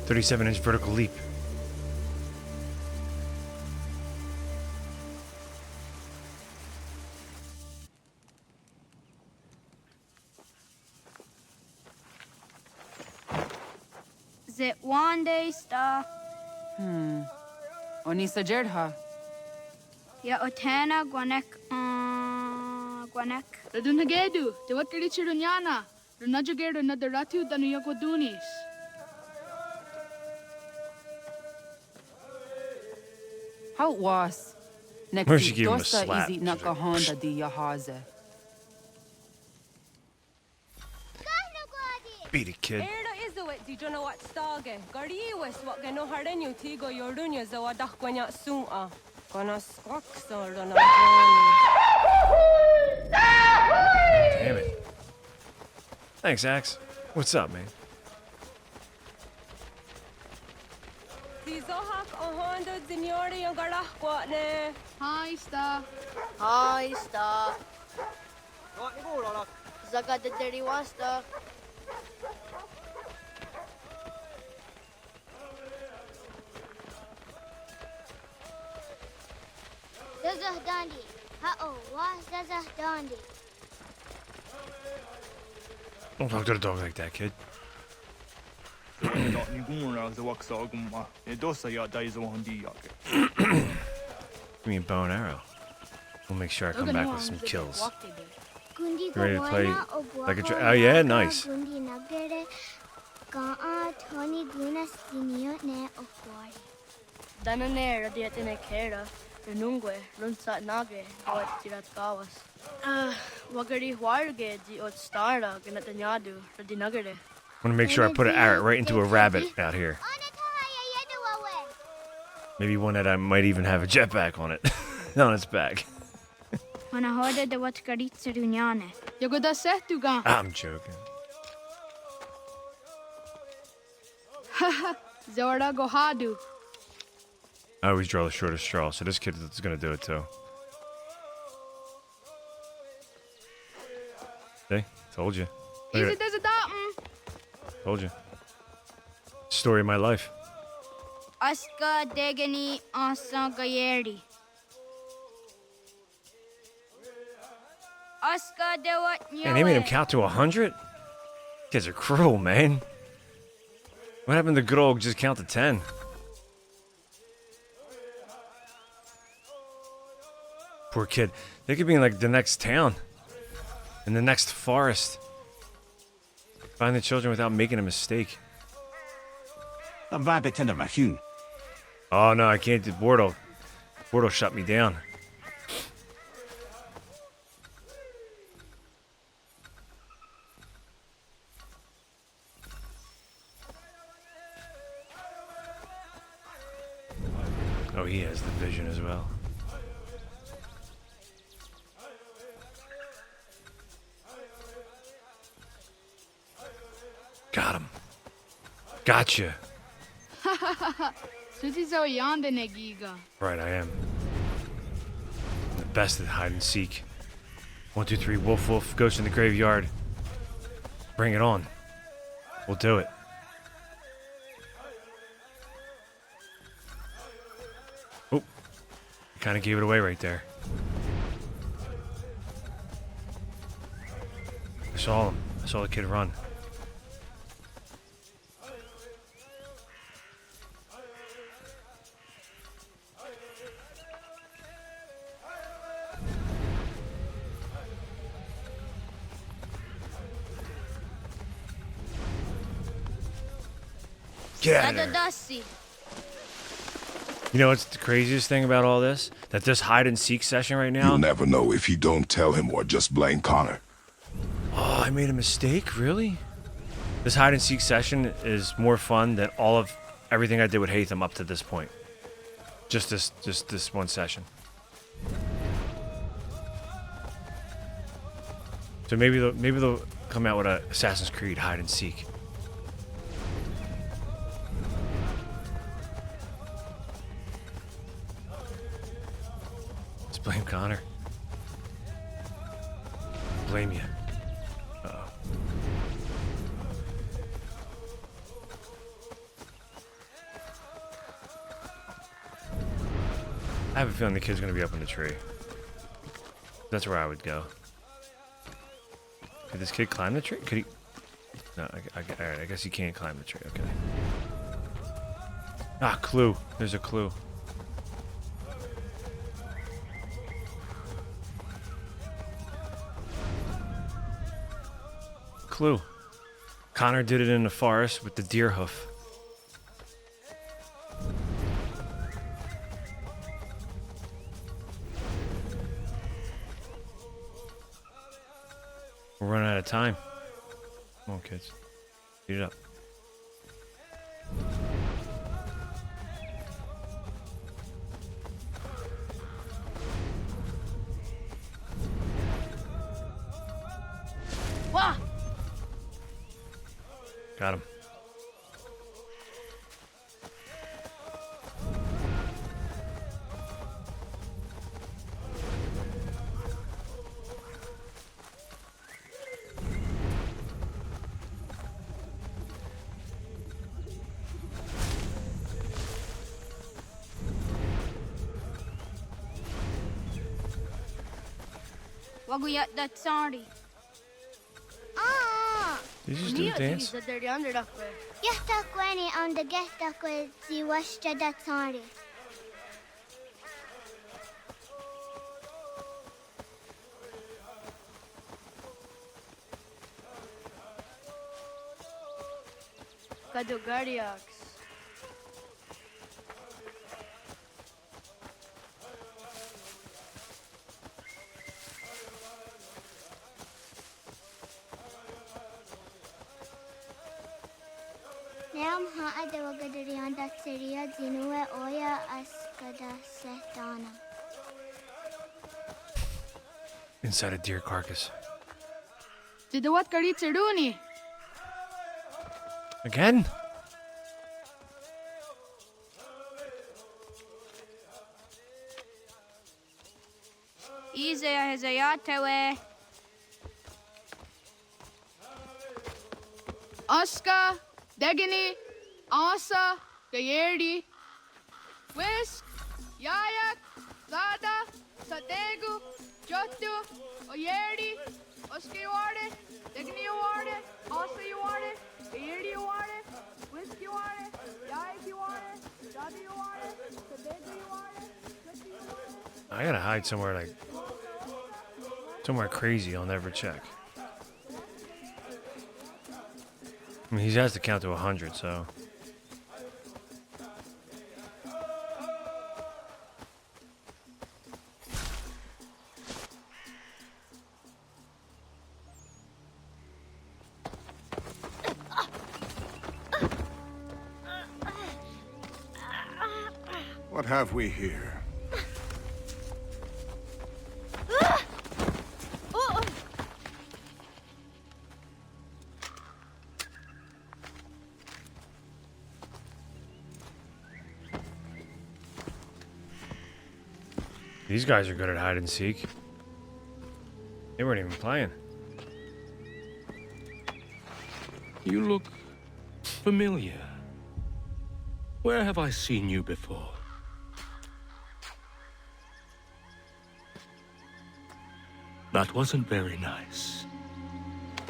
37-inch vertical leap. Is it one day star? Onisa Jerdha. Ya otana gwanek gwanek. Ratonhnhaké, de wat kalichi runyana. Runajageru na the ratu danu yakodunis. How was? Where'd she give him a Dosa slap? izi nakahonda di yahaze. Beat it, kid. Erda izuet di jona wat stage. Gariwes wat geno harenyu tigo yorunya zawadak gwanya suma. Gonna skroxor on Damn it. Thanks, Axe. What's up, man? Tizohak ohando signori yung garahkwatne. Hi, Star. Hi, Star. Zaga de deriwasta. Zazah Dandi. Ha-oh, was Zazah Dandi. Don't talk to the dog like that, kid. You mean bow and arrow. We'll make sure I come back with some kills. You ready to play like a oh yeah, nice. Dananera dietine kera. Renungwe, runsa nage, what tirat gawas. Wagari huarge di ot stara, ganatanyadu, radinagare. I want to make sure I put an arrow right into a rabbit out here. Maybe one that I might even have a jetpack on it. On its back. Wana hoda de wat karitsa runyane. Yagoda sehtuga. I'm joking. Haha, Zawada gohadu. I always draw the shortest straw, so this kid is going to do it too. See? Told you. Look at Easy it. does it. Told you. Story of my life. Aska degani asa gayeri. Man, they made him count to 100? Kids are cruel, man. What happened to good old just count to 10? Poor kid. They could be in like the next town. In the next forest. Find the children without making a mistake. Oh no, I can't do Bordeaux. Bordeaux shut me down. Oh, he has the vision as well. Got him. Gotcha. Right, I am. I'm the best at hide and seek. 1, 2, 3, wolf, wolf, ghost in the graveyard. Bring it on. We'll do it. Oh, kind of gave it away right there. I saw him. I saw the kid run. Get out of there. You know what's the craziest thing about all this? That this hide and seek session right now... You'll never know if you don't tell him or just blame Connor. Oh, I made a mistake? Really? This hide and seek session is more fun than all of everything I did with Haytham up to this point. Just this one session. So maybe they'll come out with a Assassin's Creed hide and seek. Let's blame Connor. Blame you. Uh-oh. I have a feeling the kid's gonna be up in the tree. That's where I would go. Could this kid climb the tree? Could he? No, alright, I guess he can't climb the tree. Okay. Ah, clue. There's a clue. Clue. Connor did it in the forest with the deer hoof. We're running out of time. Come on, kids. Speed it up. Wah! Got him. Waguyat that sorry. Did you just do a dance? Yahta kweni on the gesta kwe si washta that sorry. Kadogariax. Neam ha ade wagadarian that seria zinue oya askada setana. Inside a deer carcass. Tidawat kari tsiruni. Again? Izaya hezayatewe. Aska, Degini, Asa, Gayerdi, Whisk, Yayak, Zada, Sategu, Jottu, Oyeri, Oskiware, Tegniware, Osayuare, Ayeriware, Whiskyware, Yaikiware, Jabiware, Tabegiware. I gotta hide somewhere like somewhere crazy I'll never check. I mean, he has to count to 100, so. What have we here? These guys are good at hide and seek. They weren't even playing. You look familiar. Where have I seen you before? That wasn't very nice.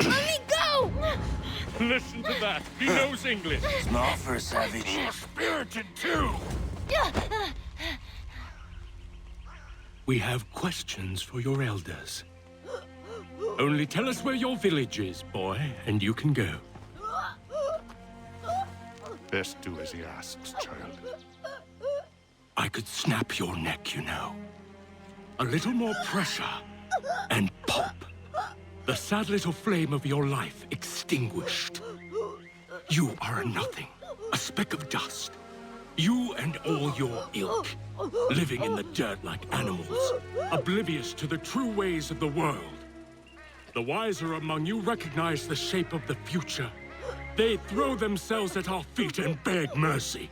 Let me go! Listen to that. He knows English. Smart for a savage. You're spirited too. We have questions for your elders. Only tell us where your village is, boy, and you can go. Best do as he asks, child. I could snap your neck, you know. A little more pressure, and pop. The sad little flame of your life extinguished. You are a nothing, a speck of dust. You and all your ilk, living in the dirt like animals, oblivious to the true ways of the world. The wiser among you recognize the shape of the future. They throw themselves at our feet and beg mercy.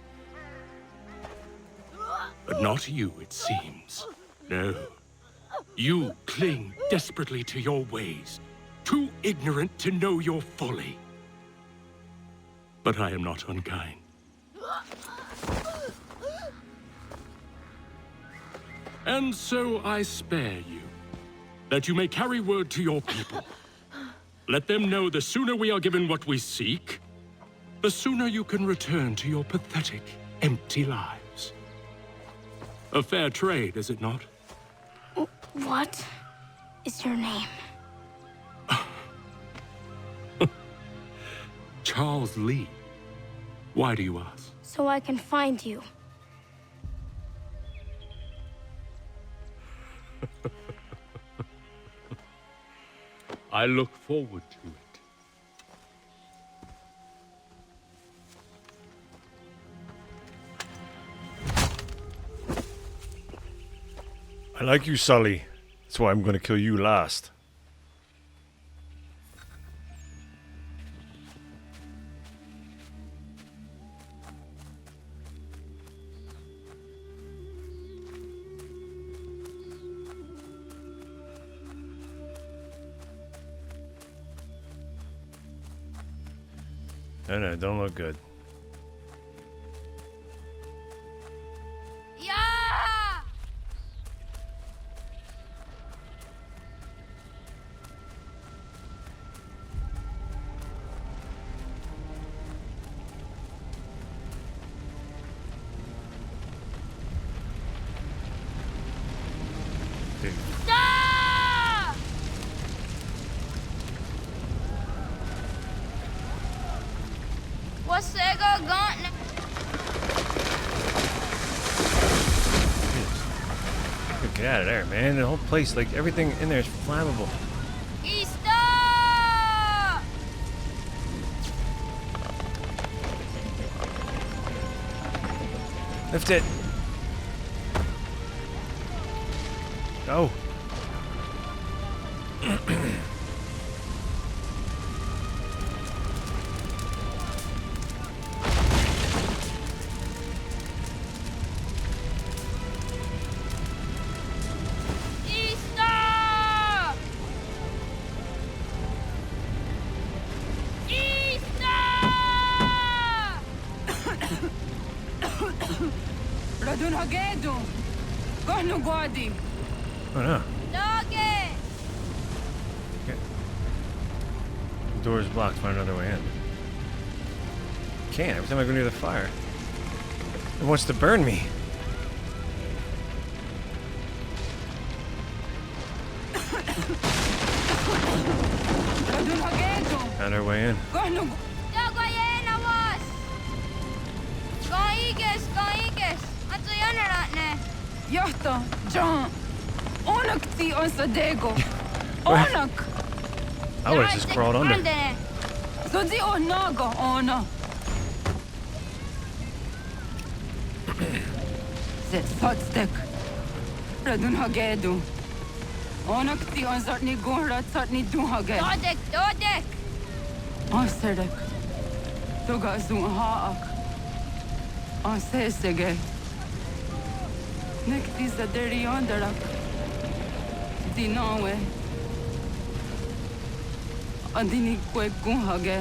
But not you, it seems. No. You cling desperately to your ways, too ignorant to know your folly. But I am not unkind. And so I spare you, that you may carry word to your people. Let them know the sooner we are given what we seek, the sooner you can return to your pathetic, empty lives. A fair trade, is it not? What is your name? Charles Lee. Why do you ask? So I can find you. I look forward to it. I like you, Sully. That's why I'm gonna kill you last. No, don't look good. Yeah! What's that got? Get out of there, man. The whole place, like everything in there is flammable. Lift it. Go. Ratonhnhaké, Gorno Guardi. Oh no. Nage! door is blocked. Find another way in. Can't. Every time I go near the fire, it wants to burn me. Found our way in. Johto, John. Onak ti on sadego. Onak. I would have just crawled under. Zodzi onago ona. Zet sotstek. Ratonhnhaké du. Onak ti on zartni gunra zartni duhage. Dodek. Osedek. Toga zun haak. Osesege. Nek ti zaderi ondarak. Dinawe. Andini kwe gunhage.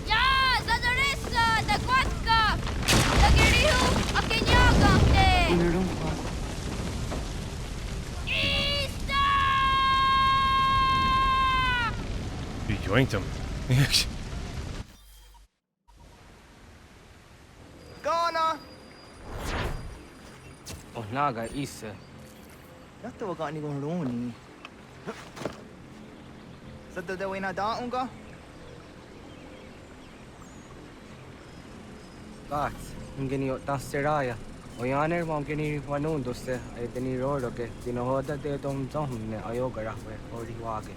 Ja, zadarissa, da kwatka. Da girihu, akinyaga te. Unarumpa. You yoinked him. Gana. Oh, naga isa. Yatta waga ni gonroni. Sadda da wena da unga. Gats, ingeni tasseraya. Oyaner mongeni wanundo se edeni roro ke dinohoda de dom ne ayoga rahwe ori wage.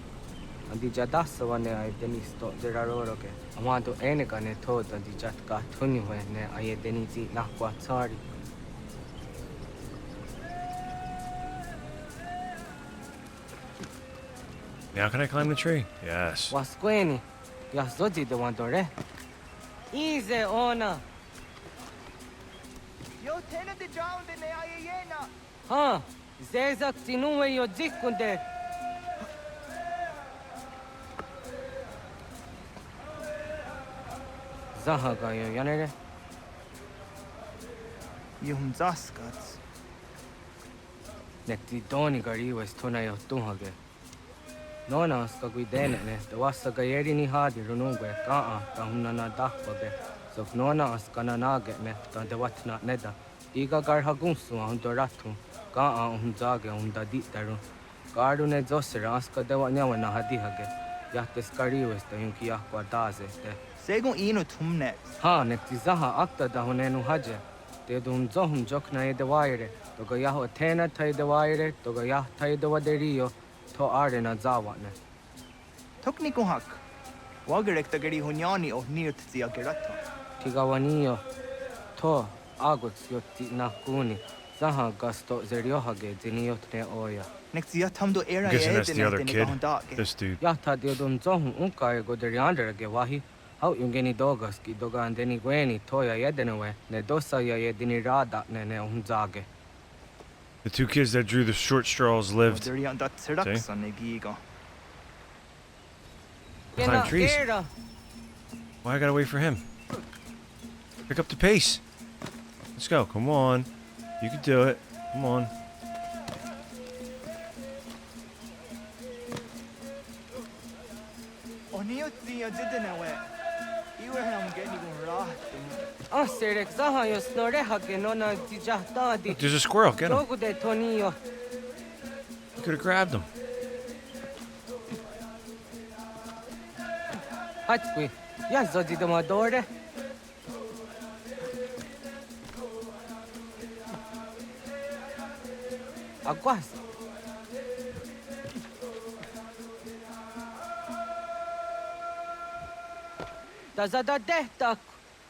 Andi jadasa wane edeni sto deraroro ke. Amanto eneka ne toda di jatka tuni we ne ayedeni ti nakwa tsari. Now can I climb the tree? Yes. Wasqueni, Yazodi the one dore. Easy ona. Yo tena de down de ne ayena. Huh? Zezak tinuwe yo dikunde. Zahaga yo yanere. Yum zaskats. Nekti doni gari was tuna yo tunhage. Nona ska guidene ne, the wasa gayeri ni hadi runungwe kaa kahuna na dahwabe. So nona ska na nage ne, ta de watna neda. Iga gar hagunsu hundo ratu, kaa zage hunda ditaru. Garu ne zosera ska de wanyawa na hadihage. Yahte skariwes ta yunki yahwa daze te. Segun ino tumne. Ha, nekti zaha akta da hunenu haje. Te dum zohum jokna e de waire. Toga yaho tena tai de waire, toga yah tai de waderio. To arena zawane. Tokni kuhak. Wagerek ta gari hunyani o nirt zia gerata. Tigawanio. To aguts yotti nakuni. Zaha gasto zeriohage diniotne oya. Next zia tamdo era I'm guessing that's the other kid. This dude. Yata diodum zohum unka go deriandere wahi. How yungeni dogas ki doga andeni gweni toya yedenewe. Ne dosa ya yedini rada ne unzage. The two kids that drew the short straws lived. See? Climb trees. Why I gotta wait for him? Pick up the pace. Let's go. Come on. You can do it. Come on. There's a squirrel. Get him. You could have grabbed him. Hatqui. Ja zodi do madore. Aguas. Da zada dehtak.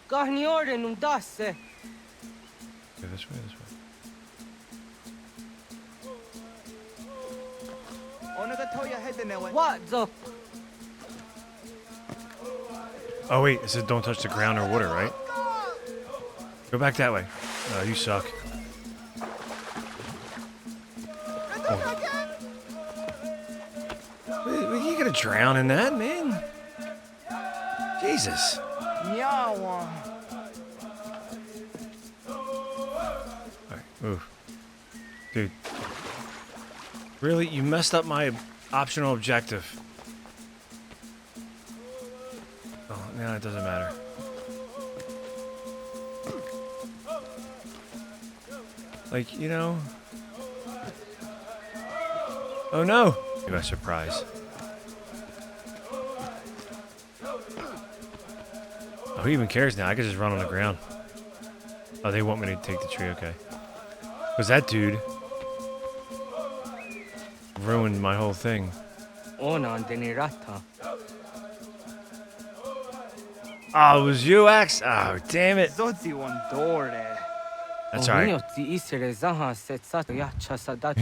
Kahni ore num dasse. Okay, this way, this way. What the? Oh wait, it said don't touch the ground or water, right? Go back that way. You suck. Oh. You gonna drown in that, man? Jesus. Alright, move. Dude. Really? You messed up my optional objective. No, it doesn't matter. Like, you know... Oh no! Maybe a surprise. Oh, who even cares now? I can just run on the ground. Oh, they want me to take the tree, okay. Because that dude ruined my whole thing. Oh, it was you, Axe? Oh, damn it. That's alright. You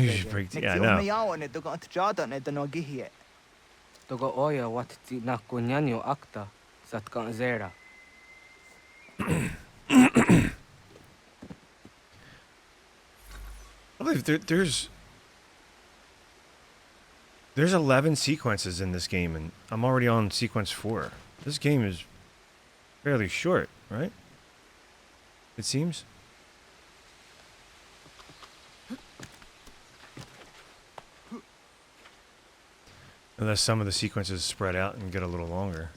just break the... Yeah, I know. I believe there's 11 sequences in this game, and I'm already on sequence 4. This game is fairly short, right? It seems. Unless some of the sequences spread out and get a little longer.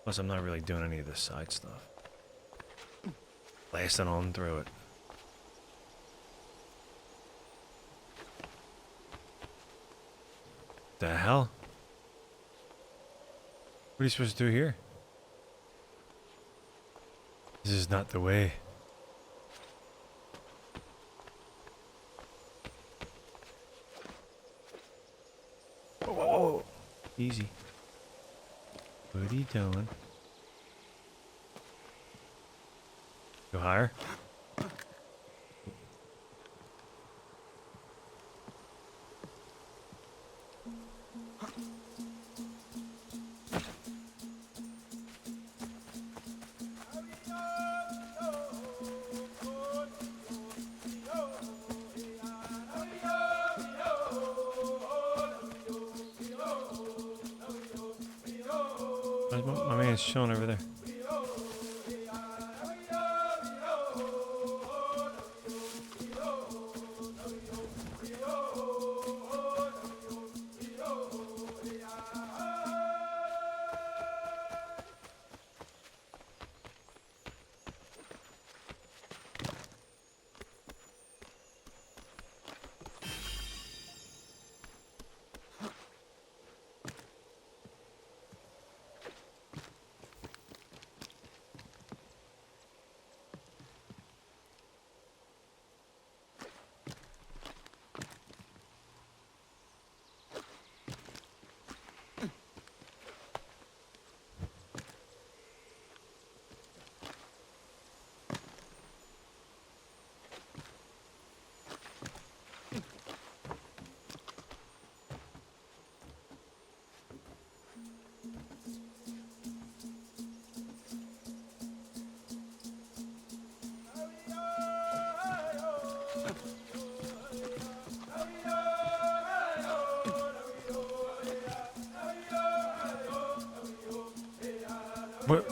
Plus, I'm not really doing any of this side stuff. Blasting on through it. The hell? What are you supposed to do here? This is not the way. Oh, easy. What are you doing? Go higher. My man's chilling over there. What?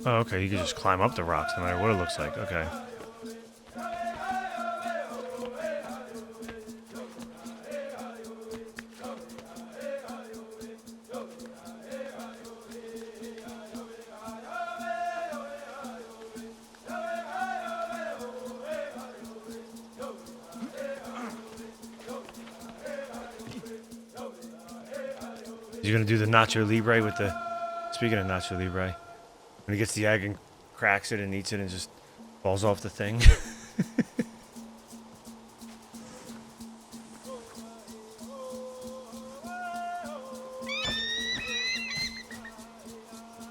Oh, okay, you can just climb up the rocks no matter what it looks like. Okay. You're gonna do the Nacho Libre with the... Speaking of Nacho Libre, when he gets the egg and cracks it and eats it and just falls off the thing.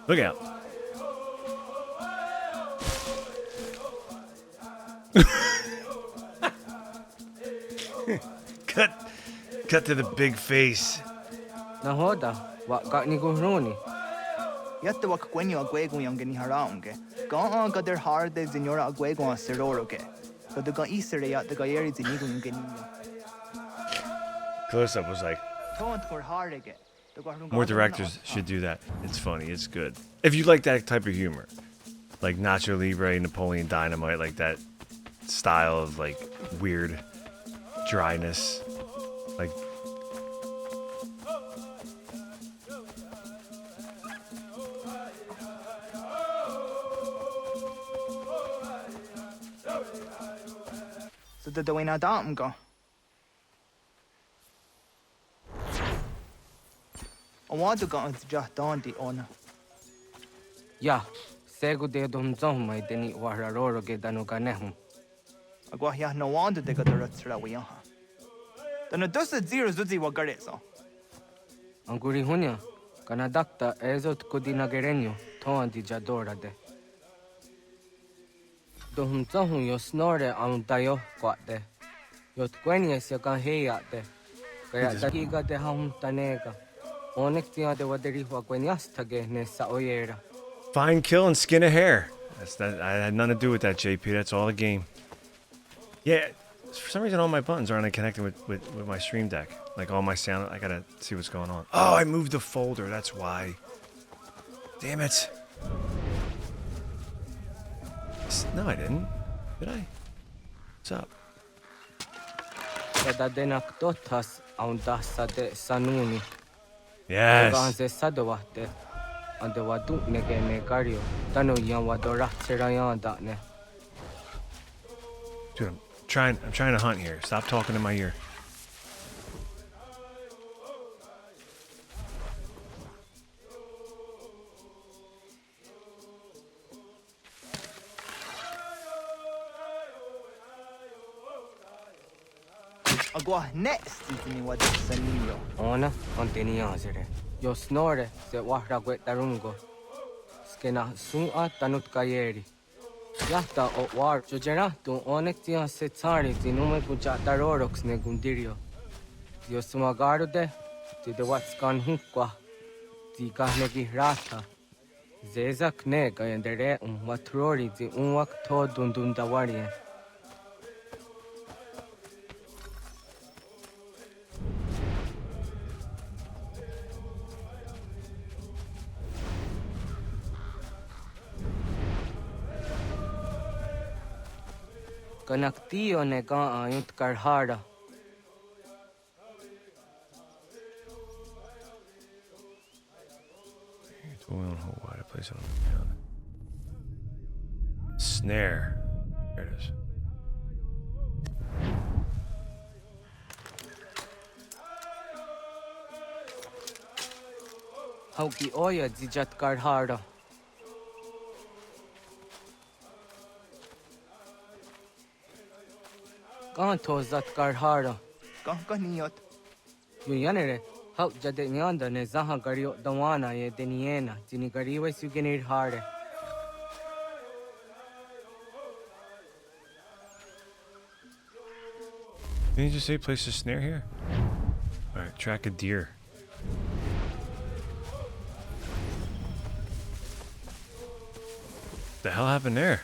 Look out. cut to the big face. Nahoda, what got ni guhroni? Yatta wak gwenyo agwego yang gani haraunge. Ga ga der hard de senora agwego a seroroke. But the ga isere yat the gayeri zinigun gani. Close up was like, Taunt for hardige. more directors should do that. It's funny, it's good. If you like that type of humor, like Nacho Libre, Napoleon Dynamite, like that style of like weird dryness, like. So the doina dam go. I want to go into just Dante on. Yeah, sego de dom zom mai deni wararoro ge dano ganehum. Agwa ya no wonder they got the rats we aha. Then does the zero zuzi wa gareso. Anguri hunya, kanadakta ezot kodina gerenyo, toan di jadora de. Dohum zahum yo snore am dayo kwate. Yot kwenye se kan heya de. Kaya dakiga de ham tanega. Onek tia de waderi wa kwenyas tage ne sa oyera. Find, kill, and skin a hair. That's that. I had nothing to do with that, JP. That's all the game. Yeah, for some reason all my buttons aren't connected with my stream deck. Like all my sound, I gotta see what's going on. Oh, I moved the folder. That's why. Damn it. No, I didn't. Did I? What's up? Kada denak totas aundasa de sanuni. Yes. Ganze sadawate. Ande wadu nege negario. Tano yan wadora serayan da ne. Dude, I'm trying to hunt here. Stop talking in my ear. Agua next ni wa de sanillo. Ona antenia zere. Yo snore se wahra guetarungo. Skena sua tanut kayeri. Yahta o war jojera tu onek tia se tsari ti nume kucha tarorox ne gundirio. Yo sumagaru de ti de watskan hukwa. Ti kahne ki rata. Zezak ne gayendere watrori ti unwak to dundundawarie. Kanaktiyo ne ka ayut karhara. Place it on the ground. Snare. There it is. Hauki oya dijat karhara. Kahan tozat karhara. Kahkaniyot. Yo yanere. How jade nyanda ne zaha gario dawana ye deniena jini gariwe sugenir hare. Didn't you just say place a snare here? Alright, track a deer. The hell happened there?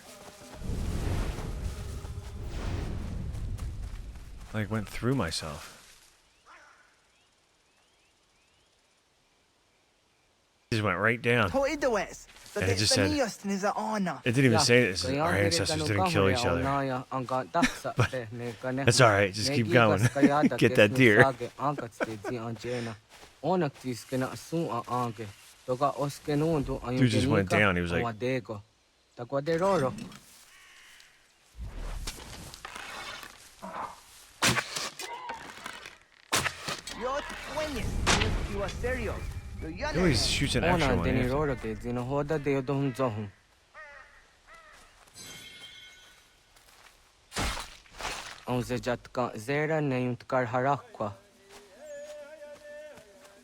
Like went through myself. Just went right down. And it just said, it didn't even say this. Our ancestors didn't kill each other. But that's alright, just keep going. Get that deer. Dude just went down, he was like... He always shoots an extra one.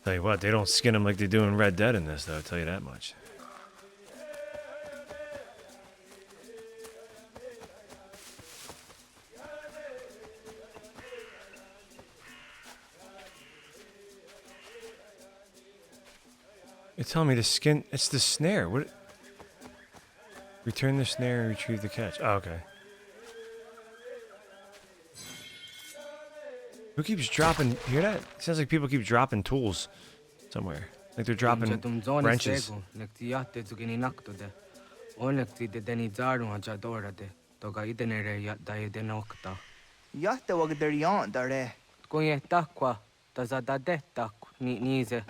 Tell you what, they don't skin him like they do in Red Dead in this, though, I'll tell you that much. It's telling me to skin. It's the snare. What? Return the snare and retrieve the catch. Oh, okay. Who keeps dropping? Hear that? It sounds like people keep dropping tools somewhere. Like they're dropping wrenches. Yatte wag der yan dare. Konye takwa, tazadade tak ni nize.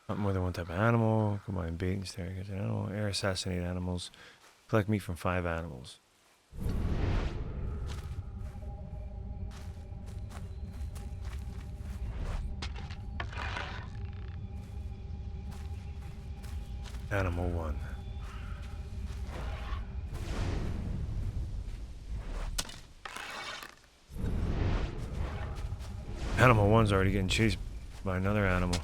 Not more than one type of animal. Combine bait and snare against an animal. Air assassinate animals. Collect meat from 5 animals. Animal 1. Animal 1's already getting chased by another animal.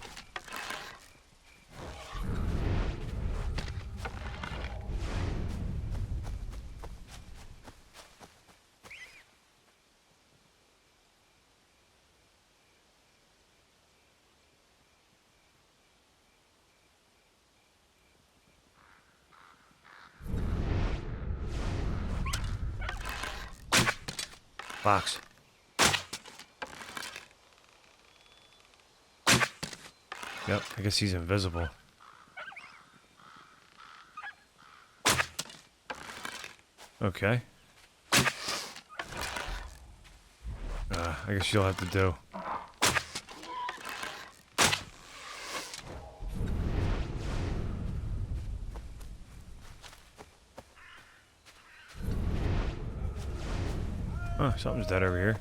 Box. Yep, I guess he's invisible. Okay. I guess you'll have to do. Oh, something's dead over here.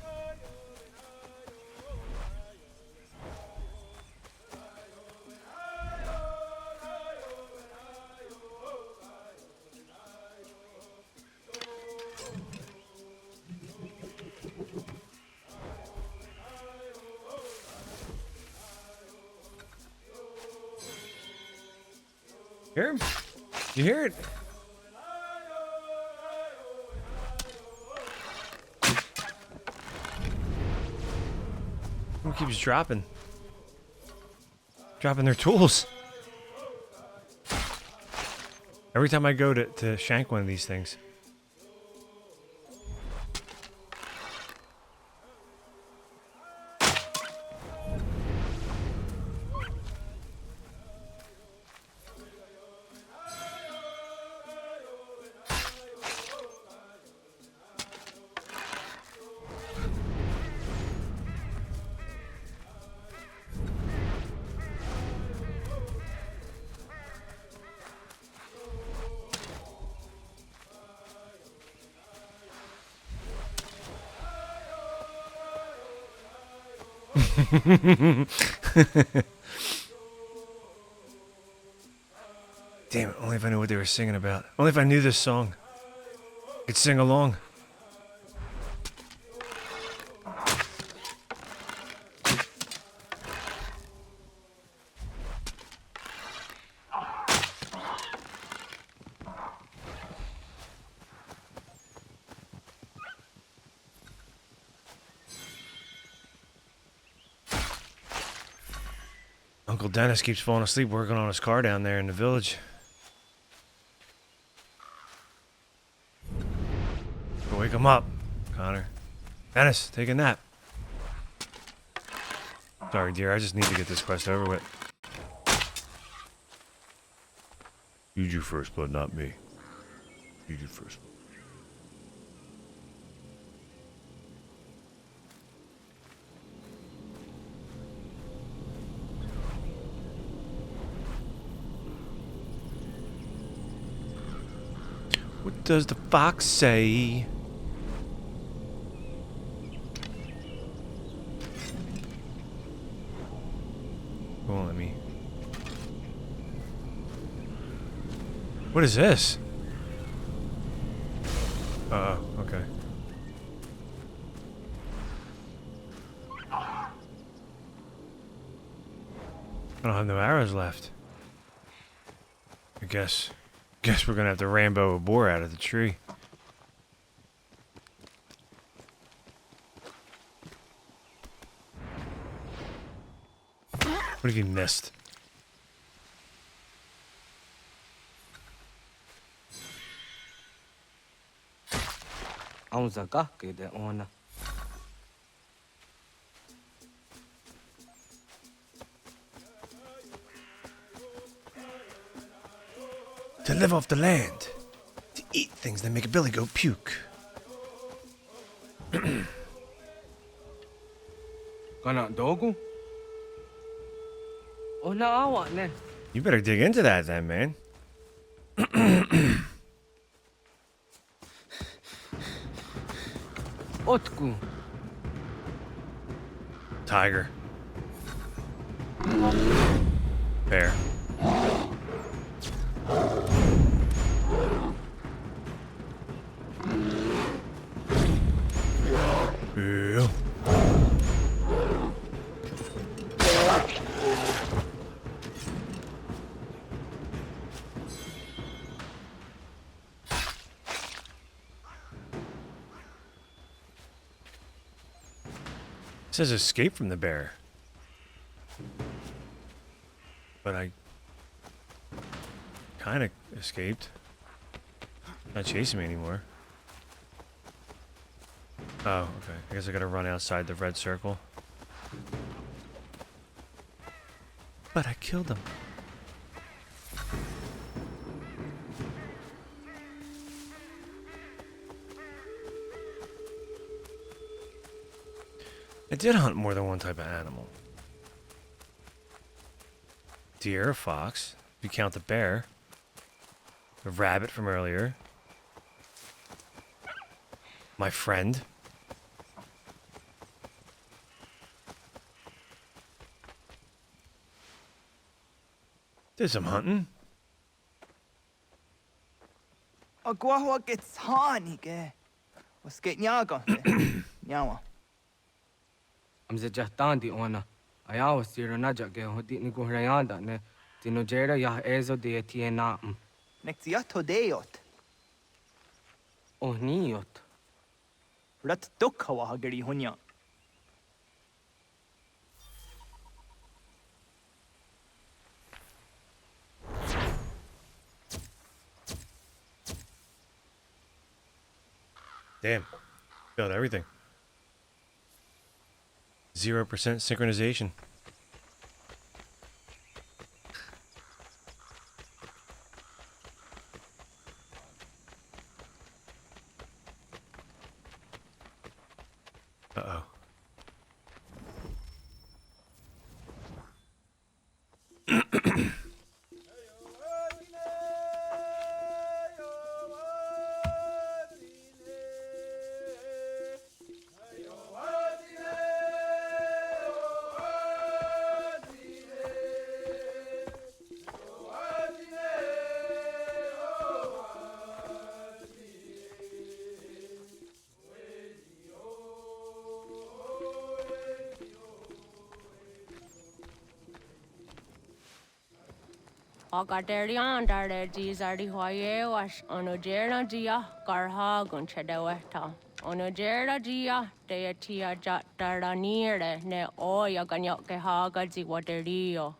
Hear him? You hear it? Who keeps dropping their tools? Every time I go to shank one of these things. Damn it, only if I knew what they were singing about. Only if I knew this song. I could sing along. Uncle Dennis keeps falling asleep working on his car down there in the village. Go wake him up, Connor. Dennis, take a nap. Sorry, dear, I just need to get this quest over with. You do first blood, not me. You do first blood. What does the fox say? Won't let me. What is this? Okay. I don't have no arrows left. I guess Guess we're gonna have to Rambo a boar out of the tree. What have you missed? To live off the land. To eat things that make a billy goat puke. Kana dogu? Oh na awa ne. You better dig into that then, man. Otku. Tiger. Bear. Ew. It says escape from the bear. But I kind of escaped. Not chasing me anymore. Oh, okay. I guess I gotta run outside the red circle. But I killed him. I did hunt more than one type of animal. Deer, a fox, if you count the bear. A rabbit from earlier. My friend. Did some hunting. Agua gets honey, ke. Was get nyaga. Nyawa. I'm the Jahtandi ona. Ayawa siro naja ge hodi ni guhrayanda ne. Tinojera ya ezo de etiena. Nexiato deot. Oh niot. Rat dukhawa hageri hunya. Damn. Failed everything. 0% synchronization. Uh-oh. Agaderian dare dizardi hoye was onojera dia garha gunchedeweta. Onojera dia deatia jataranire ne oya ganyoke haga ziwaterio.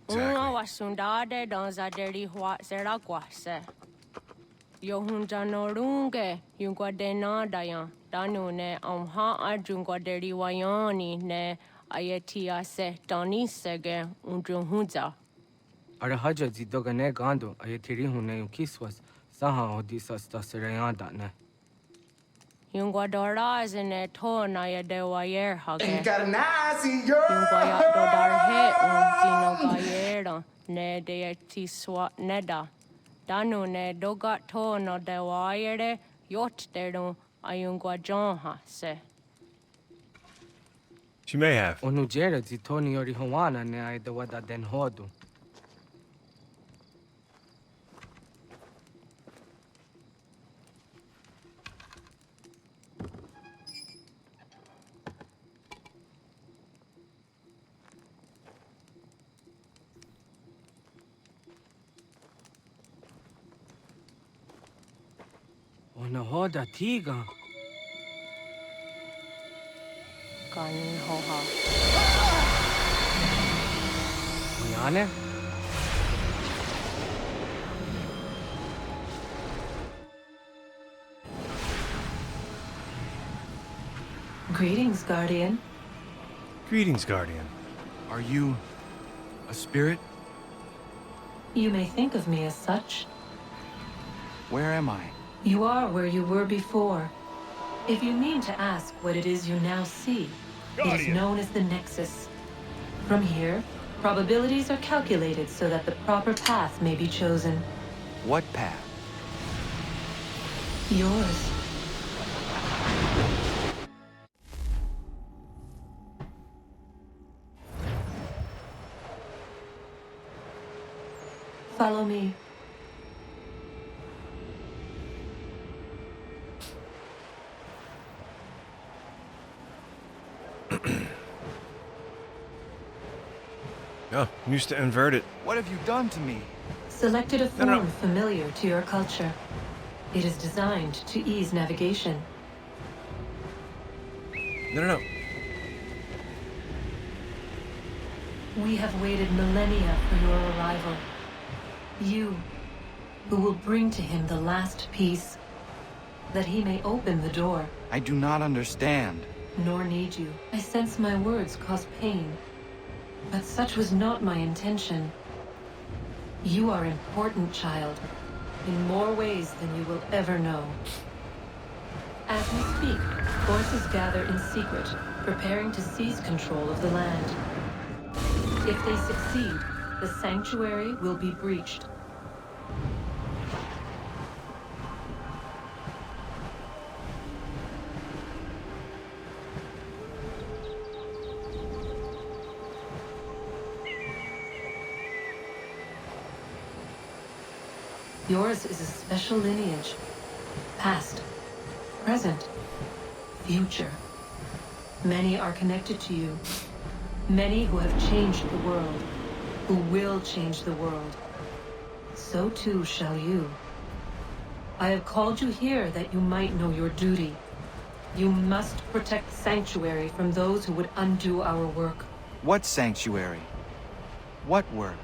Una wasundade donzaderi hua seraguase. Yohunja norunge yungwadena dayan. Danune amha ajungwaderi wayani ne Ayatia se Donisege Undruhunza. Arahaja zidogane gando ayatiri hune kiswas saha odisa stasirayanda ne. Yungwadora zine to naya de wayer hage. Encarnasi yo. Yungwaya dodar he zino gayera ne de tiswa neda. Danu ne dogat to no de wayere yot deru ayungwa jonha se. She may have. Onujera zitoni yori hawana ne ay dawada den hodu. Nahoda tiga. Kan hoha. Yane? Greetings, Guardian. Greetings, Guardian. Are you a spirit? You may think of me as such. Where am I? You are where you were before. If you mean to ask what it is you now see, it is Guardian. known as the Nexus. From here, probabilities are calculated so that the proper path may be chosen. What path? Yours. Follow me. Oh, I'm used to invert it. What have you done to me? Selected a form No. familiar to your culture. It is designed to ease navigation. No. We have waited millennia for your arrival. You, who will bring to him the last piece, that he may open the door. I do not understand. Nor need you. I sense my words cause pain. But such was not my intention. You are important, child, in more ways than you will ever know. As we speak, forces gather in secret, preparing to seize control of the land. If they succeed, the sanctuary will be breached. Yours is a special lineage. Past, present, future. Many are connected to you. Many who have changed the world, who will change the world. So too shall you. I have called you here that you might know your duty. You must protect Sanctuary from those who would undo our work. What sanctuary? What work?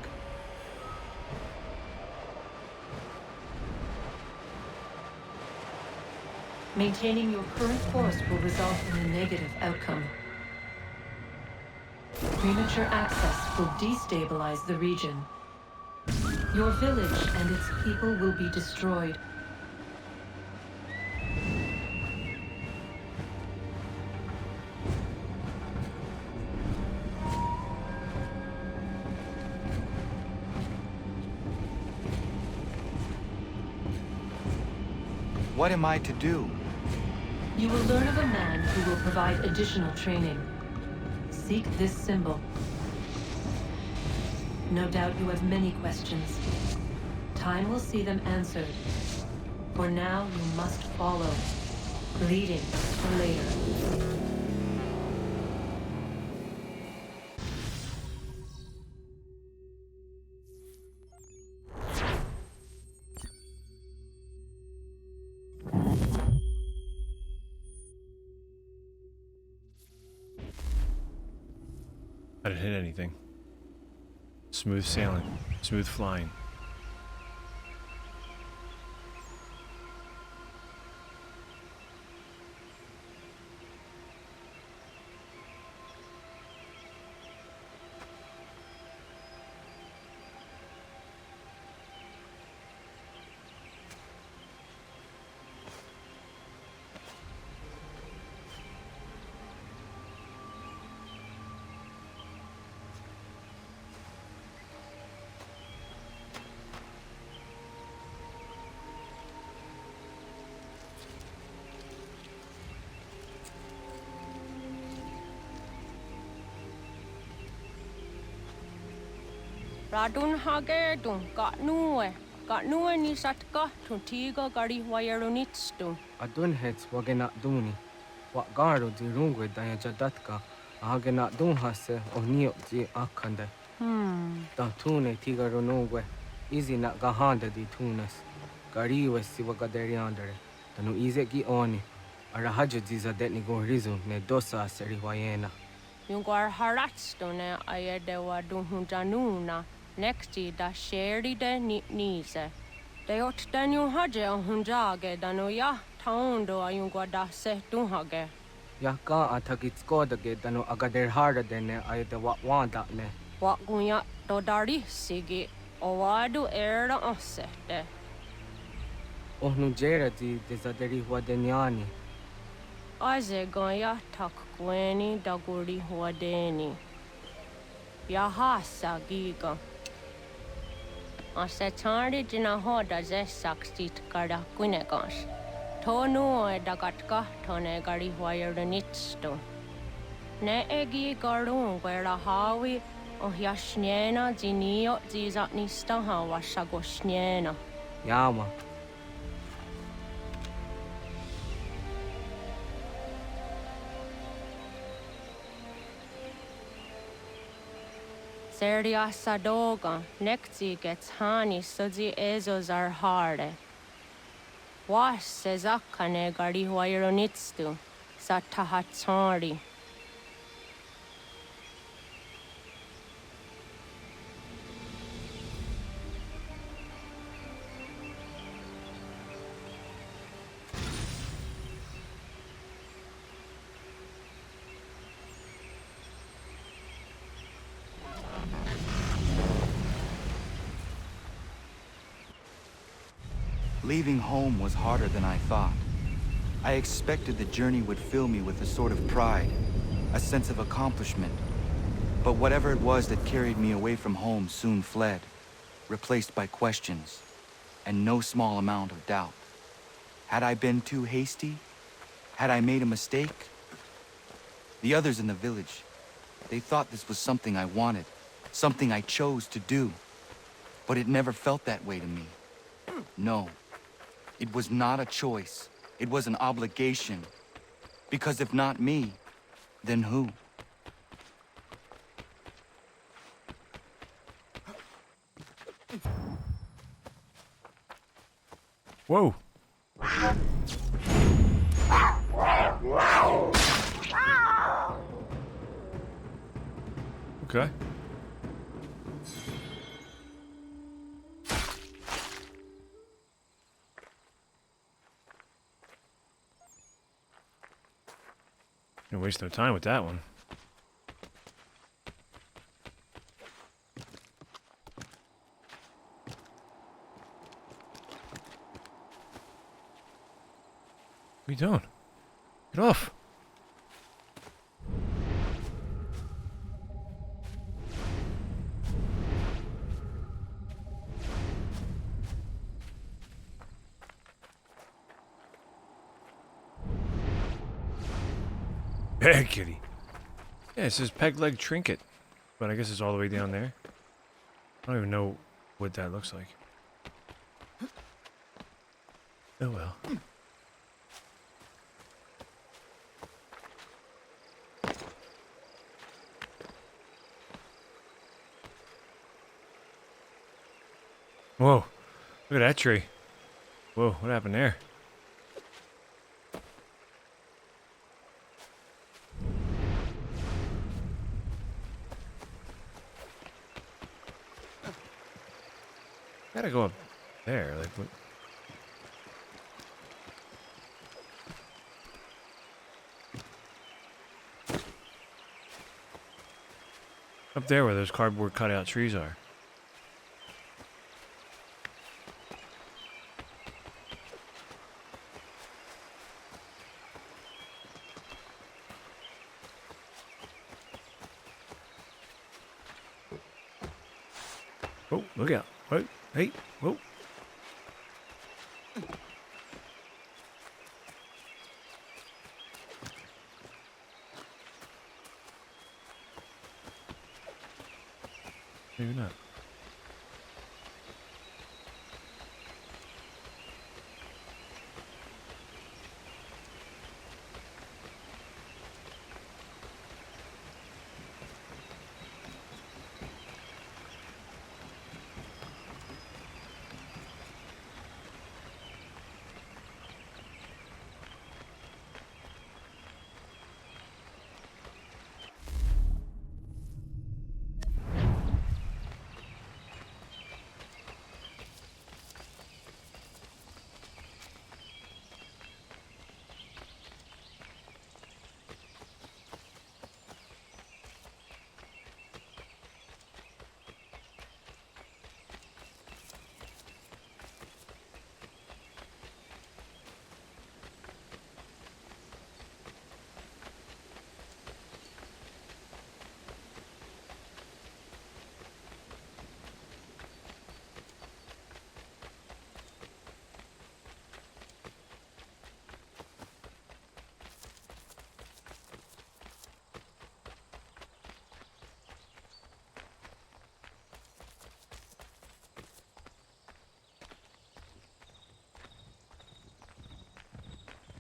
Maintaining your current course will result in a negative outcome. Premature access will destabilize the region. Your village and its people will be destroyed. What am I to do? You will learn of a man who will provide additional training. Seek this symbol. No doubt you have many questions. Time will see them answered. For now, you must follow. Leading for later. I didn't hit anything. Smooth sailing. Smooth flying. Ratonhnhaké tun Katnue ni satka tun tiga gari wayarunitstun. Adun hets wagena duni. What garo di rungwe daya jadatka. Ahagena dun hase onio di akande. Da tune tiga ronungwe. Easy na gahanda di tunas. Gariwe si wagaderiandere. Tanu izeki oni. Arahaja diza detni go rizu ne dosa seri wayena. Yungar haratstone ayede wa dunhunjanuna. Nexti da sheri de nise. De ot danu haje hunjage danu ya taundo ayungwa da se dunhage. Yaka atakitskoda ge danu agader harda dene ayede wa wanda ne. Wa gunya dodari sigi owadu era osete. Ohnu jera di dezaderi huadeniani. Aze goya takweni daguri huadeni. Yahasa giga. Asetari jina hoda ze sakstit kada kunegas. Tonu e dagatka tone gari huayernitsto. Ne egi garun gwera hawi o yashnena zinio zizatnista hawa shagoshnena. Yama. Seria sadoga, nekti gets hani sudzi ezos are harde. Was sezakane gari huayronitstu, satahatsari. Leaving home was harder than I thought. I expected the journey would fill me with a sort of pride, a sense of accomplishment. But whatever it was that carried me away from home soon fled, replaced by questions, and no small amount of doubt. Had I been too hasty? Had I made a mistake? The others in the village, they thought this was something I wanted, something I chose to do. But it never felt that way to me. No. It was not a choice. It was an obligation. Because if not me, then who? Whoa. Okay. Didn't waste no time with that one. What are you doing? Get off! Peg kitty. Yeah, it says peg leg trinket. But I guess it's all the way down there. I don't even know what that looks like. Oh well. Whoa. Look at that tree. Whoa, what happened there? Gotta go up there, like what? Up there where those cardboard cutout trees are. Oh, look out. Wait, hey, whoa. Maybe not.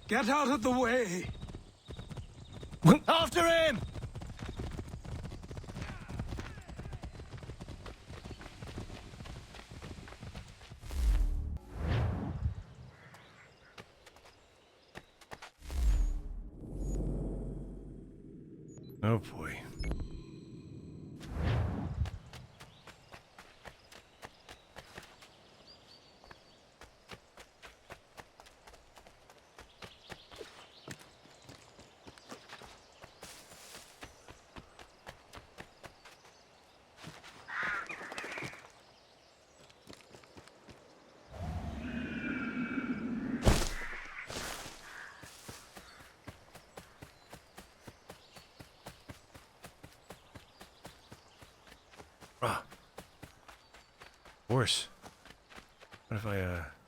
Get out of the way! After him! Oh boy. Horse. What if I,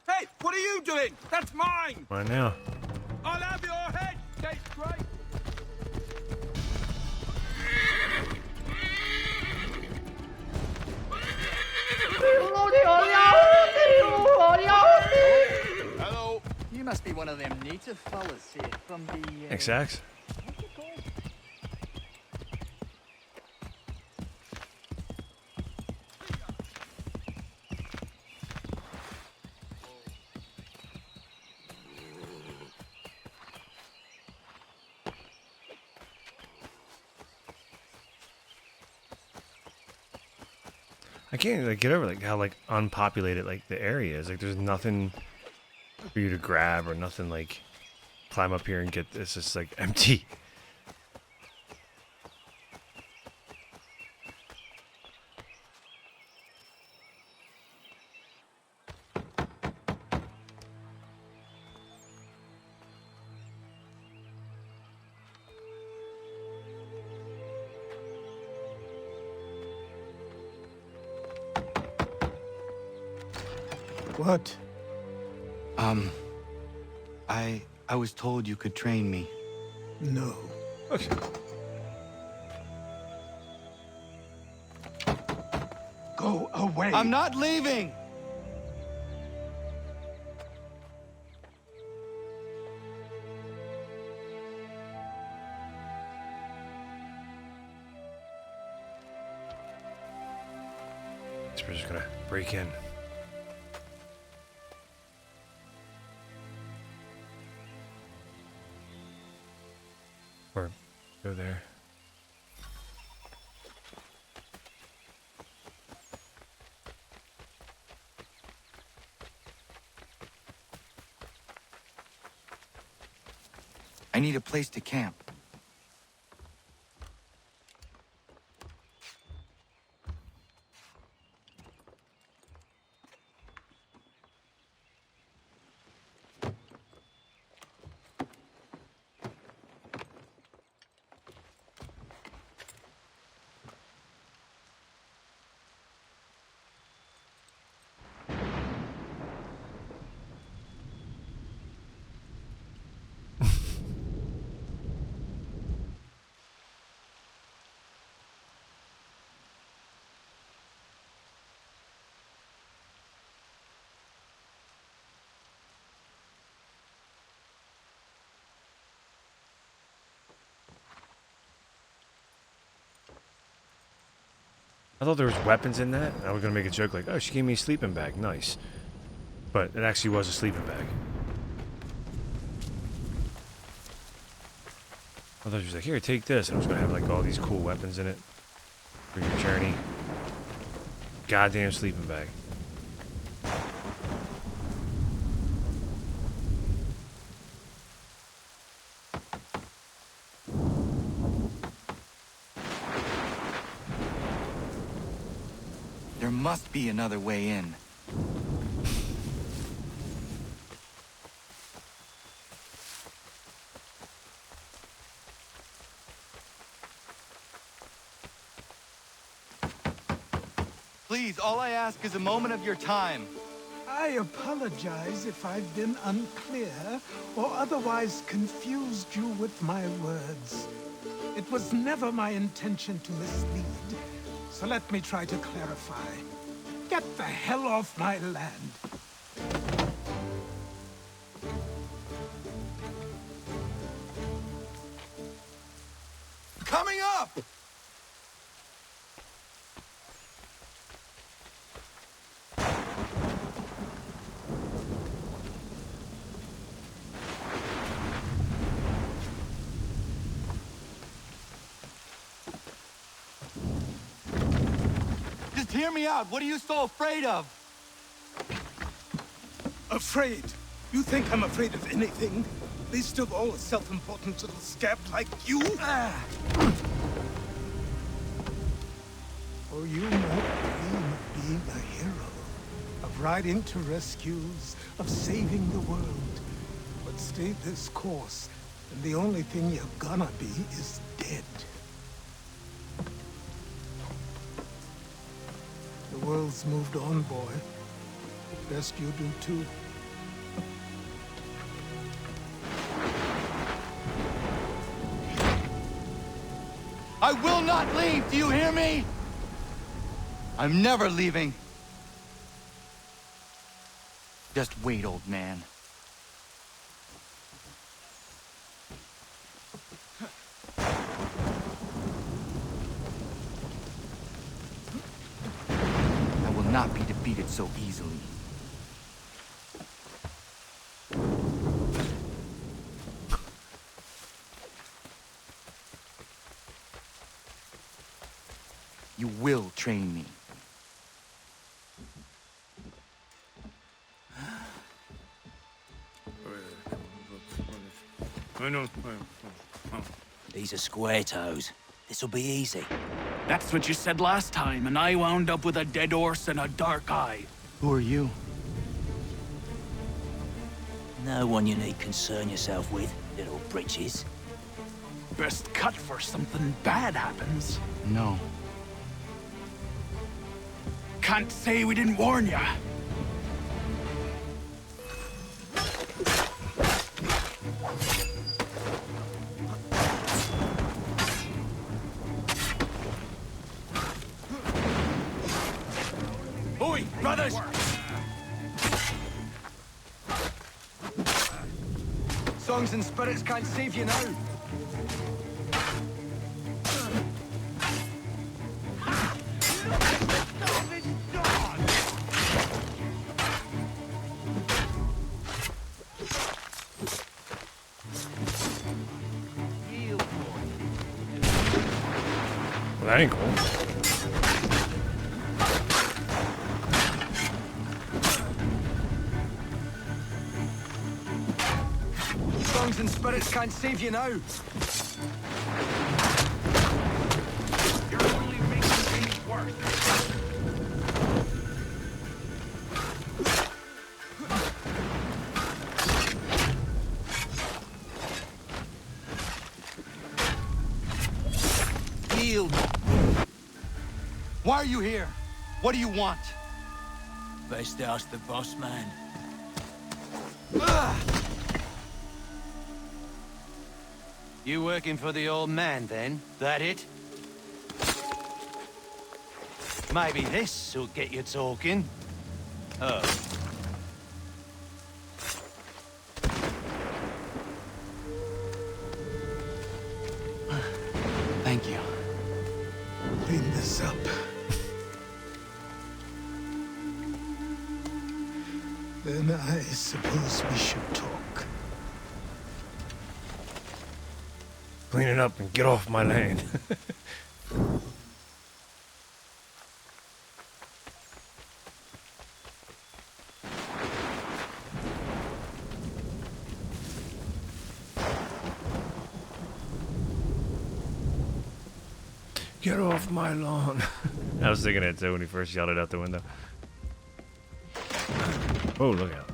Hey, what are you doing? That's mine! Mine now. I'll have your head, Scapegrace! Hello. You must be one of them native fellas here from the... Thanks, Axe. I can't like get over like how like unpopulated like the area is. Like there's nothing for you to grab or nothing like climb up here and get this. It's just like empty. What? I was told you could train me. No. Go away. I'm not leaving! We're just gonna break in. Or go there. I need a place to camp. I thought there was weapons in that. I was gonna make a joke like, "Oh, she gave me a sleeping bag, nice," but it actually was a sleeping bag. I thought she was like, "Here, take this," and I was gonna have like all these cool weapons in it for your journey. Goddamn sleeping bag. There must be another way in. Please, all I ask is a moment of your time. I apologize if I've been unclear or otherwise confused you with my words. It was never my intention to mislead, so let me try to clarify. Get the hell off my land. coming up! Just hear me out. What are you so afraid of? Afraid? You think I'm afraid of anything? Least of all a self-important little scab like you? Or you might dream of being a hero, of riding to rescues, of saving the world. But stay this course, and the only thing you're gonna be is dead. The world's moved on, boy. Best you do too. I will not leave, do you hear me? I'm never leaving. Just wait, old man. I will not be defeated so easily. You will train me. These are square toes. This'll be easy. That's what you said last time, and I wound up with a dead horse and a dark eye. Who are you? No one you need concern yourself with, little britches. Best cut for something bad happens. No. Can't say we didn't warn ya. Oi, brothers! Songs and spirits can't save you now. Well, that ain't cool. Songs and spirits can't save you now. You're only making things worse. Yield. Why are you here? What do you want? Best ask the boss man. You working for the old man, then? That it? Maybe this'll get you talking. Oh. Thank you. Clean this up. Then I suppose we should talk. Clean it up and get off my land. Get off my lawn. I was thinking it too when he first yelled it out the window. Oh, look out.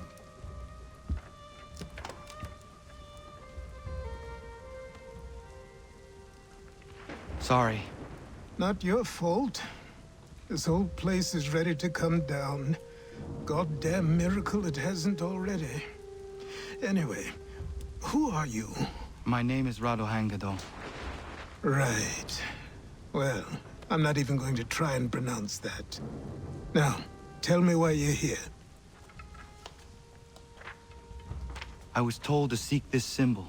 Sorry. Not your fault. This whole place is ready to come down. Goddamn miracle it hasn't already. Anyway, who are you? My name is Ratonhnhaké. Right. Well, I'm not even going to try and pronounce that. Now, tell me why you're here. I was told to seek this symbol.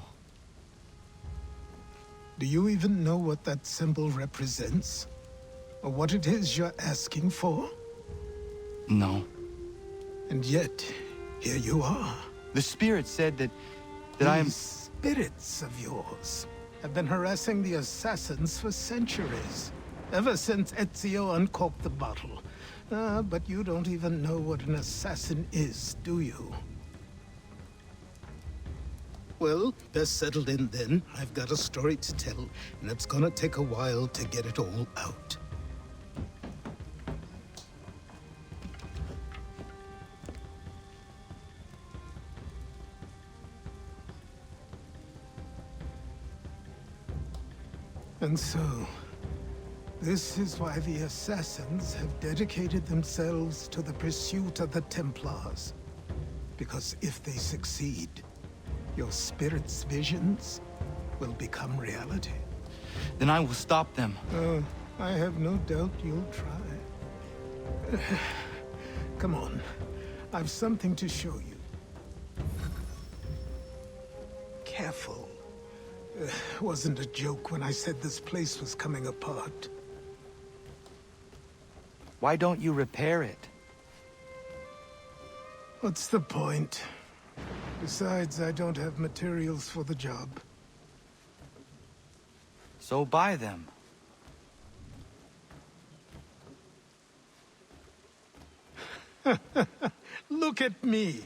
Do you even know what that symbol represents? Or what it is you're asking for? No. And yet, here you are. The spirit said that I am... These spirits of yours have been harassing the assassins for centuries. Ever since Ezio uncorked the bottle. But you don't even know what an assassin is, do you? Well, best settled in then. I've got a story to tell, and it's gonna take a while to get it all out. And so, this is why the Assassins have dedicated themselves to the pursuit of the Templars. Because if they succeed, your spirit's visions will become reality. Then I will stop them. I have no doubt you'll try. Come on, I've something to show you. Careful. Wasn't a joke when I said this place was coming apart. Why don't you repair it? What's the point? Besides, I don't have materials for the job. So buy them. Look at me.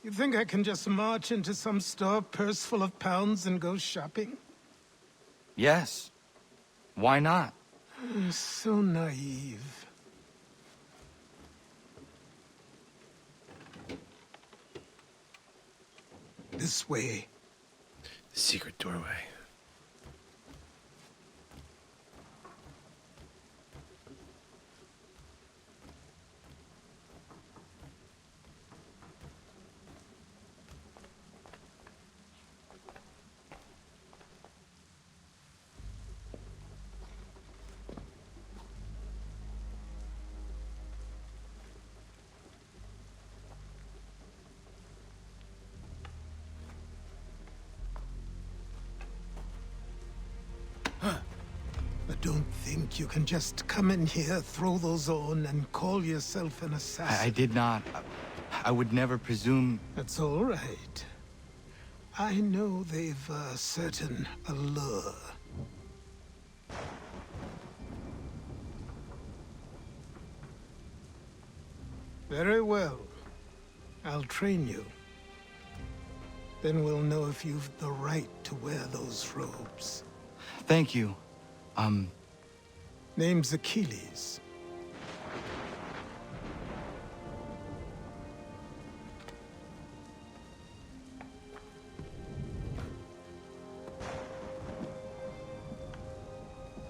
You think I can just march into some store, purse full of pounds, and go shopping? Yes. Why not? So naive. This way. The secret doorway. Don't think you can just come in here, throw those on, and call yourself an assassin. I did not. I would never presume... That's all right. I know they've a certain allure. Very well. I'll train you. Then we'll know if you've the right to wear those robes. Thank you. Name's Achilles.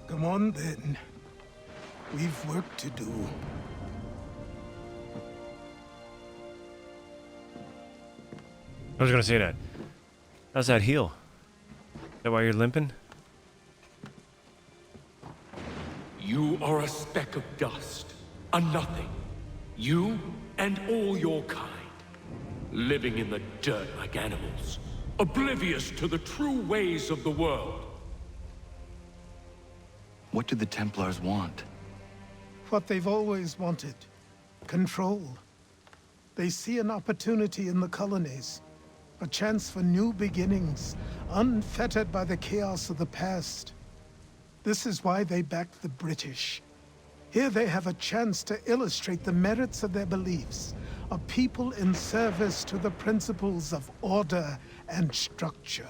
Come on, then. We've work to do. I was gonna say that. How's that heel? Is that why you're limping? You are a speck of dust, a nothing. You and all your kind, living in the dirt like animals, oblivious to the true ways of the world. What do the Templars want? What they've always wanted. Control. They see an opportunity in the colonies. A chance for new beginnings, unfettered by the chaos of the past. This is why they backed the British. Here they have a chance to illustrate the merits of their beliefs, a people in service to the principles of order and structure.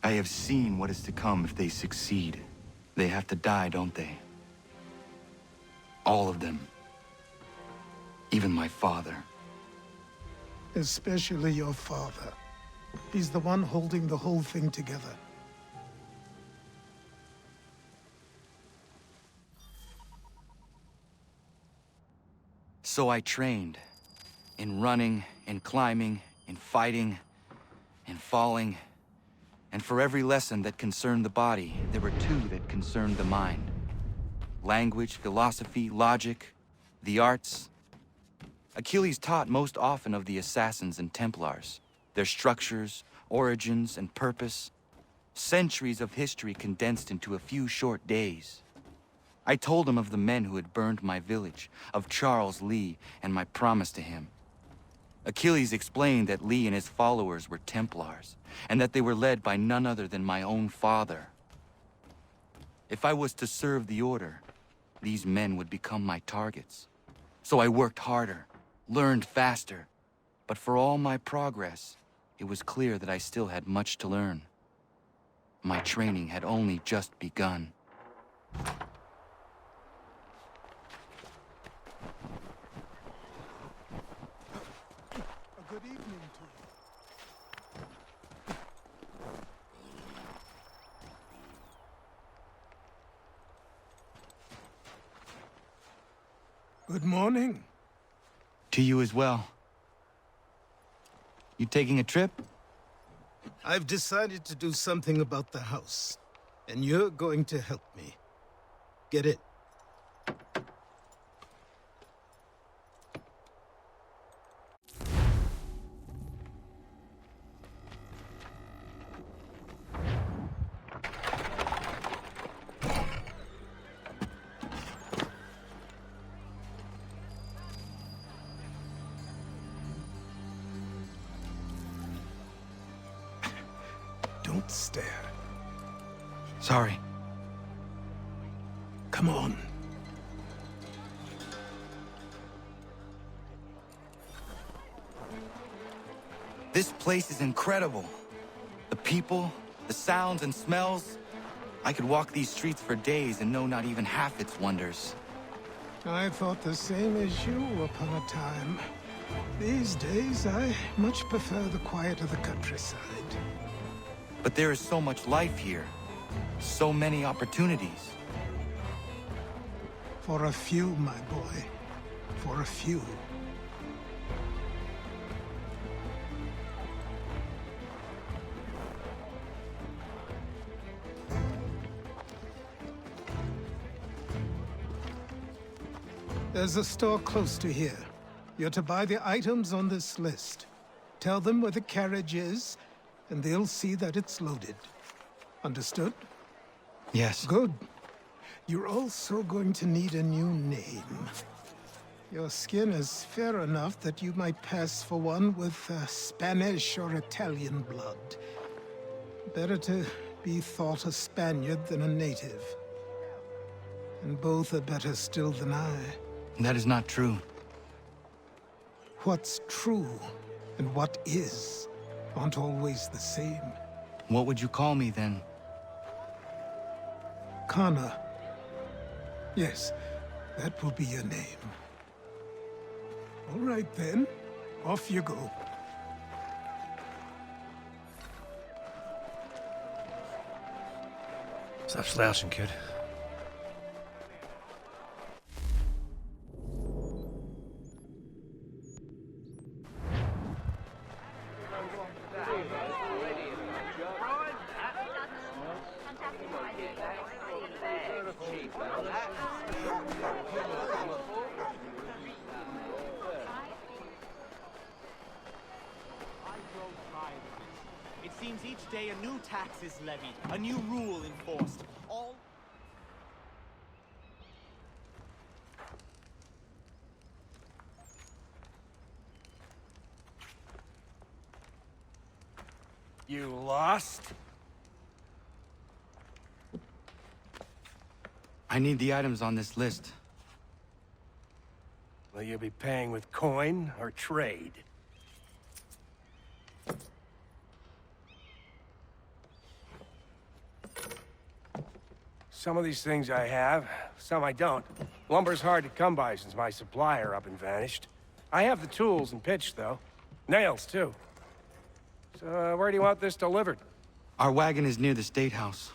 I have seen what is to come if they succeed. They have to die, don't they? All of them. Even my father. Especially your father. He's the one holding the whole thing together. So I trained. In running, in climbing, in fighting, in falling. And for every lesson that concerned the body, there were two that concerned the mind. Language, philosophy, logic, the arts. Achilles taught most often of the Assassins and Templars, their structures, origins, and purpose. Centuries of history condensed into a few short days. I told him of the men who had burned my village, of Charles Lee, and my promise to him. Achilles explained that Lee and his followers were Templars, and that they were led by none other than my own father. If I was to serve the Order, these men would become my targets. So I worked harder, learned faster, but for all my progress, it was clear that I still had much to learn. My training had only just begun. Good evening to you. Good morning. To you as well. You taking a trip? I've decided to do something about the house, and you're going to help me. Get it? Don't stare. Sorry. Come on. This place is incredible. The people, the sounds and smells. I could walk these streets for days and know not even half its wonders. I thought the same as you upon a time. These days, I much prefer the quiet of the countryside. But there is so much life here. So many opportunities. For a few, my boy. For a few. There's a store close to here. You're to buy the items on this list. Tell them where the carriage is, and they'll see that it's loaded. Understood? Yes. Good. You're also going to need a new name. Your skin is fair enough that you might pass for one with Spanish or Italian blood. Better to be thought a Spaniard than a native. And both are better still than I. That is not true. What's true and what is aren't always the same. What would you call me then? Kana. Yes, that will be your name. All right then, off you go. Stop slouching, kid. It seems each day a new tax is levied, a new rule enforced. All... You lost? I need the items on this list. Will you be paying with coin or trade? Some of these things I have, some I don't. Lumber's hard to come by since my supplier up and vanished. I have the tools and pitch, though. Nails, too. So, where do you want this delivered? Our wagon is near the State House.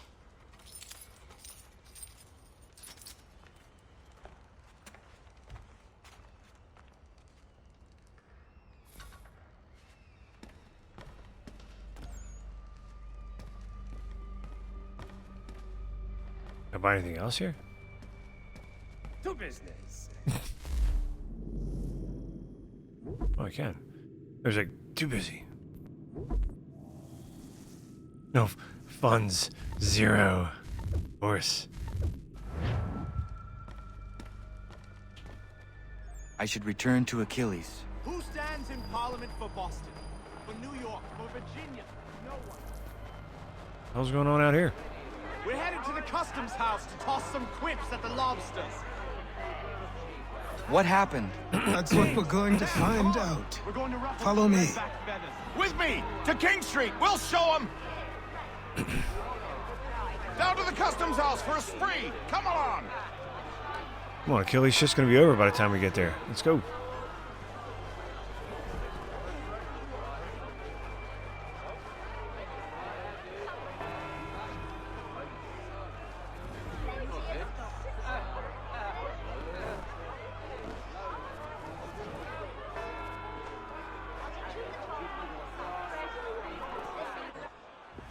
Can I buy anything else here? To business. Oh, I can. There's like, too busy. No, Funds 0. Of course. I should return to Achilles. Who stands in Parliament for Boston? For New York? For Virginia? No one. What's going on out here? We're headed to the customs house to toss some quips at the lobsters. What happened? That's what we're going to find out. Follow me. With me! To King Street! We'll show them! Down to the customs house for a spree! Come along! Come on, Achilles. Shit's gonna be over by the time we get there. Let's go.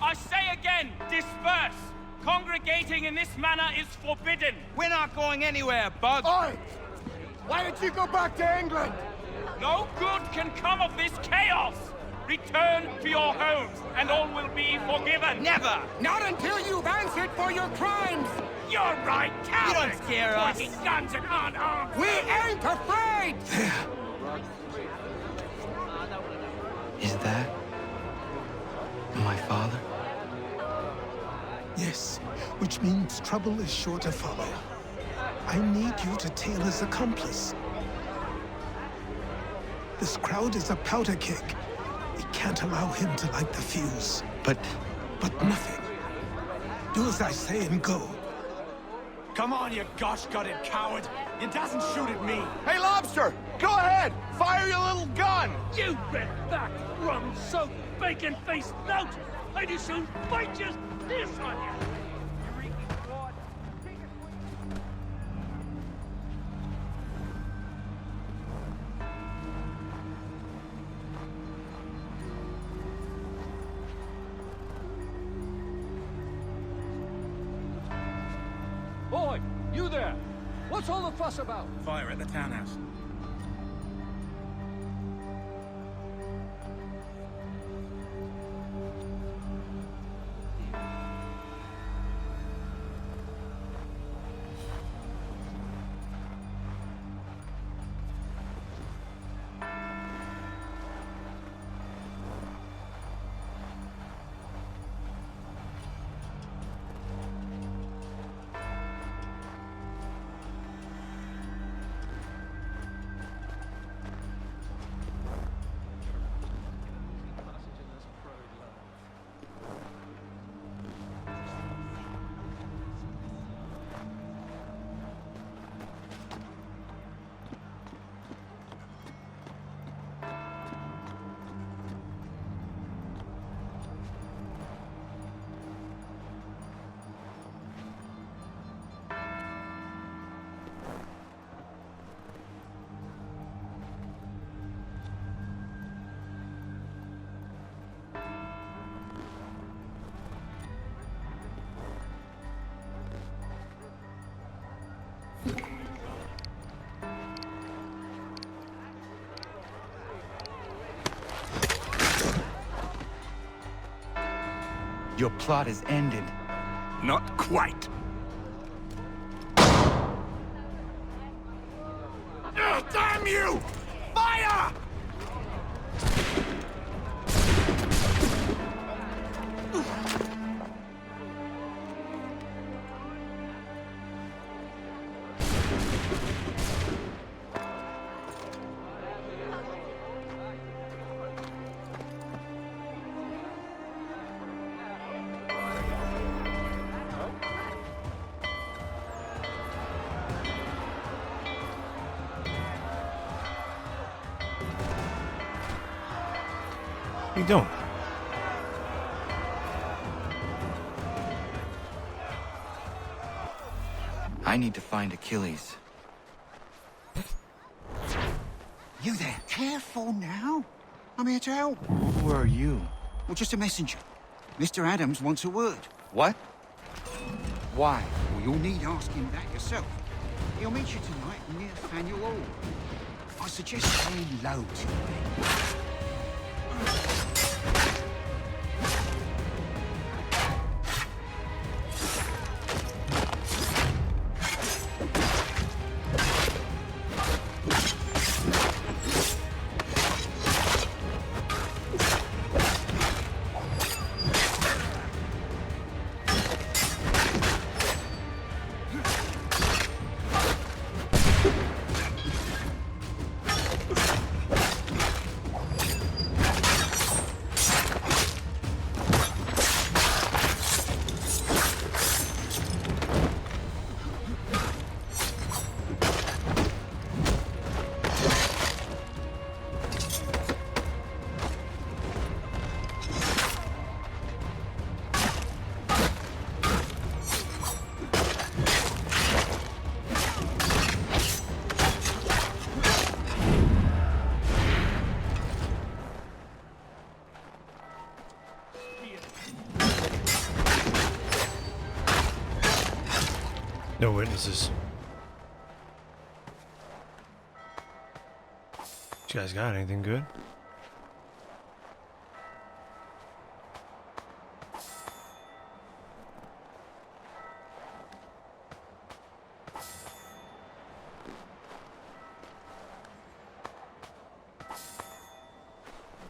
I say again, disperse! Congregating in this manner is forbidden! We're not going anywhere, Bug! Oi! Why don't you go back to England? No good can come of this chaos! Return to your homes, and all will be forgiven! Never! Not until you've answered for your crimes! You're right, cowards! You don't scare us! Pointing guns and unarmed! We ain't afraid! Is that my father? Yes, which means trouble is sure to follow. I need you to tail his accomplice. This crowd is a powder keg. We can't allow him to light the fuse. But nothing. Do as I say and go. Come on, you gosh-gutted coward! You doesn't shoot at me! Hey, Lobster! Go ahead! Fire your little gun! You red back, rum-soaked, bacon-faced lout! I just soon bite your piss on you! Boy, you there! What's all the fuss about? Fire at the townhouse. Your plot is ended. Not quite. Damn you! Fire! What are you doing? I need to find Achilles. You there? Careful now. I'm here to help. Who are you? Well, just a messenger. Mr. Adams wants a word. What? Why? Well, you'll need asking that yourself. He'll meet you tonight near Faneuil Hall. I suggest saying low to him. No witnesses. You guys got anything good?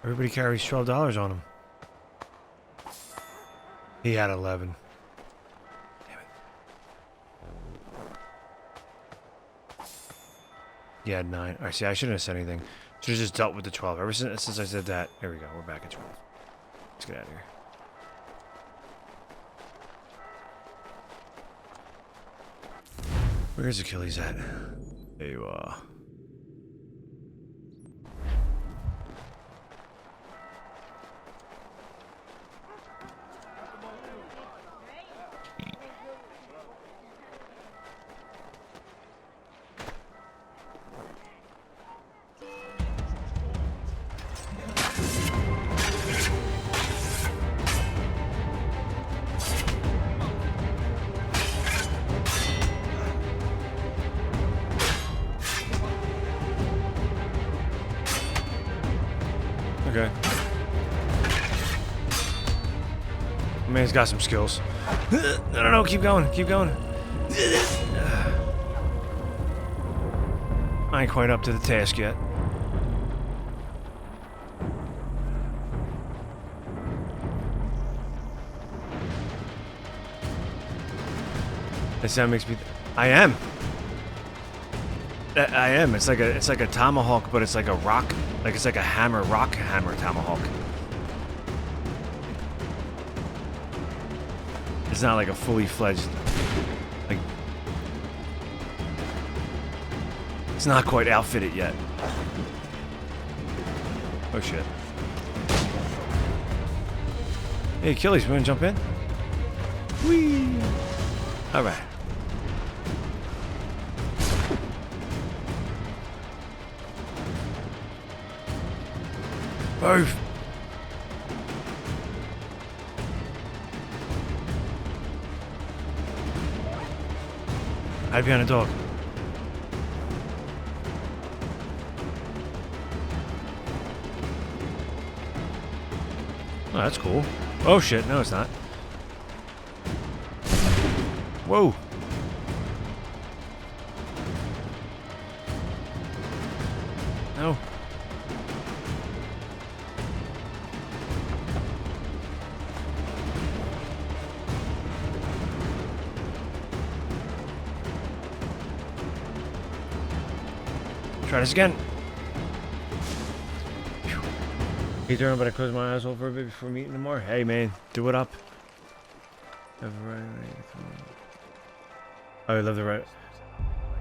Everybody carries $12 on him. He had 11. Damn it. He had 9. Alright, see, I shouldn't have said anything. Should have just dealt with the 12. Ever since I said that, there we go. We're back at 12. Let's get out of here. Where's Achilles at? There you are. Okay. Man's got some skills. No, keep going, keep going. I ain't quite up to the task yet. That sound makes me. I am. I am. It's like a tomahawk, but it's like a rock. Like it's like a hammer, rock hammer tomahawk. It's not like a fully fledged. Like it's not quite outfitted yet. Oh shit. Hey Achilles, we wanna jump in? Whee! Alright. Move! Hide behind a dog. Oh, that's cool. Oh shit, no it's not. Whoa! No. Try this again. Hey, Darren, but I close my eyes over a bit before meeting tomorrow. Hey, man, do it up. Oh, I love the right.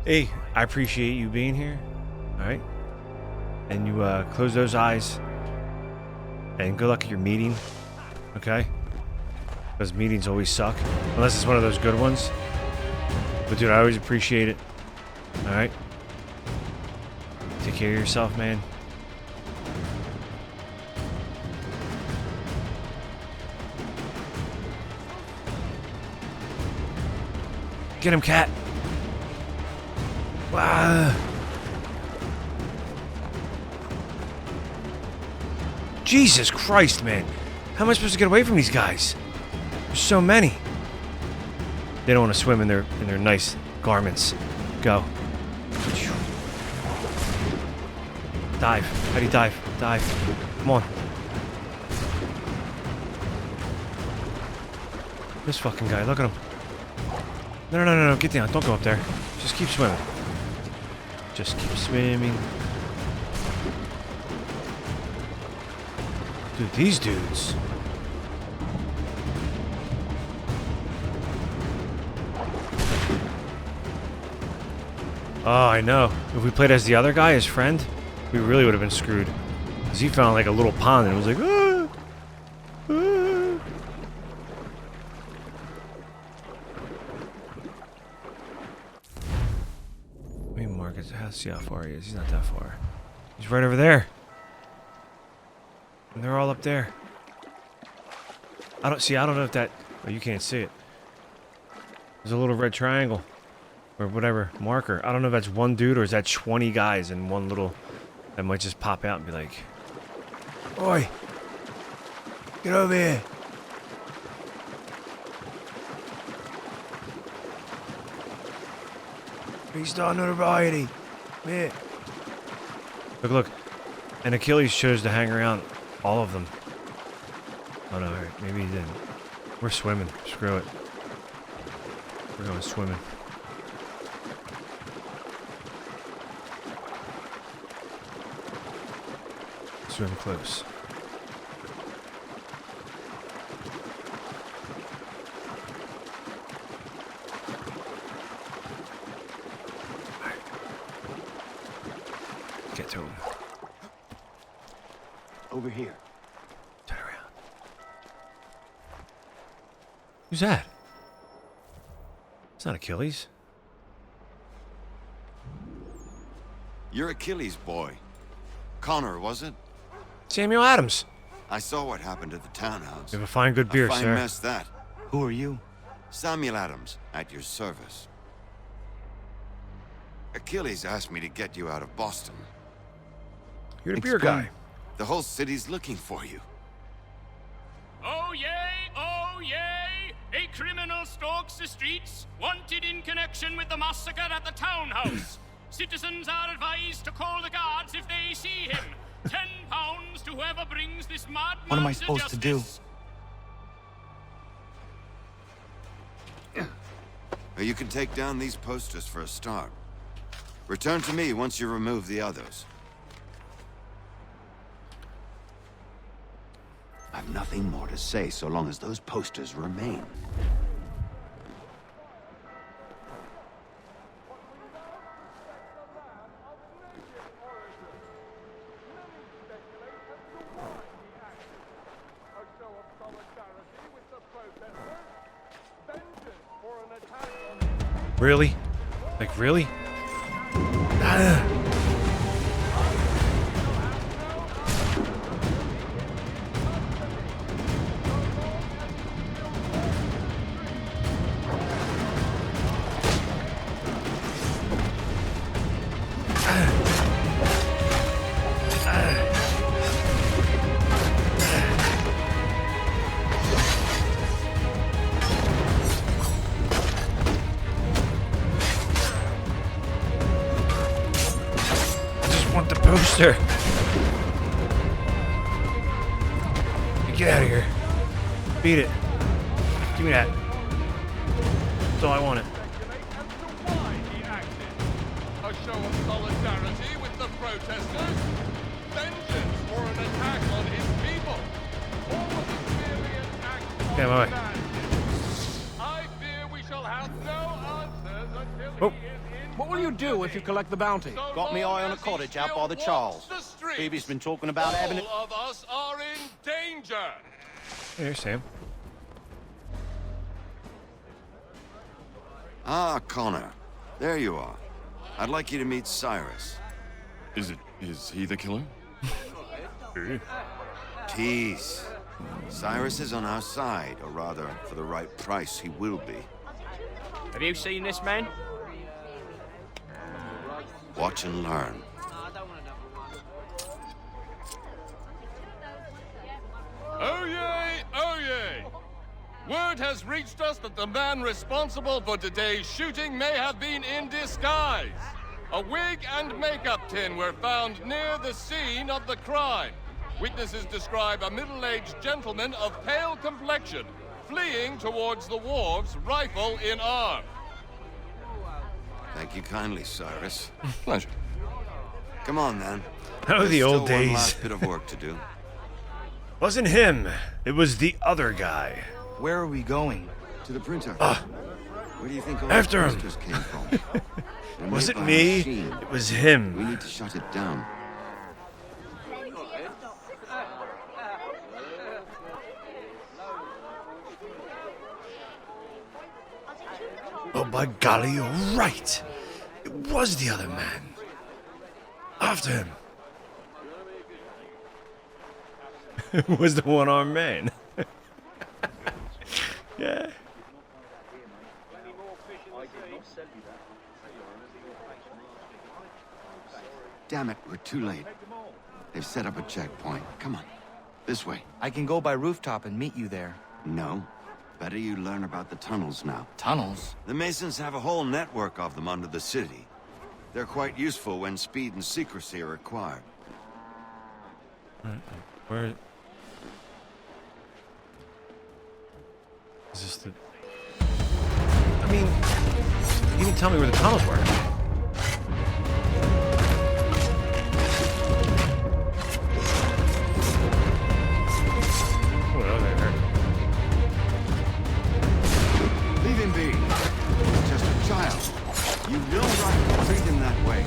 Hey, I appreciate you being here. All right, and you close those eyes. And good luck at your meeting. Okay, because meetings always suck unless it's one of those good ones. But dude, I always appreciate it. All right. Take care of yourself, man. Get him, cat. Wow. Jesus Christ, man. How am I supposed to get away from these guys? There's so many. They don't want to swim in their nice garments. Go. Dive. How do you dive? Dive. Come on. This fucking guy. Look at him. No. Get down. Don't go up there. Just keep swimming. Just keep swimming. Dude, these dudes. Oh, I know. If we played as the other guy, his friend, we really would have been screwed. Because he found like a little pond and it was like, ah, ah. Let me mark his house, see how far he is. He's not that far. He's right over there. And they're all up there. I don't know if that... Oh, you can't see it. There's a little red triangle. or whatever marker. I don't know if that's one dude or is that 20 guys in one little that might just pop out and be like, "Oi, get over here." Three-star notoriety. Yeah. Look, look. And Achilles chose to hang around all of them. Oh no, maybe he didn't. We're swimming. Screw it. We're going swimming. Swim close. Get to him. Over here. Turn around. Who's that? It's not Achilles. You're Achilles' boy. Connor, was it? Samuel Adams. I saw what happened at the townhouse. You have a fine good beer, a fine sir. mess that. Who are you? Samuel Adams, at your service. Achilles asked me to get you out of Boston. You're the beer guy. The whole city's looking for you. Oh yay, oh yay! A criminal stalks the streets, wanted in connection with the massacre at the townhouse. Citizens are advised to call the guards if they see him. £10 to whoever brings this madman. What am I supposed to do? You can take down these posters for a start. Return to me once you remove the others. I've nothing more to say so long as those posters remain. Really? Like, really? Poster. Get out of here. Beat it. Give me that. That's all I wanted. A show of solidarity with the protesters. Vengeance for an attack on his people. All of the myriad acts of madness. I fear we shall have no answers until he is in. What will you do if you collect the bounty? Got me eye on a cottage out by the Charles. Phoebe's been talking about having it. All of us are in danger. Here, Sam. Ah, Connor. There you are. I'd like you to meet Cyrus. Is he the killer? Tease. Cyrus is on our side, or rather, for the right price, he will be. Have you seen this man? Watch and learn. Oh yay, oh yay! Word has reached us that the man responsible for today's shooting may have been in disguise. A wig and makeup tin were found near the scene of the crime. Witnesses describe a middle-aged gentleman of pale complexion fleeing towards the wharves, rifle in arm. Thank you kindly, Cyrus. Pleasure. Come on, then. Oh, the old Still one days. last bit of work to do. Wasn't him. It was the other guy. Where are we going? To the printer. Where do you think all After those him. posters came from? They're Was made it by a me? machine. It was him. We need to shut it down. Oh, by golly, you're right. It was the other man. After him. It was the one-armed man. Yeah. damn it, we're too late. They've set up a checkpoint. Come on, this way. I can go by rooftop and meet you there. No. Better you learn about the tunnels now. Tunnels? The Masons have a whole network of them under the city. They're quite useful when speed and secrecy are required. Where... Is this the... I mean... You didn't tell me where the tunnels were. Oh, they hurt. Leave him be. He's just a child. You've no right to treat him that way.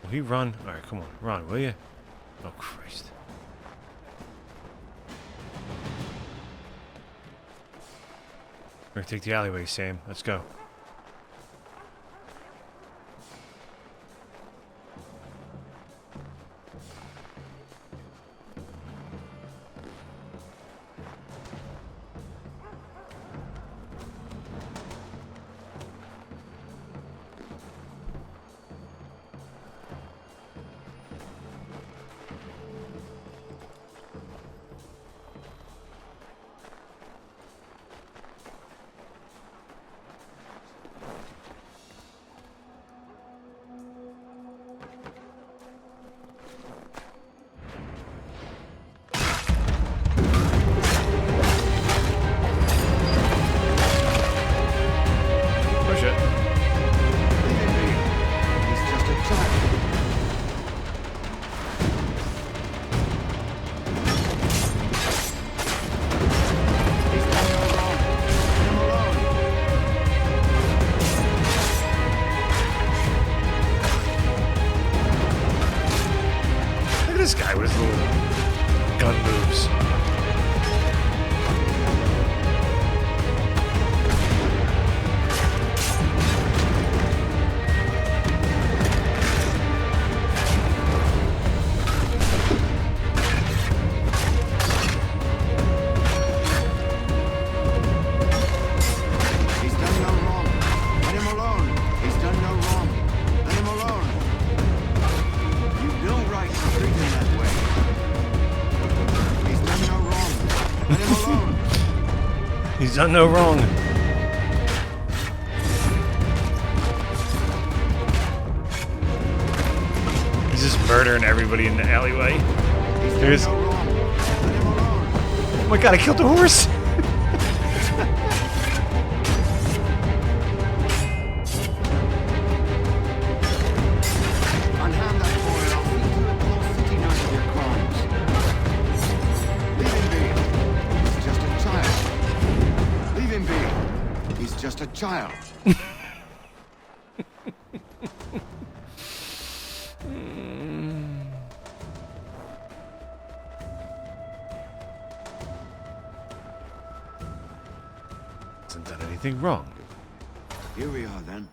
Will he run? Alright, come on. Run, will you? Oh, Christ. We're gonna take the alleyway, Sam. Let's go. This guy with his little gun moves. He's done no wrong. Let him alone. He's done no wrong. Let him alone. You've no right to treat him that way. He's done no wrong. Let him alone. He's done no wrong. He's just murdering everybody in the alleyway. There's... Oh my god, I killed the horse! Unhand that boy, or I'll see to it the whole city knows of your crimes. Leave him be. He's just a child. Leave him be. He's just a child. Hasn't done anything wrong. Here we are then.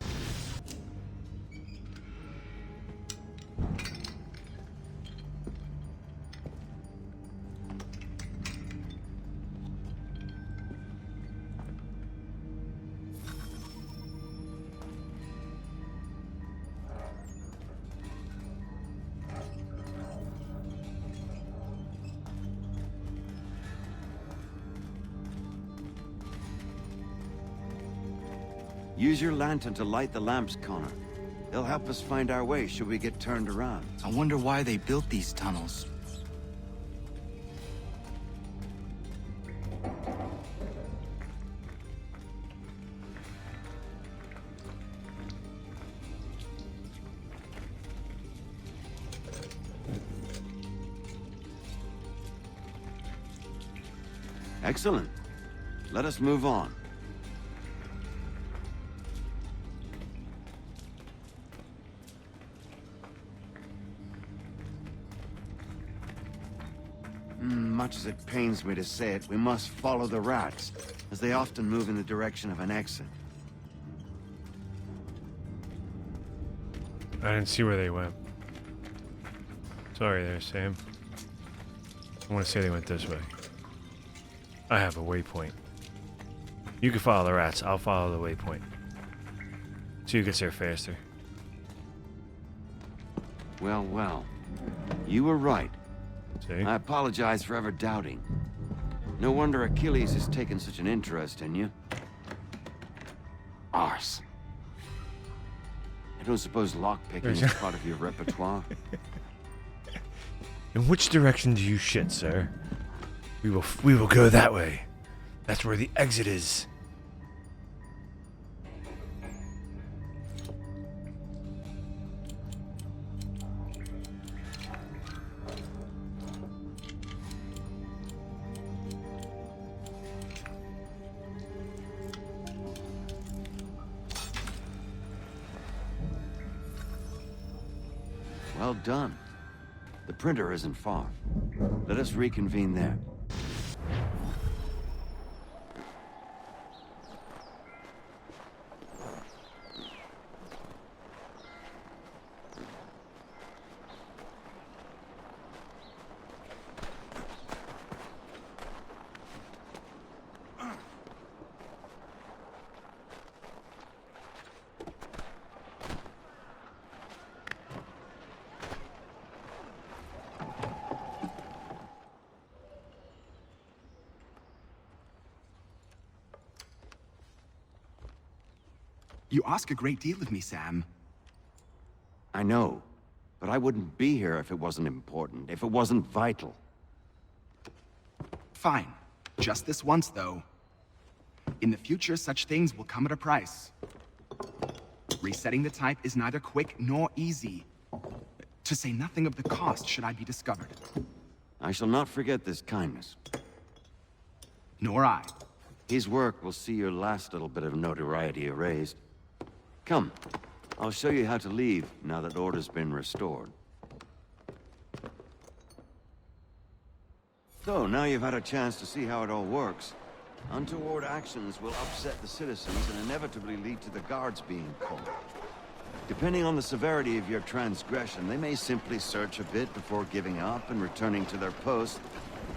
Use your lantern to light the lamps, Connor. They'll help us find our way should we get turned around. I wonder why they built these tunnels. Excellent. Let us move on. Much as it pains me to say it, we must follow the rats. as they often move in the direction of an exit. I didn't see where they went. Sorry there, Sam. I want to say they went this way. I have a waypoint. You can follow the rats, I'll follow the waypoint. So you gets there faster. Well, well. You were right. See? I apologize for ever doubting. No wonder Achilles has taken such an interest in you. Arse. I don't suppose lockpicking is part of your repertoire? In which direction do you shit, sir? We will go that way. That's where the exit is. Well done. The printer isn't far. Let us reconvene there. You ask a great deal of me, Sam. I know, but I wouldn't be here if it wasn't important, if it wasn't vital. Fine. Just this once, though. In the future, such things will come at a price. Resetting the type is neither quick nor easy. To say nothing of the cost should I be discovered. I shall not forget this kindness. Nor I. His work will see your last little bit of notoriety erased. Come, I'll show you how to leave now that order's been restored. So, now you've had a chance to see how it all works. Untoward actions will upset the citizens and inevitably lead to the guards being called. Depending on the severity of your transgression, they may simply search a bit before giving up and returning to their post.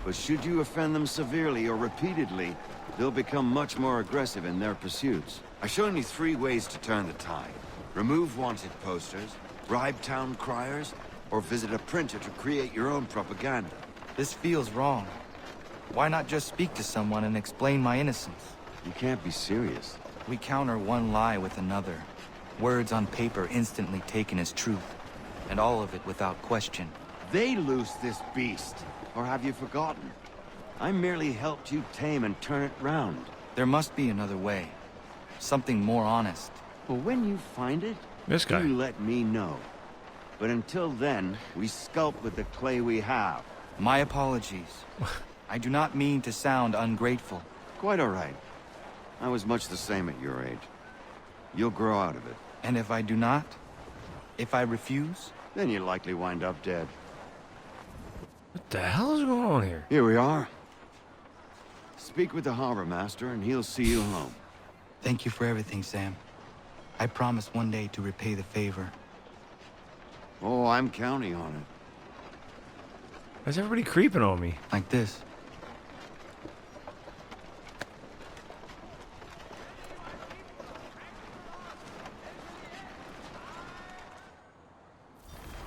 But should you offend them severely or repeatedly, they'll become much more aggressive in their pursuits. I've shown you 3 ways to turn the tide. Remove wanted posters, bribe town criers, or visit a printer to create your own propaganda. This feels wrong. Why not just speak to someone and explain my innocence? You can't be serious. We counter one lie with another. Words on paper instantly taken as truth. And all of it without question. They loose this beast. Or have you forgotten? I merely helped you tame and turn it round. There must be another way. Something more honest. Well, when you find it, this guy. You let me know. But until then, we sculpt with the clay we have. My apologies. I do not mean to sound ungrateful. Quite all right. I was much the same at your age. You'll grow out of it. And if I do not? If I refuse? Then you'll likely wind up dead. What the hell is going on here? Here we are. Speak with the harbor master and he'll see you home. Thank you for everything, Sam. I promise one day to repay the favor. Oh, I'm counting on it. Why's everybody creeping on me? Like this.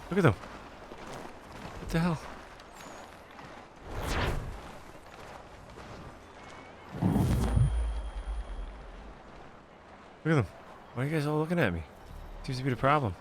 Look at them. What the hell? Look at them. Why are you guys all looking at me? Seems to be the problem.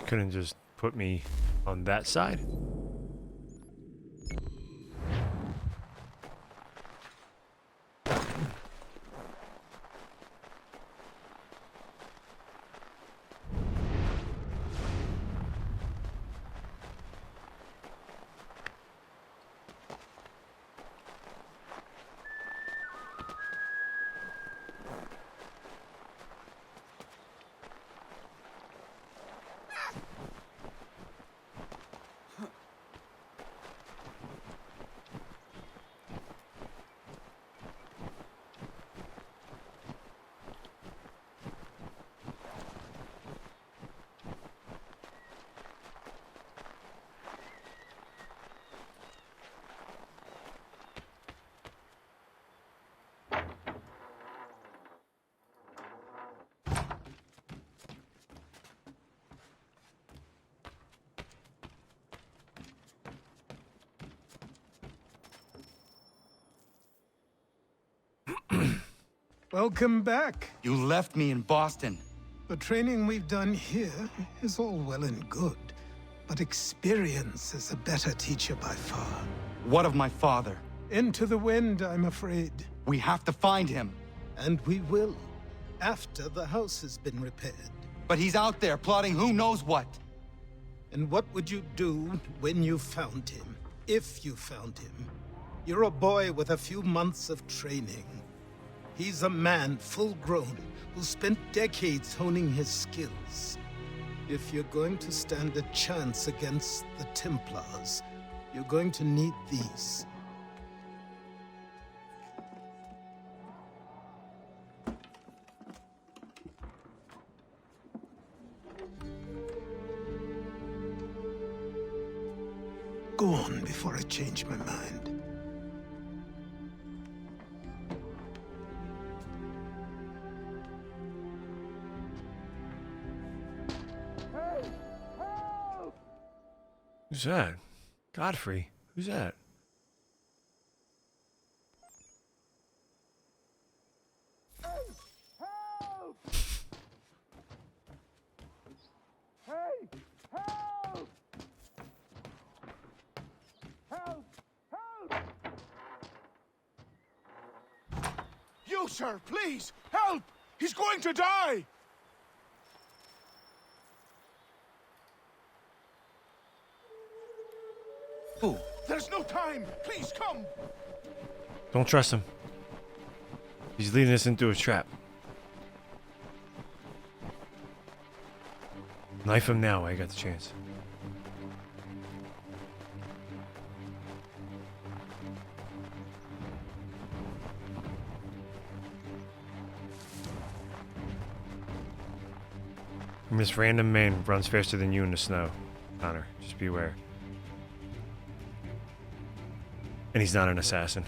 Couldn't just put me on that side? Welcome back. You left me in Boston. The training we've done here is all well and good, but experience is a better teacher by far. What of my father? Into the wind, I'm afraid. We have to find him. And we will, after the house has been repaired. But he's out there plotting who knows what. And what would you do when you found him? If you found him? You're a boy with a few months of training. He's a man, full-grown, who spent decades honing his skills. If you're going to stand a chance against the Templars, you're going to need these. Go on before I change my mind. Who's that? Godfrey. Who's that? You, sir, please, help! He's going to die! Who? There's no time! Please, come! Don't trust him. He's leading us into a trap. Knife him now while I got the chance. And this random man runs faster than you in the snow. Connor, just beware. And he's not an assassin.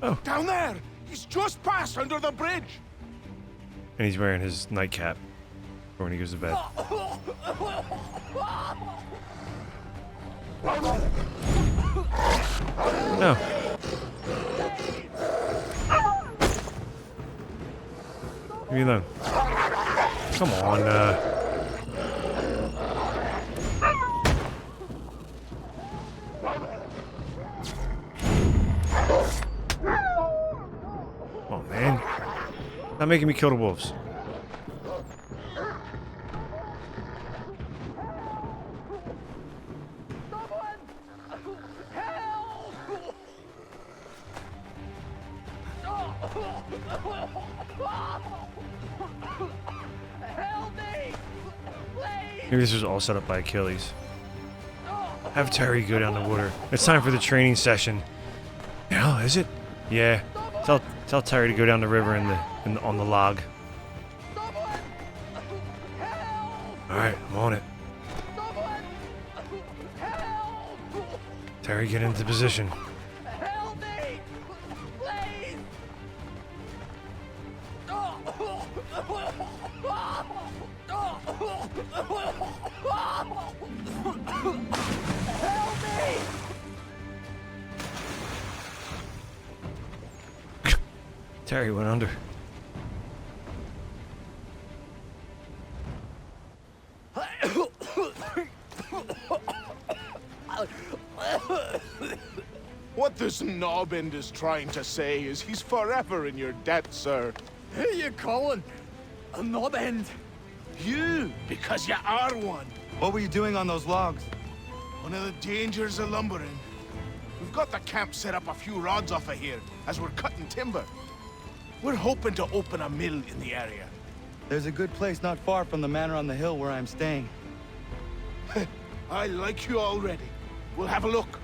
Oh. Down there! He's just passed under the bridge! And he's wearing his nightcap for when he goes to bed. No. Leave me alone. Come on, Oh, man. Not making me kill the wolves. Maybe this was all set up by Achilles. Have Terry go down the water. It's time for the training session. Hell, is it? Yeah. Tell Terry to go down the river on the log. Alright, I'm on it. Terry, get into position. Terry went under. What this knobbend is trying to say is he's forever in your debt, sir. Who you calling a knobbend? You, because you are one. What were you doing on those logs? One of the dangers of lumbering. We've got the camp set up a few rods off of here, as we're cutting timber. We're hoping to open a mill in the area. There's a good place not far from the manor on the hill where I'm staying. I like you already. We'll have a look.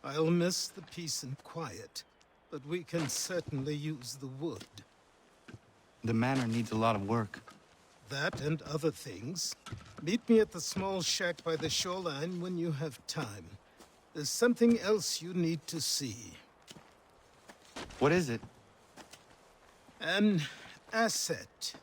I'll miss the peace and quiet, but we can certainly use the wood. The manor needs a lot of work. That and other things. Meet me at the small shack by the shoreline when you have time. There's something else you need to see. What is it? An asset.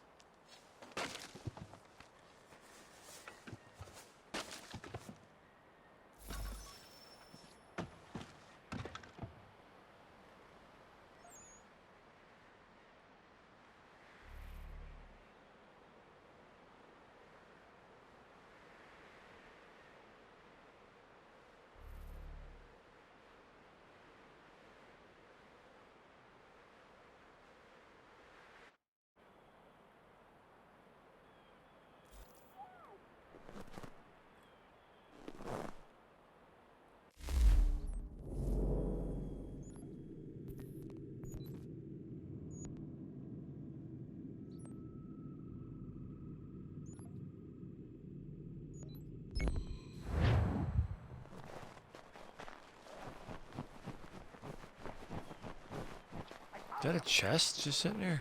that a chest just sitting there?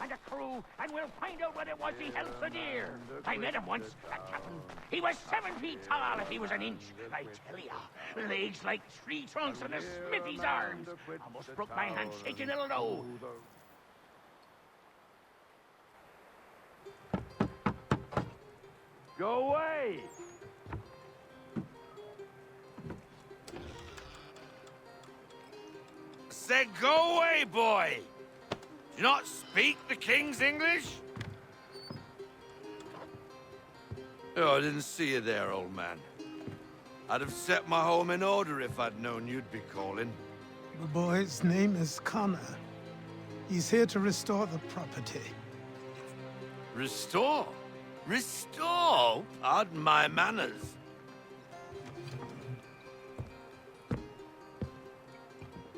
And a crew, and we'll find out what it was he held so dear. I met him once, that captain. He was 7 feet tall if he was an inch. I tell ya, legs like tree trunks and a smithy's arms. Almost broke my hand shaking it'll know. Go away! Said go away, boy! Do you not speak the King's English? Oh, I didn't see you there, old man. I'd have set my home in order if I'd known you'd be calling. The boy's name is Connor. He's here to restore the property. Restore? Restore? Pardon my manners.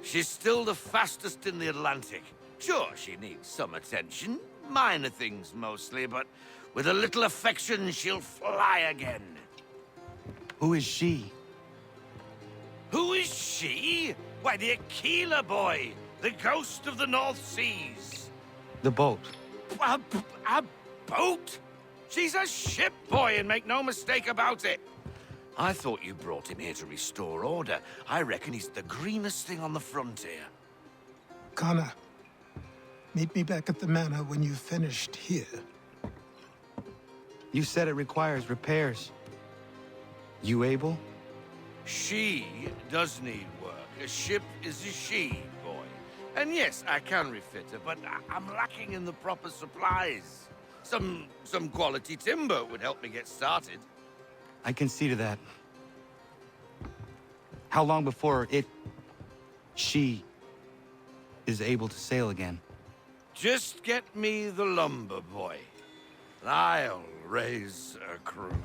She's still the fastest in the Atlantic. Sure, she needs some attention. Minor things mostly, but with a little affection, she'll fly again. Who is she? Who is she? Why, the Aquila boy, the ghost of the North Seas. The boat. A boat? She's a ship boy, and make no mistake about it. I thought you brought him here to restore order. I reckon he's the greenest thing on the frontier. Connor, meet me back at the manor when you've finished here. You said it requires repairs. You able? She does need work. A ship is a she, boy. And yes, I can refit her, but I'm lacking in the proper supplies. Some quality timber would help me get started. I can see to that. How long before she is able to sail again? Just get me the lumber, boy. And I'll raise a crew.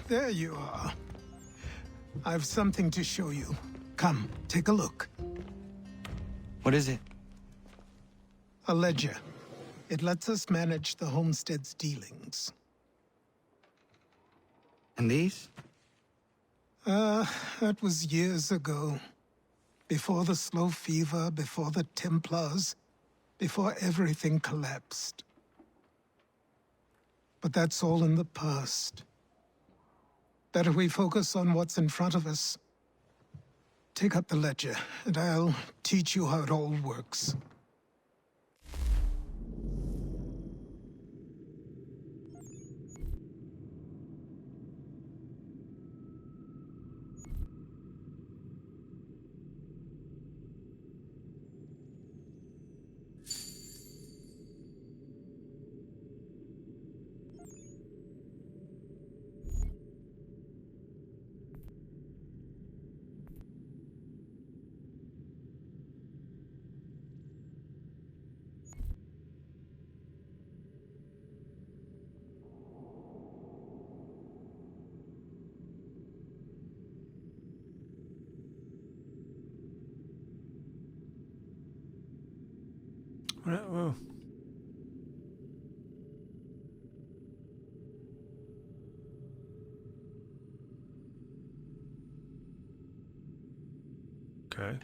There you are. I've something to show you. Come, take a look. What is it? A ledger. It lets us manage the homestead's dealings. And these? That was years ago. Before the slow fever, before the Templars, before everything collapsed. But that's all in the past. Better we focus on what's in front of us. Take up the ledger, and I'll teach you how it all works. Whoa. Okay.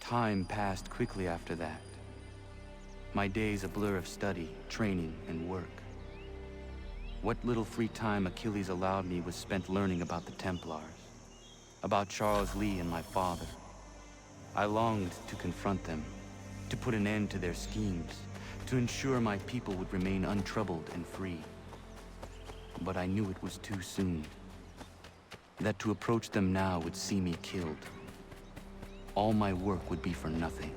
Time passed quickly after that. My days a blur of study, training, and work. What little free time Achilles allowed me was spent learning about the Templars. about Charles Lee and my father. I longed to confront them, to put an end to their schemes, to ensure my people would remain untroubled and free. But I knew it was too soon. That to approach them now would see me killed. All my work would be for nothing.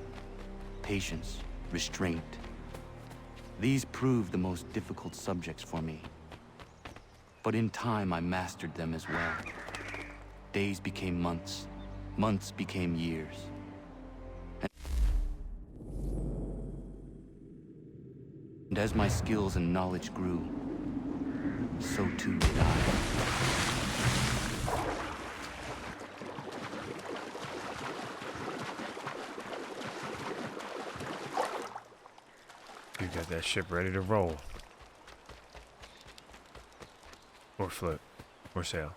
Patience, restraint. These proved the most difficult subjects for me. But in time, I mastered them as well. Days became months. Months became years. And as my skills and knowledge grew, so too did I. You got that ship ready to roll. Or float. Or sail.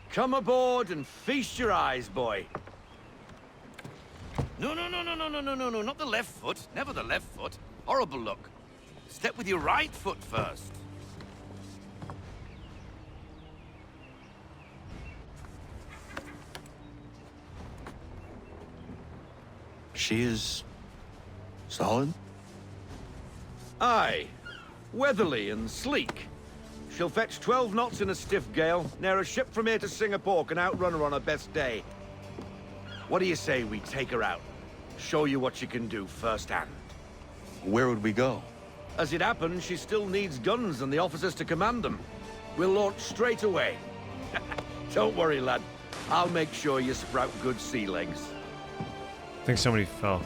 Come aboard and feast your eyes, boy. No, not the left foot. Never the left foot. Horrible look. Step with your right foot first. She is... solid? Aye. Weatherly and sleek. She'll fetch 12 knots in a stiff gale, near a ship from here to Singapore can outrun her on her best day. What do you say we take her out? Show you what she can do firsthand. Where would we go? As it happens, she still needs guns and the officers to command them. We'll launch straight away. Don't worry, lad. I'll make sure you sprout good sea legs. I think somebody fell.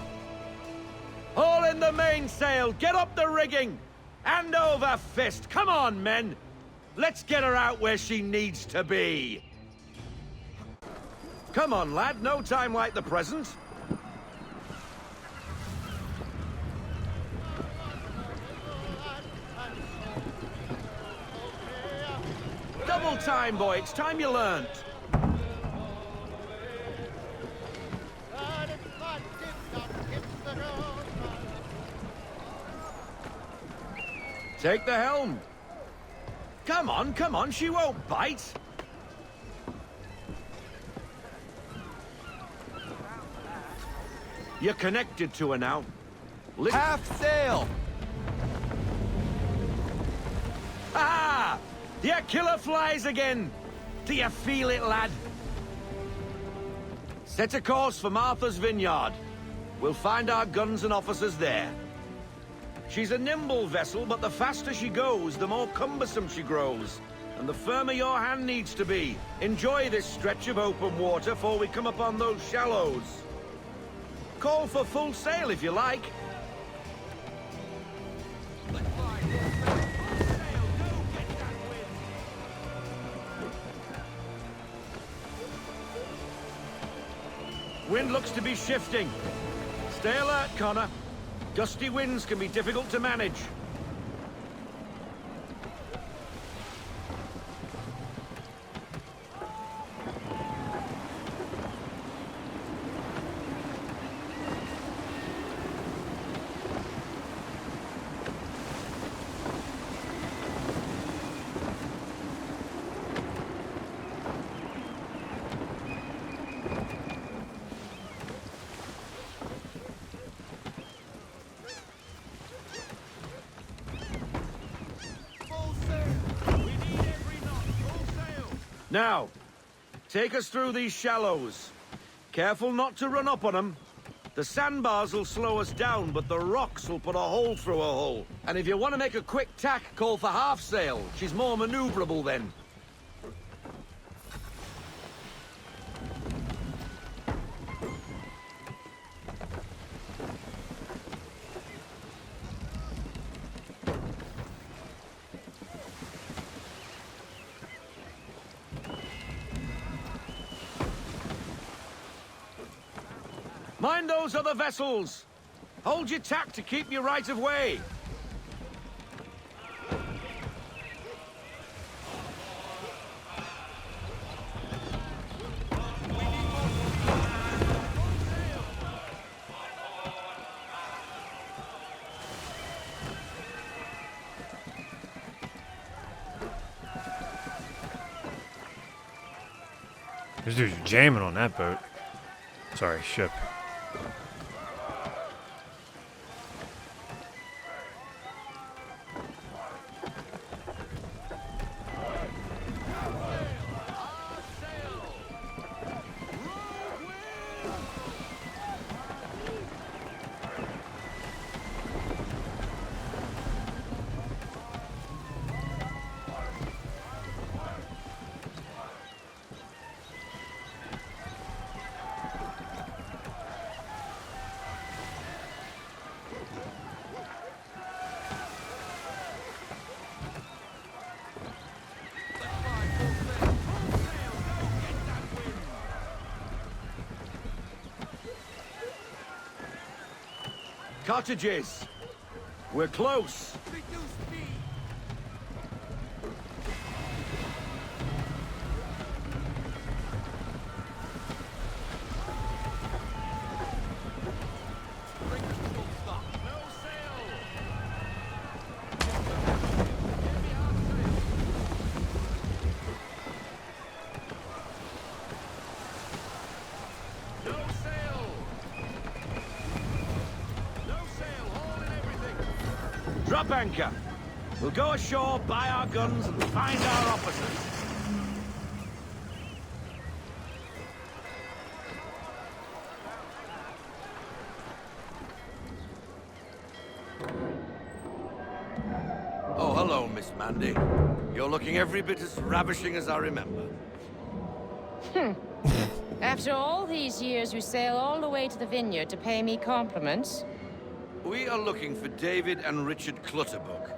Haul in the mainsail! Get up the rigging! Hand over fist! Come on, men! Let's get her out where she needs to be! Come on, lad. No time like the present. Double time, boy. It's time you learned. Take the helm. Come on, she won't bite. You're connected to her now. Half sail! Ah! Your killer flies again! Do you feel it, lad? Set a course for Martha's Vineyard. We'll find our guns and officers there. She's a nimble vessel, but the faster she goes, the more cumbersome she grows. And the firmer your hand needs to be. Enjoy this stretch of open water before we come upon those shallows. Call for full sail if you like. Wind looks to be shifting. Stay alert, Connor. Gusty winds can be difficult to manage. Now, take us through these shallows. Careful not to run up on them. The sandbars will slow us down, but the rocks will put a hole through a hull. And if you want to make a quick tack, call for half sail. She's more maneuverable then. Mind those other vessels! Hold your tack to keep your right of way! This dude's jamming on that boat. Sorry, ship. Cottages! We're close! Drop anchor. We'll go ashore, buy our guns, and find our officers. Oh, hello, Miss Mandy. You're looking every bit as ravishing as I remember. After all these years, you sail all the way to the vineyard to pay me compliments? We are looking for David and Richard Clutterbuck.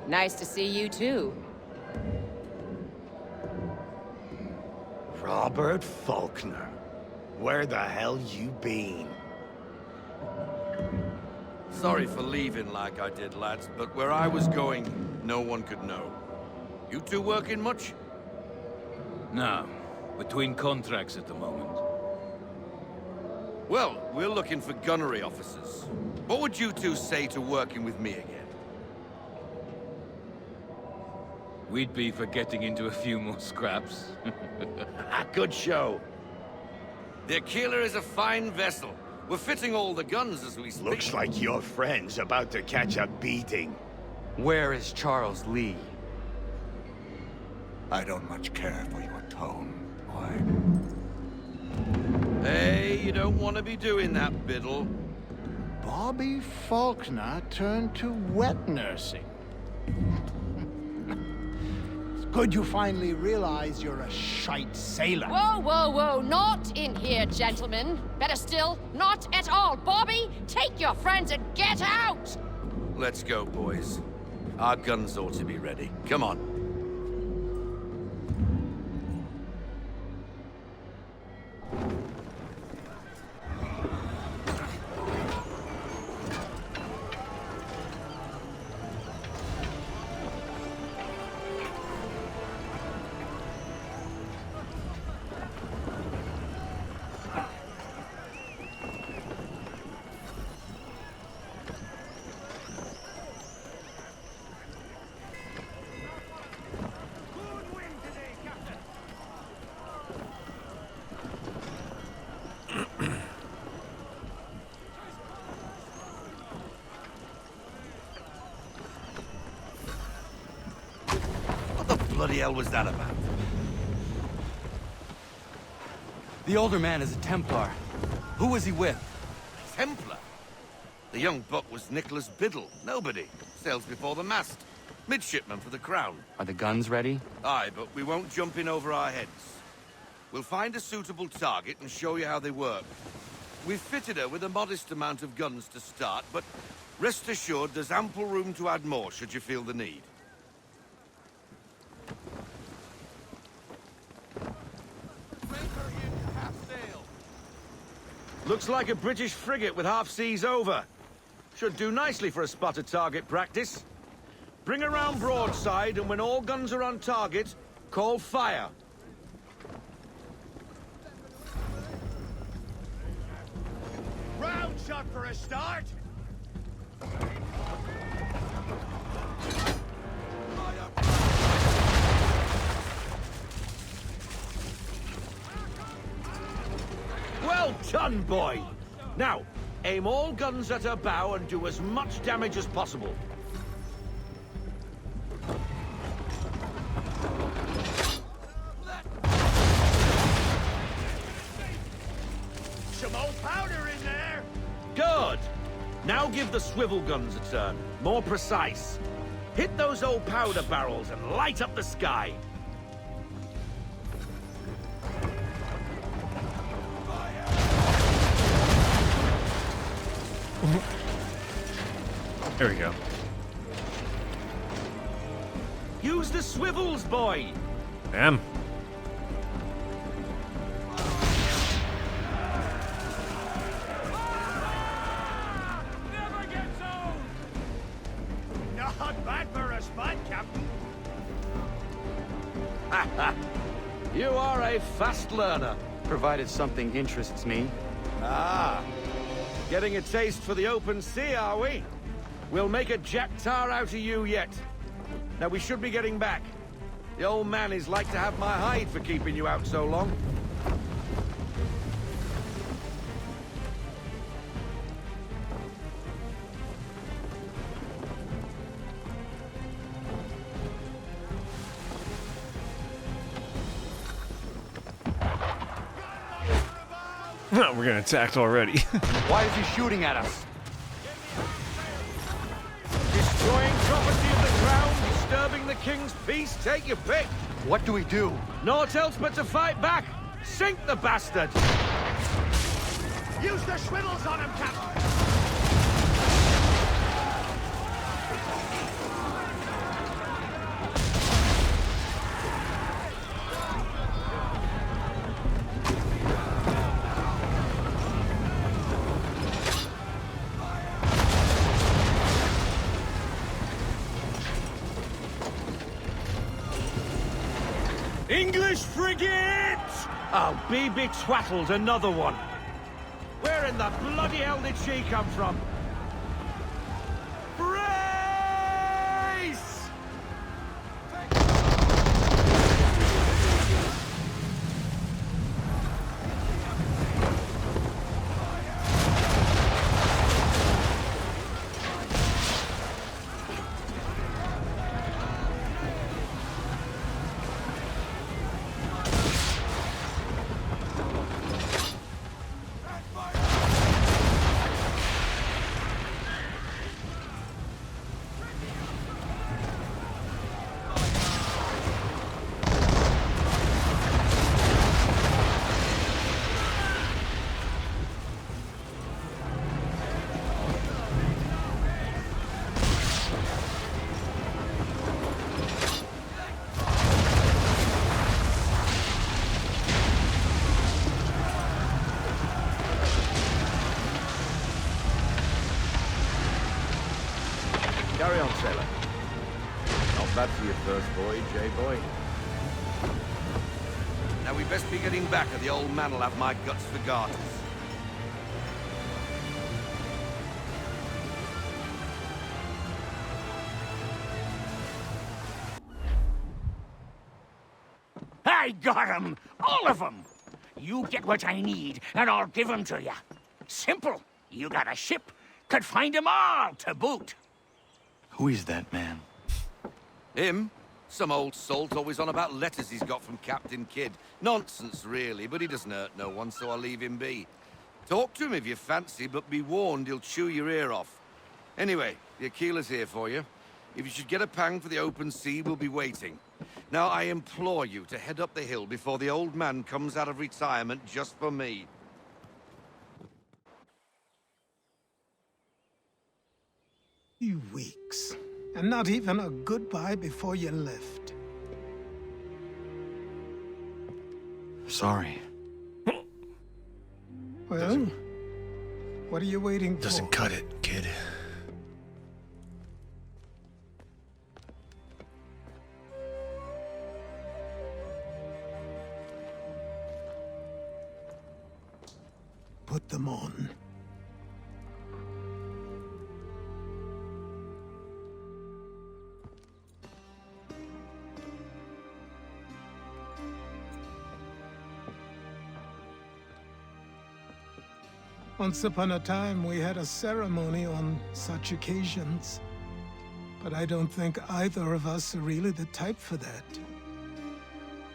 Nice to see you, too. Robert Faulkner. Where the hell you been? Sorry for leaving like I did, lads, but where I was going, no one could know. You two working much? No. Between contracts at the moment. Well, we're looking for gunnery officers. What would you two say to working with me again? We'd be for getting into a few more scraps. Good show. The Aquila is a fine vessel. We're fitting all the guns as we speak. Looks like your friend's about to catch a beating. Where is Charles Lee? I don't much care for your tone, boy. Hey, you don't want to be doing that, Biddle. Bobby Faulkner turned to wet nursing. It's good you finally realize you're a shite sailor. Whoa, whoa, whoa, not in here, gentlemen. Better still, not at all. Bobby, take your friends and get out! Let's go, boys. Our guns ought to be ready. Come on. Bloody hell was that about? The older man is a Templar. Who was he with? Templar? The young buck was Nicholas Biddle. Nobody. Sails before the mast. Midshipman for the Crown. Are the guns ready? Aye, but we won't jump in over our heads. We'll find a suitable target and show you how they work. We've fitted her with a modest amount of guns to start, but rest assured there's ample room to add more should you feel the need. Looks like a British frigate with half seas over. Should do nicely for a spotted target practice. Bring around broadside, and when all guns are on target, call fire. Round shot for a start. Well done, boy! Now, aim all guns at her bow and do as much damage as possible. Some old powder in there. Good! Now give the swivel guns a turn. More precise. Hit those old powder barrels and light up the sky. There we go. Use the swivels, boy! Damn. Not bad for a spot, Captain. You are a fast learner. Provided something interests me. Ah. Getting a taste for the open sea, are we? We'll make a jack tar out of you yet. Now we should be getting back. The old man is like to have my hide for keeping you out so long. We're getting attacked already. Why is he shooting at us? Destroying property of the crown, disturbing the king's peace, take your pick. What do we do? Naught else but to fight back. Sink the bastard. Use the swivels on him, Captain. English frigate! I'll be betwattled, another one. Where in the bloody hell did she come from? Brace! Carry on, sailor. Not bad for your first voyage, eh, boy? Now we best be getting back, or the old man will have my guts for garters. I got 'em! All of 'em! You get what I need, and I'll give 'em to you. Simple. You got a ship, could find 'em all to boot. Who is that man? Him? Some old salt always on about letters he's got from Captain Kidd. Nonsense, really, but he doesn't hurt no one, so I'll leave him be. Talk to him if you fancy, but be warned he'll chew your ear off. Anyway, the Aquila's here for you. If you should get a pang for the open sea, we'll be waiting. Now, I implore you to head up the hill before the old man comes out of retirement just for me. 2 weeks, and not even a goodbye before you left. Sorry. Well, What are you waiting for? Doesn't cut it, kid. Put them on. Once upon a time, we had a ceremony on such occasions. But I don't think either of us are really the type for that.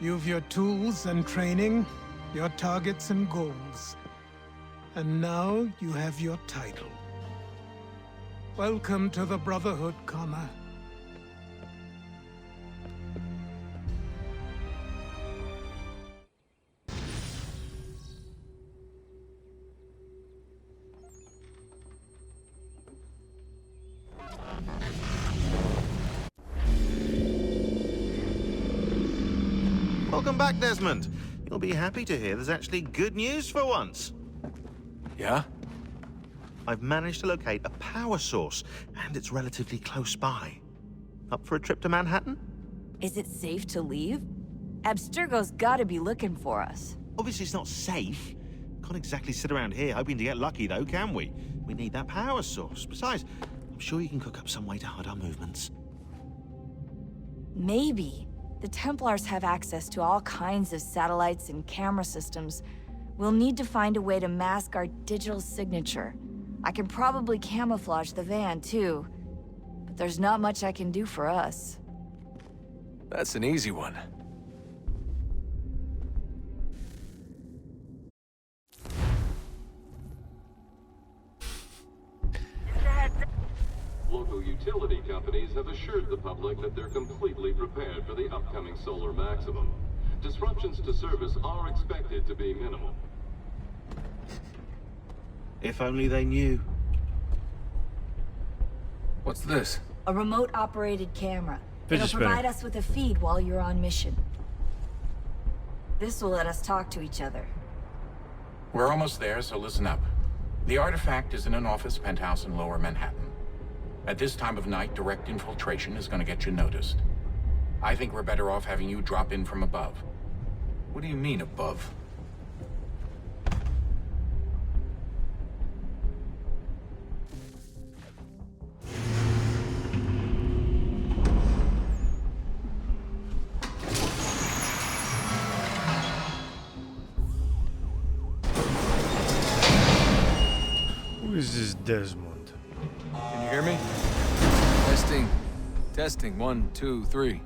You've your tools and training, your targets and goals. And now you have your title. Welcome to the Brotherhood, Connor. Welcome back, Desmond. You'll be happy to hear there's actually good news for once. Yeah? I've managed to locate a power source, and it's relatively close by. Up for a trip to Manhattan? Is it safe to leave? Abstergo's gotta be looking for us. Obviously it's not safe. Can't exactly sit around here hoping to get lucky, though, can we? We need that power source. Besides, I'm sure you can cook up some way to hide our movements. Maybe. The Templars have access to all kinds of satellites and camera systems. We'll need to find a way to mask our digital signature. I can probably camouflage the van, too. But there's not much I can do for us. That's an easy one. Local utility companies have assured the public that they're completely prepared for the upcoming solar maximum. Disruptions to service are expected to be minimal. If only they knew. What's this? A remote-operated camera. Fidget It'll spinner. provide us with a feed while you're on mission. This will let us talk to each other. We're almost there, so listen up. The artifact is in an office penthouse in Lower Manhattan. At this time of night, direct infiltration is going to get you noticed. I think we're better off having you drop in from above. What do you mean, above? Who is this Desmond? Can you hear me? Testing. Testing. 1, 2, 3.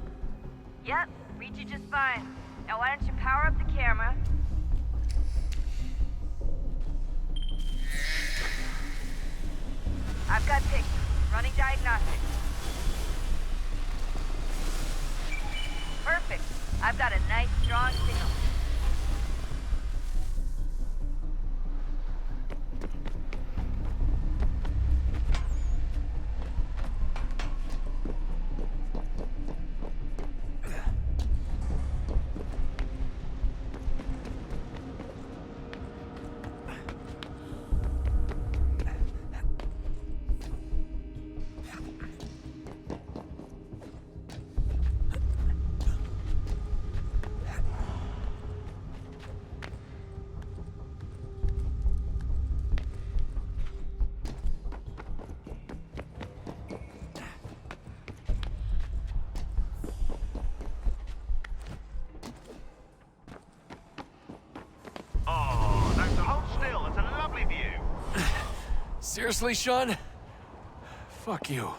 Yep, read you just fine. Now why don't you power up the camera? I've got pictures. Running diagnostics. Perfect. I've got a nice, strong signal. Seriously, Sean? Fuck you.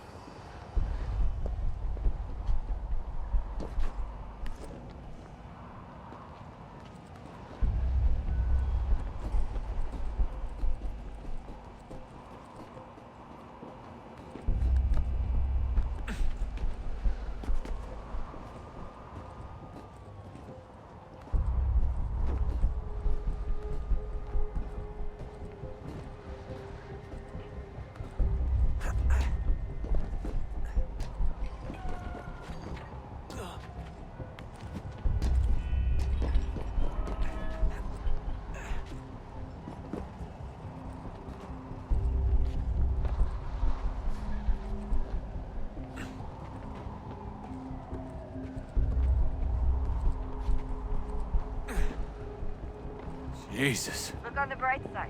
Jesus. Look on the bright side.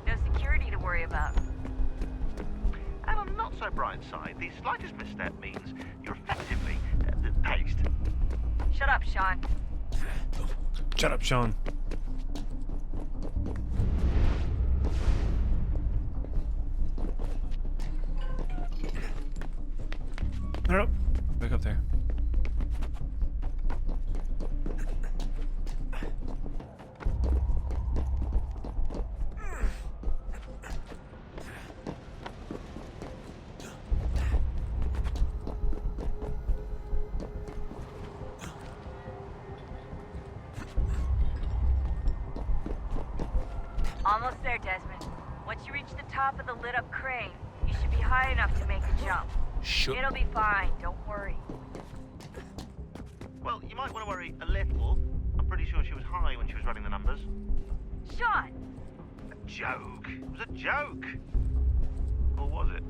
No security to worry about. And on the not so bright side, the slightest misstep means you're effectively paced. Shut up, Sean. Shut up, Sean. No, back up there. Almost there, Desmond. Once you reach the top of the lit-up crane, you should be high enough to make the jump. Sure. It'll be fine, don't worry. Well, you might want to worry a little. I'm pretty sure she was high when she was running the numbers. Sean! A joke. It was a joke. Or was it?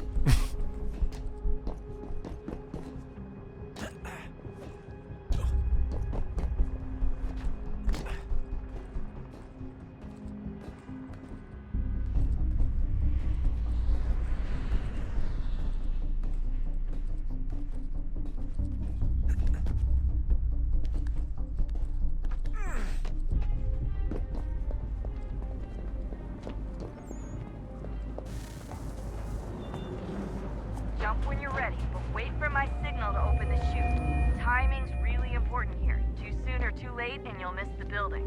Jump when you're ready, but wait for my signal to open the chute. Timing's really important here. Too soon or too late, and you'll miss the building.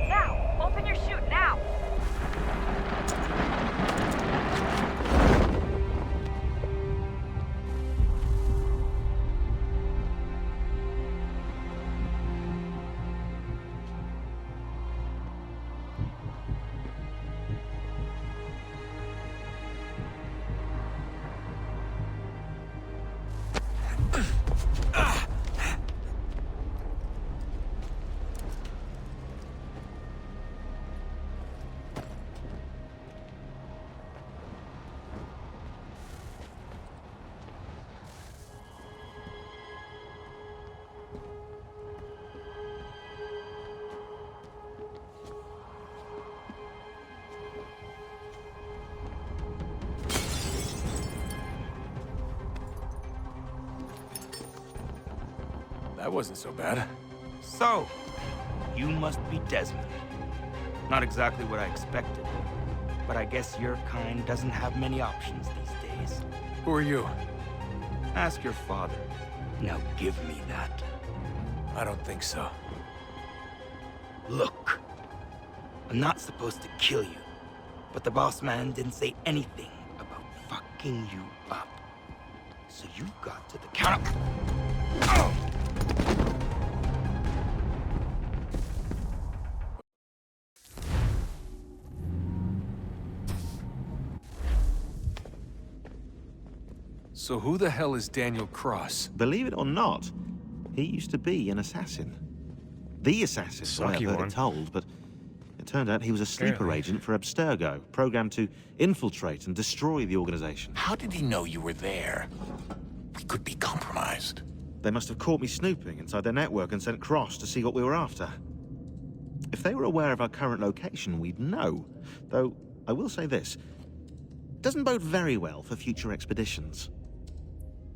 Now! Open your chute, now! That wasn't so bad. So, you must be Desmond. Not exactly what I expected, but I guess your kind doesn't have many options these days. Who are you? Ask your father. Now give me that. I don't think so. Look, I'm not supposed to kill you, but the boss man didn't say anything about fucking you up. So you got to the counter. Oh! So who the hell is Daniel Cross? Believe it or not, he used to be an assassin. The assassin, so I've heard it told, but it turned out he was a sleeper agent for Abstergo, programmed to infiltrate and destroy the organization. How did he know you were there? We could be compromised. They must have caught me snooping inside their network and sent Cross to see what we were after. If they were aware of our current location, we'd know. Though, I will say this. It doesn't bode very well for future expeditions.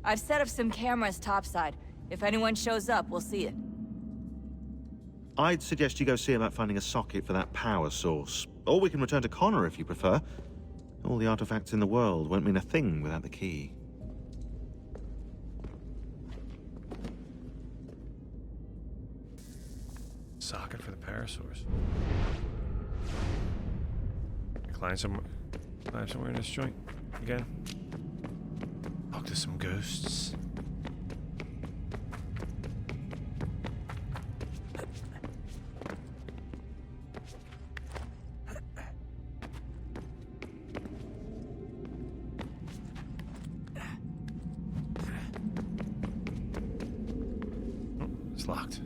I've set up some cameras topside. If anyone shows up, we'll see it. I'd suggest you go see about finding a socket for that power source. Or we can return to Connor if you prefer. All the artifacts in the world won't mean a thing without the key. Socket for the power source. Climb somewhere in this joint again. Talk to some ghosts. Oh, it's locked.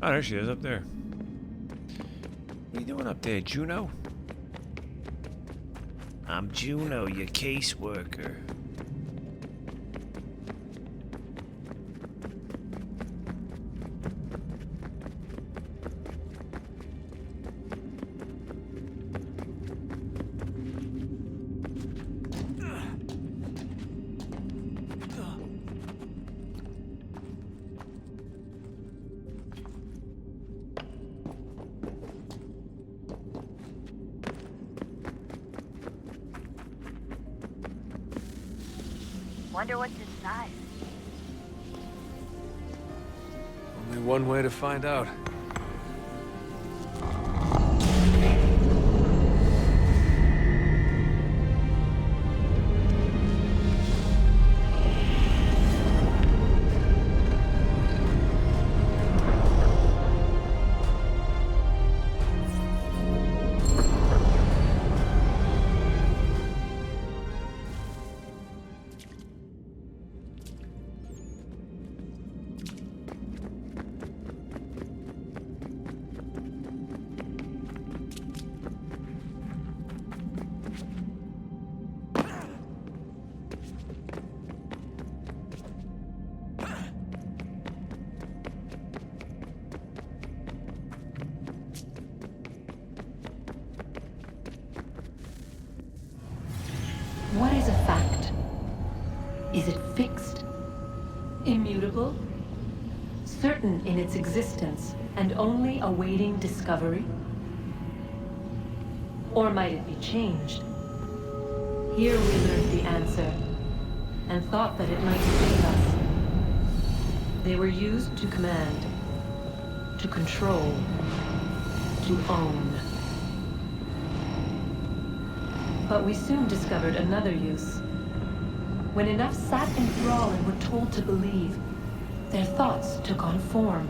Oh, there she is up there. What are you doing up there, Juno? I'm Juno, your caseworker. Wonder what's inside. Only one way to find out. What is a fact? Is it fixed? Immutable? Certain in its existence and only awaiting discovery? Or might it be changed? Here we learned the answer, and thought that it might save us. They were used to command, to control, to own. But we soon discovered another use. When enough sat in thrall and were told to believe, their thoughts took on form.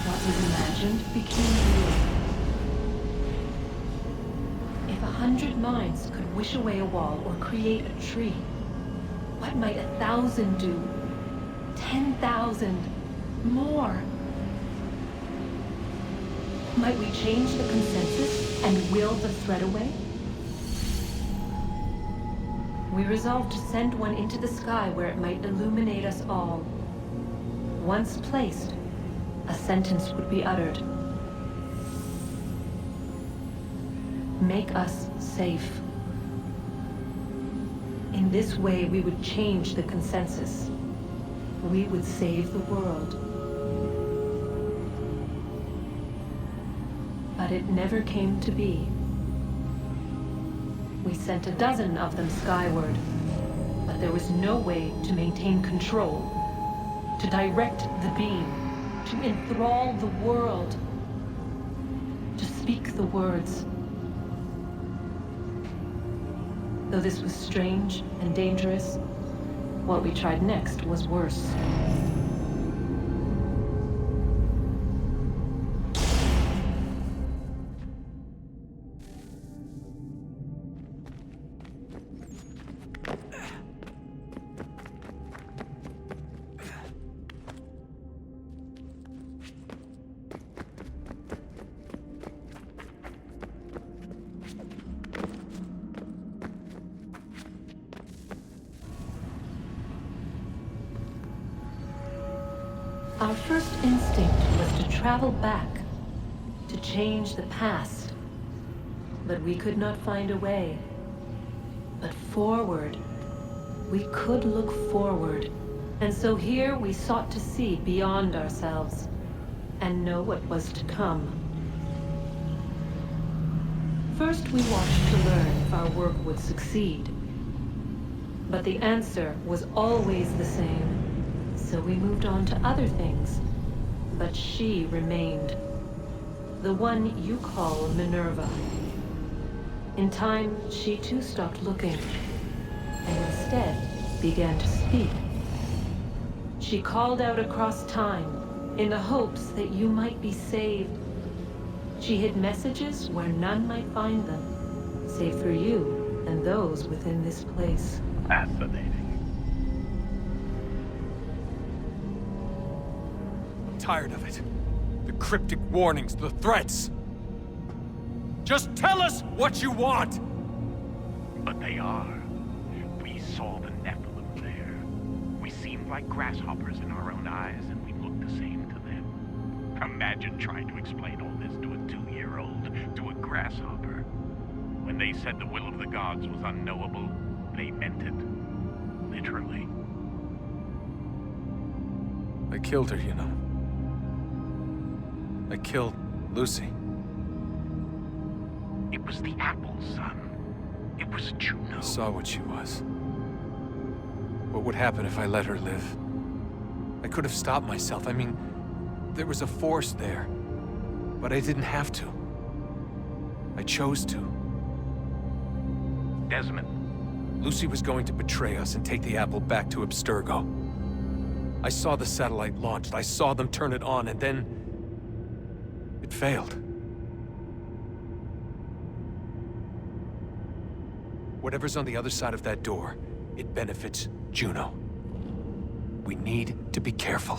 What was imagined became real. If 100 minds could wish away a wall or create a tree, what might 1,000 do? 10,000? More? Might we change the consensus and will the threat away? We resolved to send one into the sky where it might illuminate us all. Once placed, a sentence would be uttered. Make us safe. In this way, we would change the consensus. We would save the world. But it never came to be. We sent a dozen of them skyward, but there was no way to maintain control, to direct the beam, to enthrall the world, to speak the words. Though this was strange and dangerous, what we tried next was worse. Our first instinct was to travel back, to change the past. But we could not find a way. But forward, we could look forward. And so here we sought to see beyond ourselves, and know what was to come. First we watched to learn if our work would succeed. But the answer was always the same. So we moved on to other things, but she remained. The one you call Minerva. In time, she too stopped looking, and instead began to speak. She called out across time, in the hopes that you might be saved. She hid messages where none might find them, save for you and those within this place. Fascinating. Tired of it. The cryptic warnings, the threats. Just tell us what you want! But they are. We saw the Nephilim there. We seemed like grasshoppers in our own eyes, and we looked the same to them. Imagine trying to explain all this to a 2-year-old, to a grasshopper. When they said the will of the gods was unknowable, they meant it. Literally. I killed her, you know. I killed Lucy. It was the apple, son. It was Juno. I saw what she was. What would happen if I let her live? I could have stopped myself. I mean, there was a force there. But I didn't have to. I chose to. Desmond. Lucy was going to betray us and take the apple back to Abstergo. I saw the satellite launched. I saw them turn it on, and then... it failed. Whatever's on the other side of that door, it benefits Juno. We need to be careful.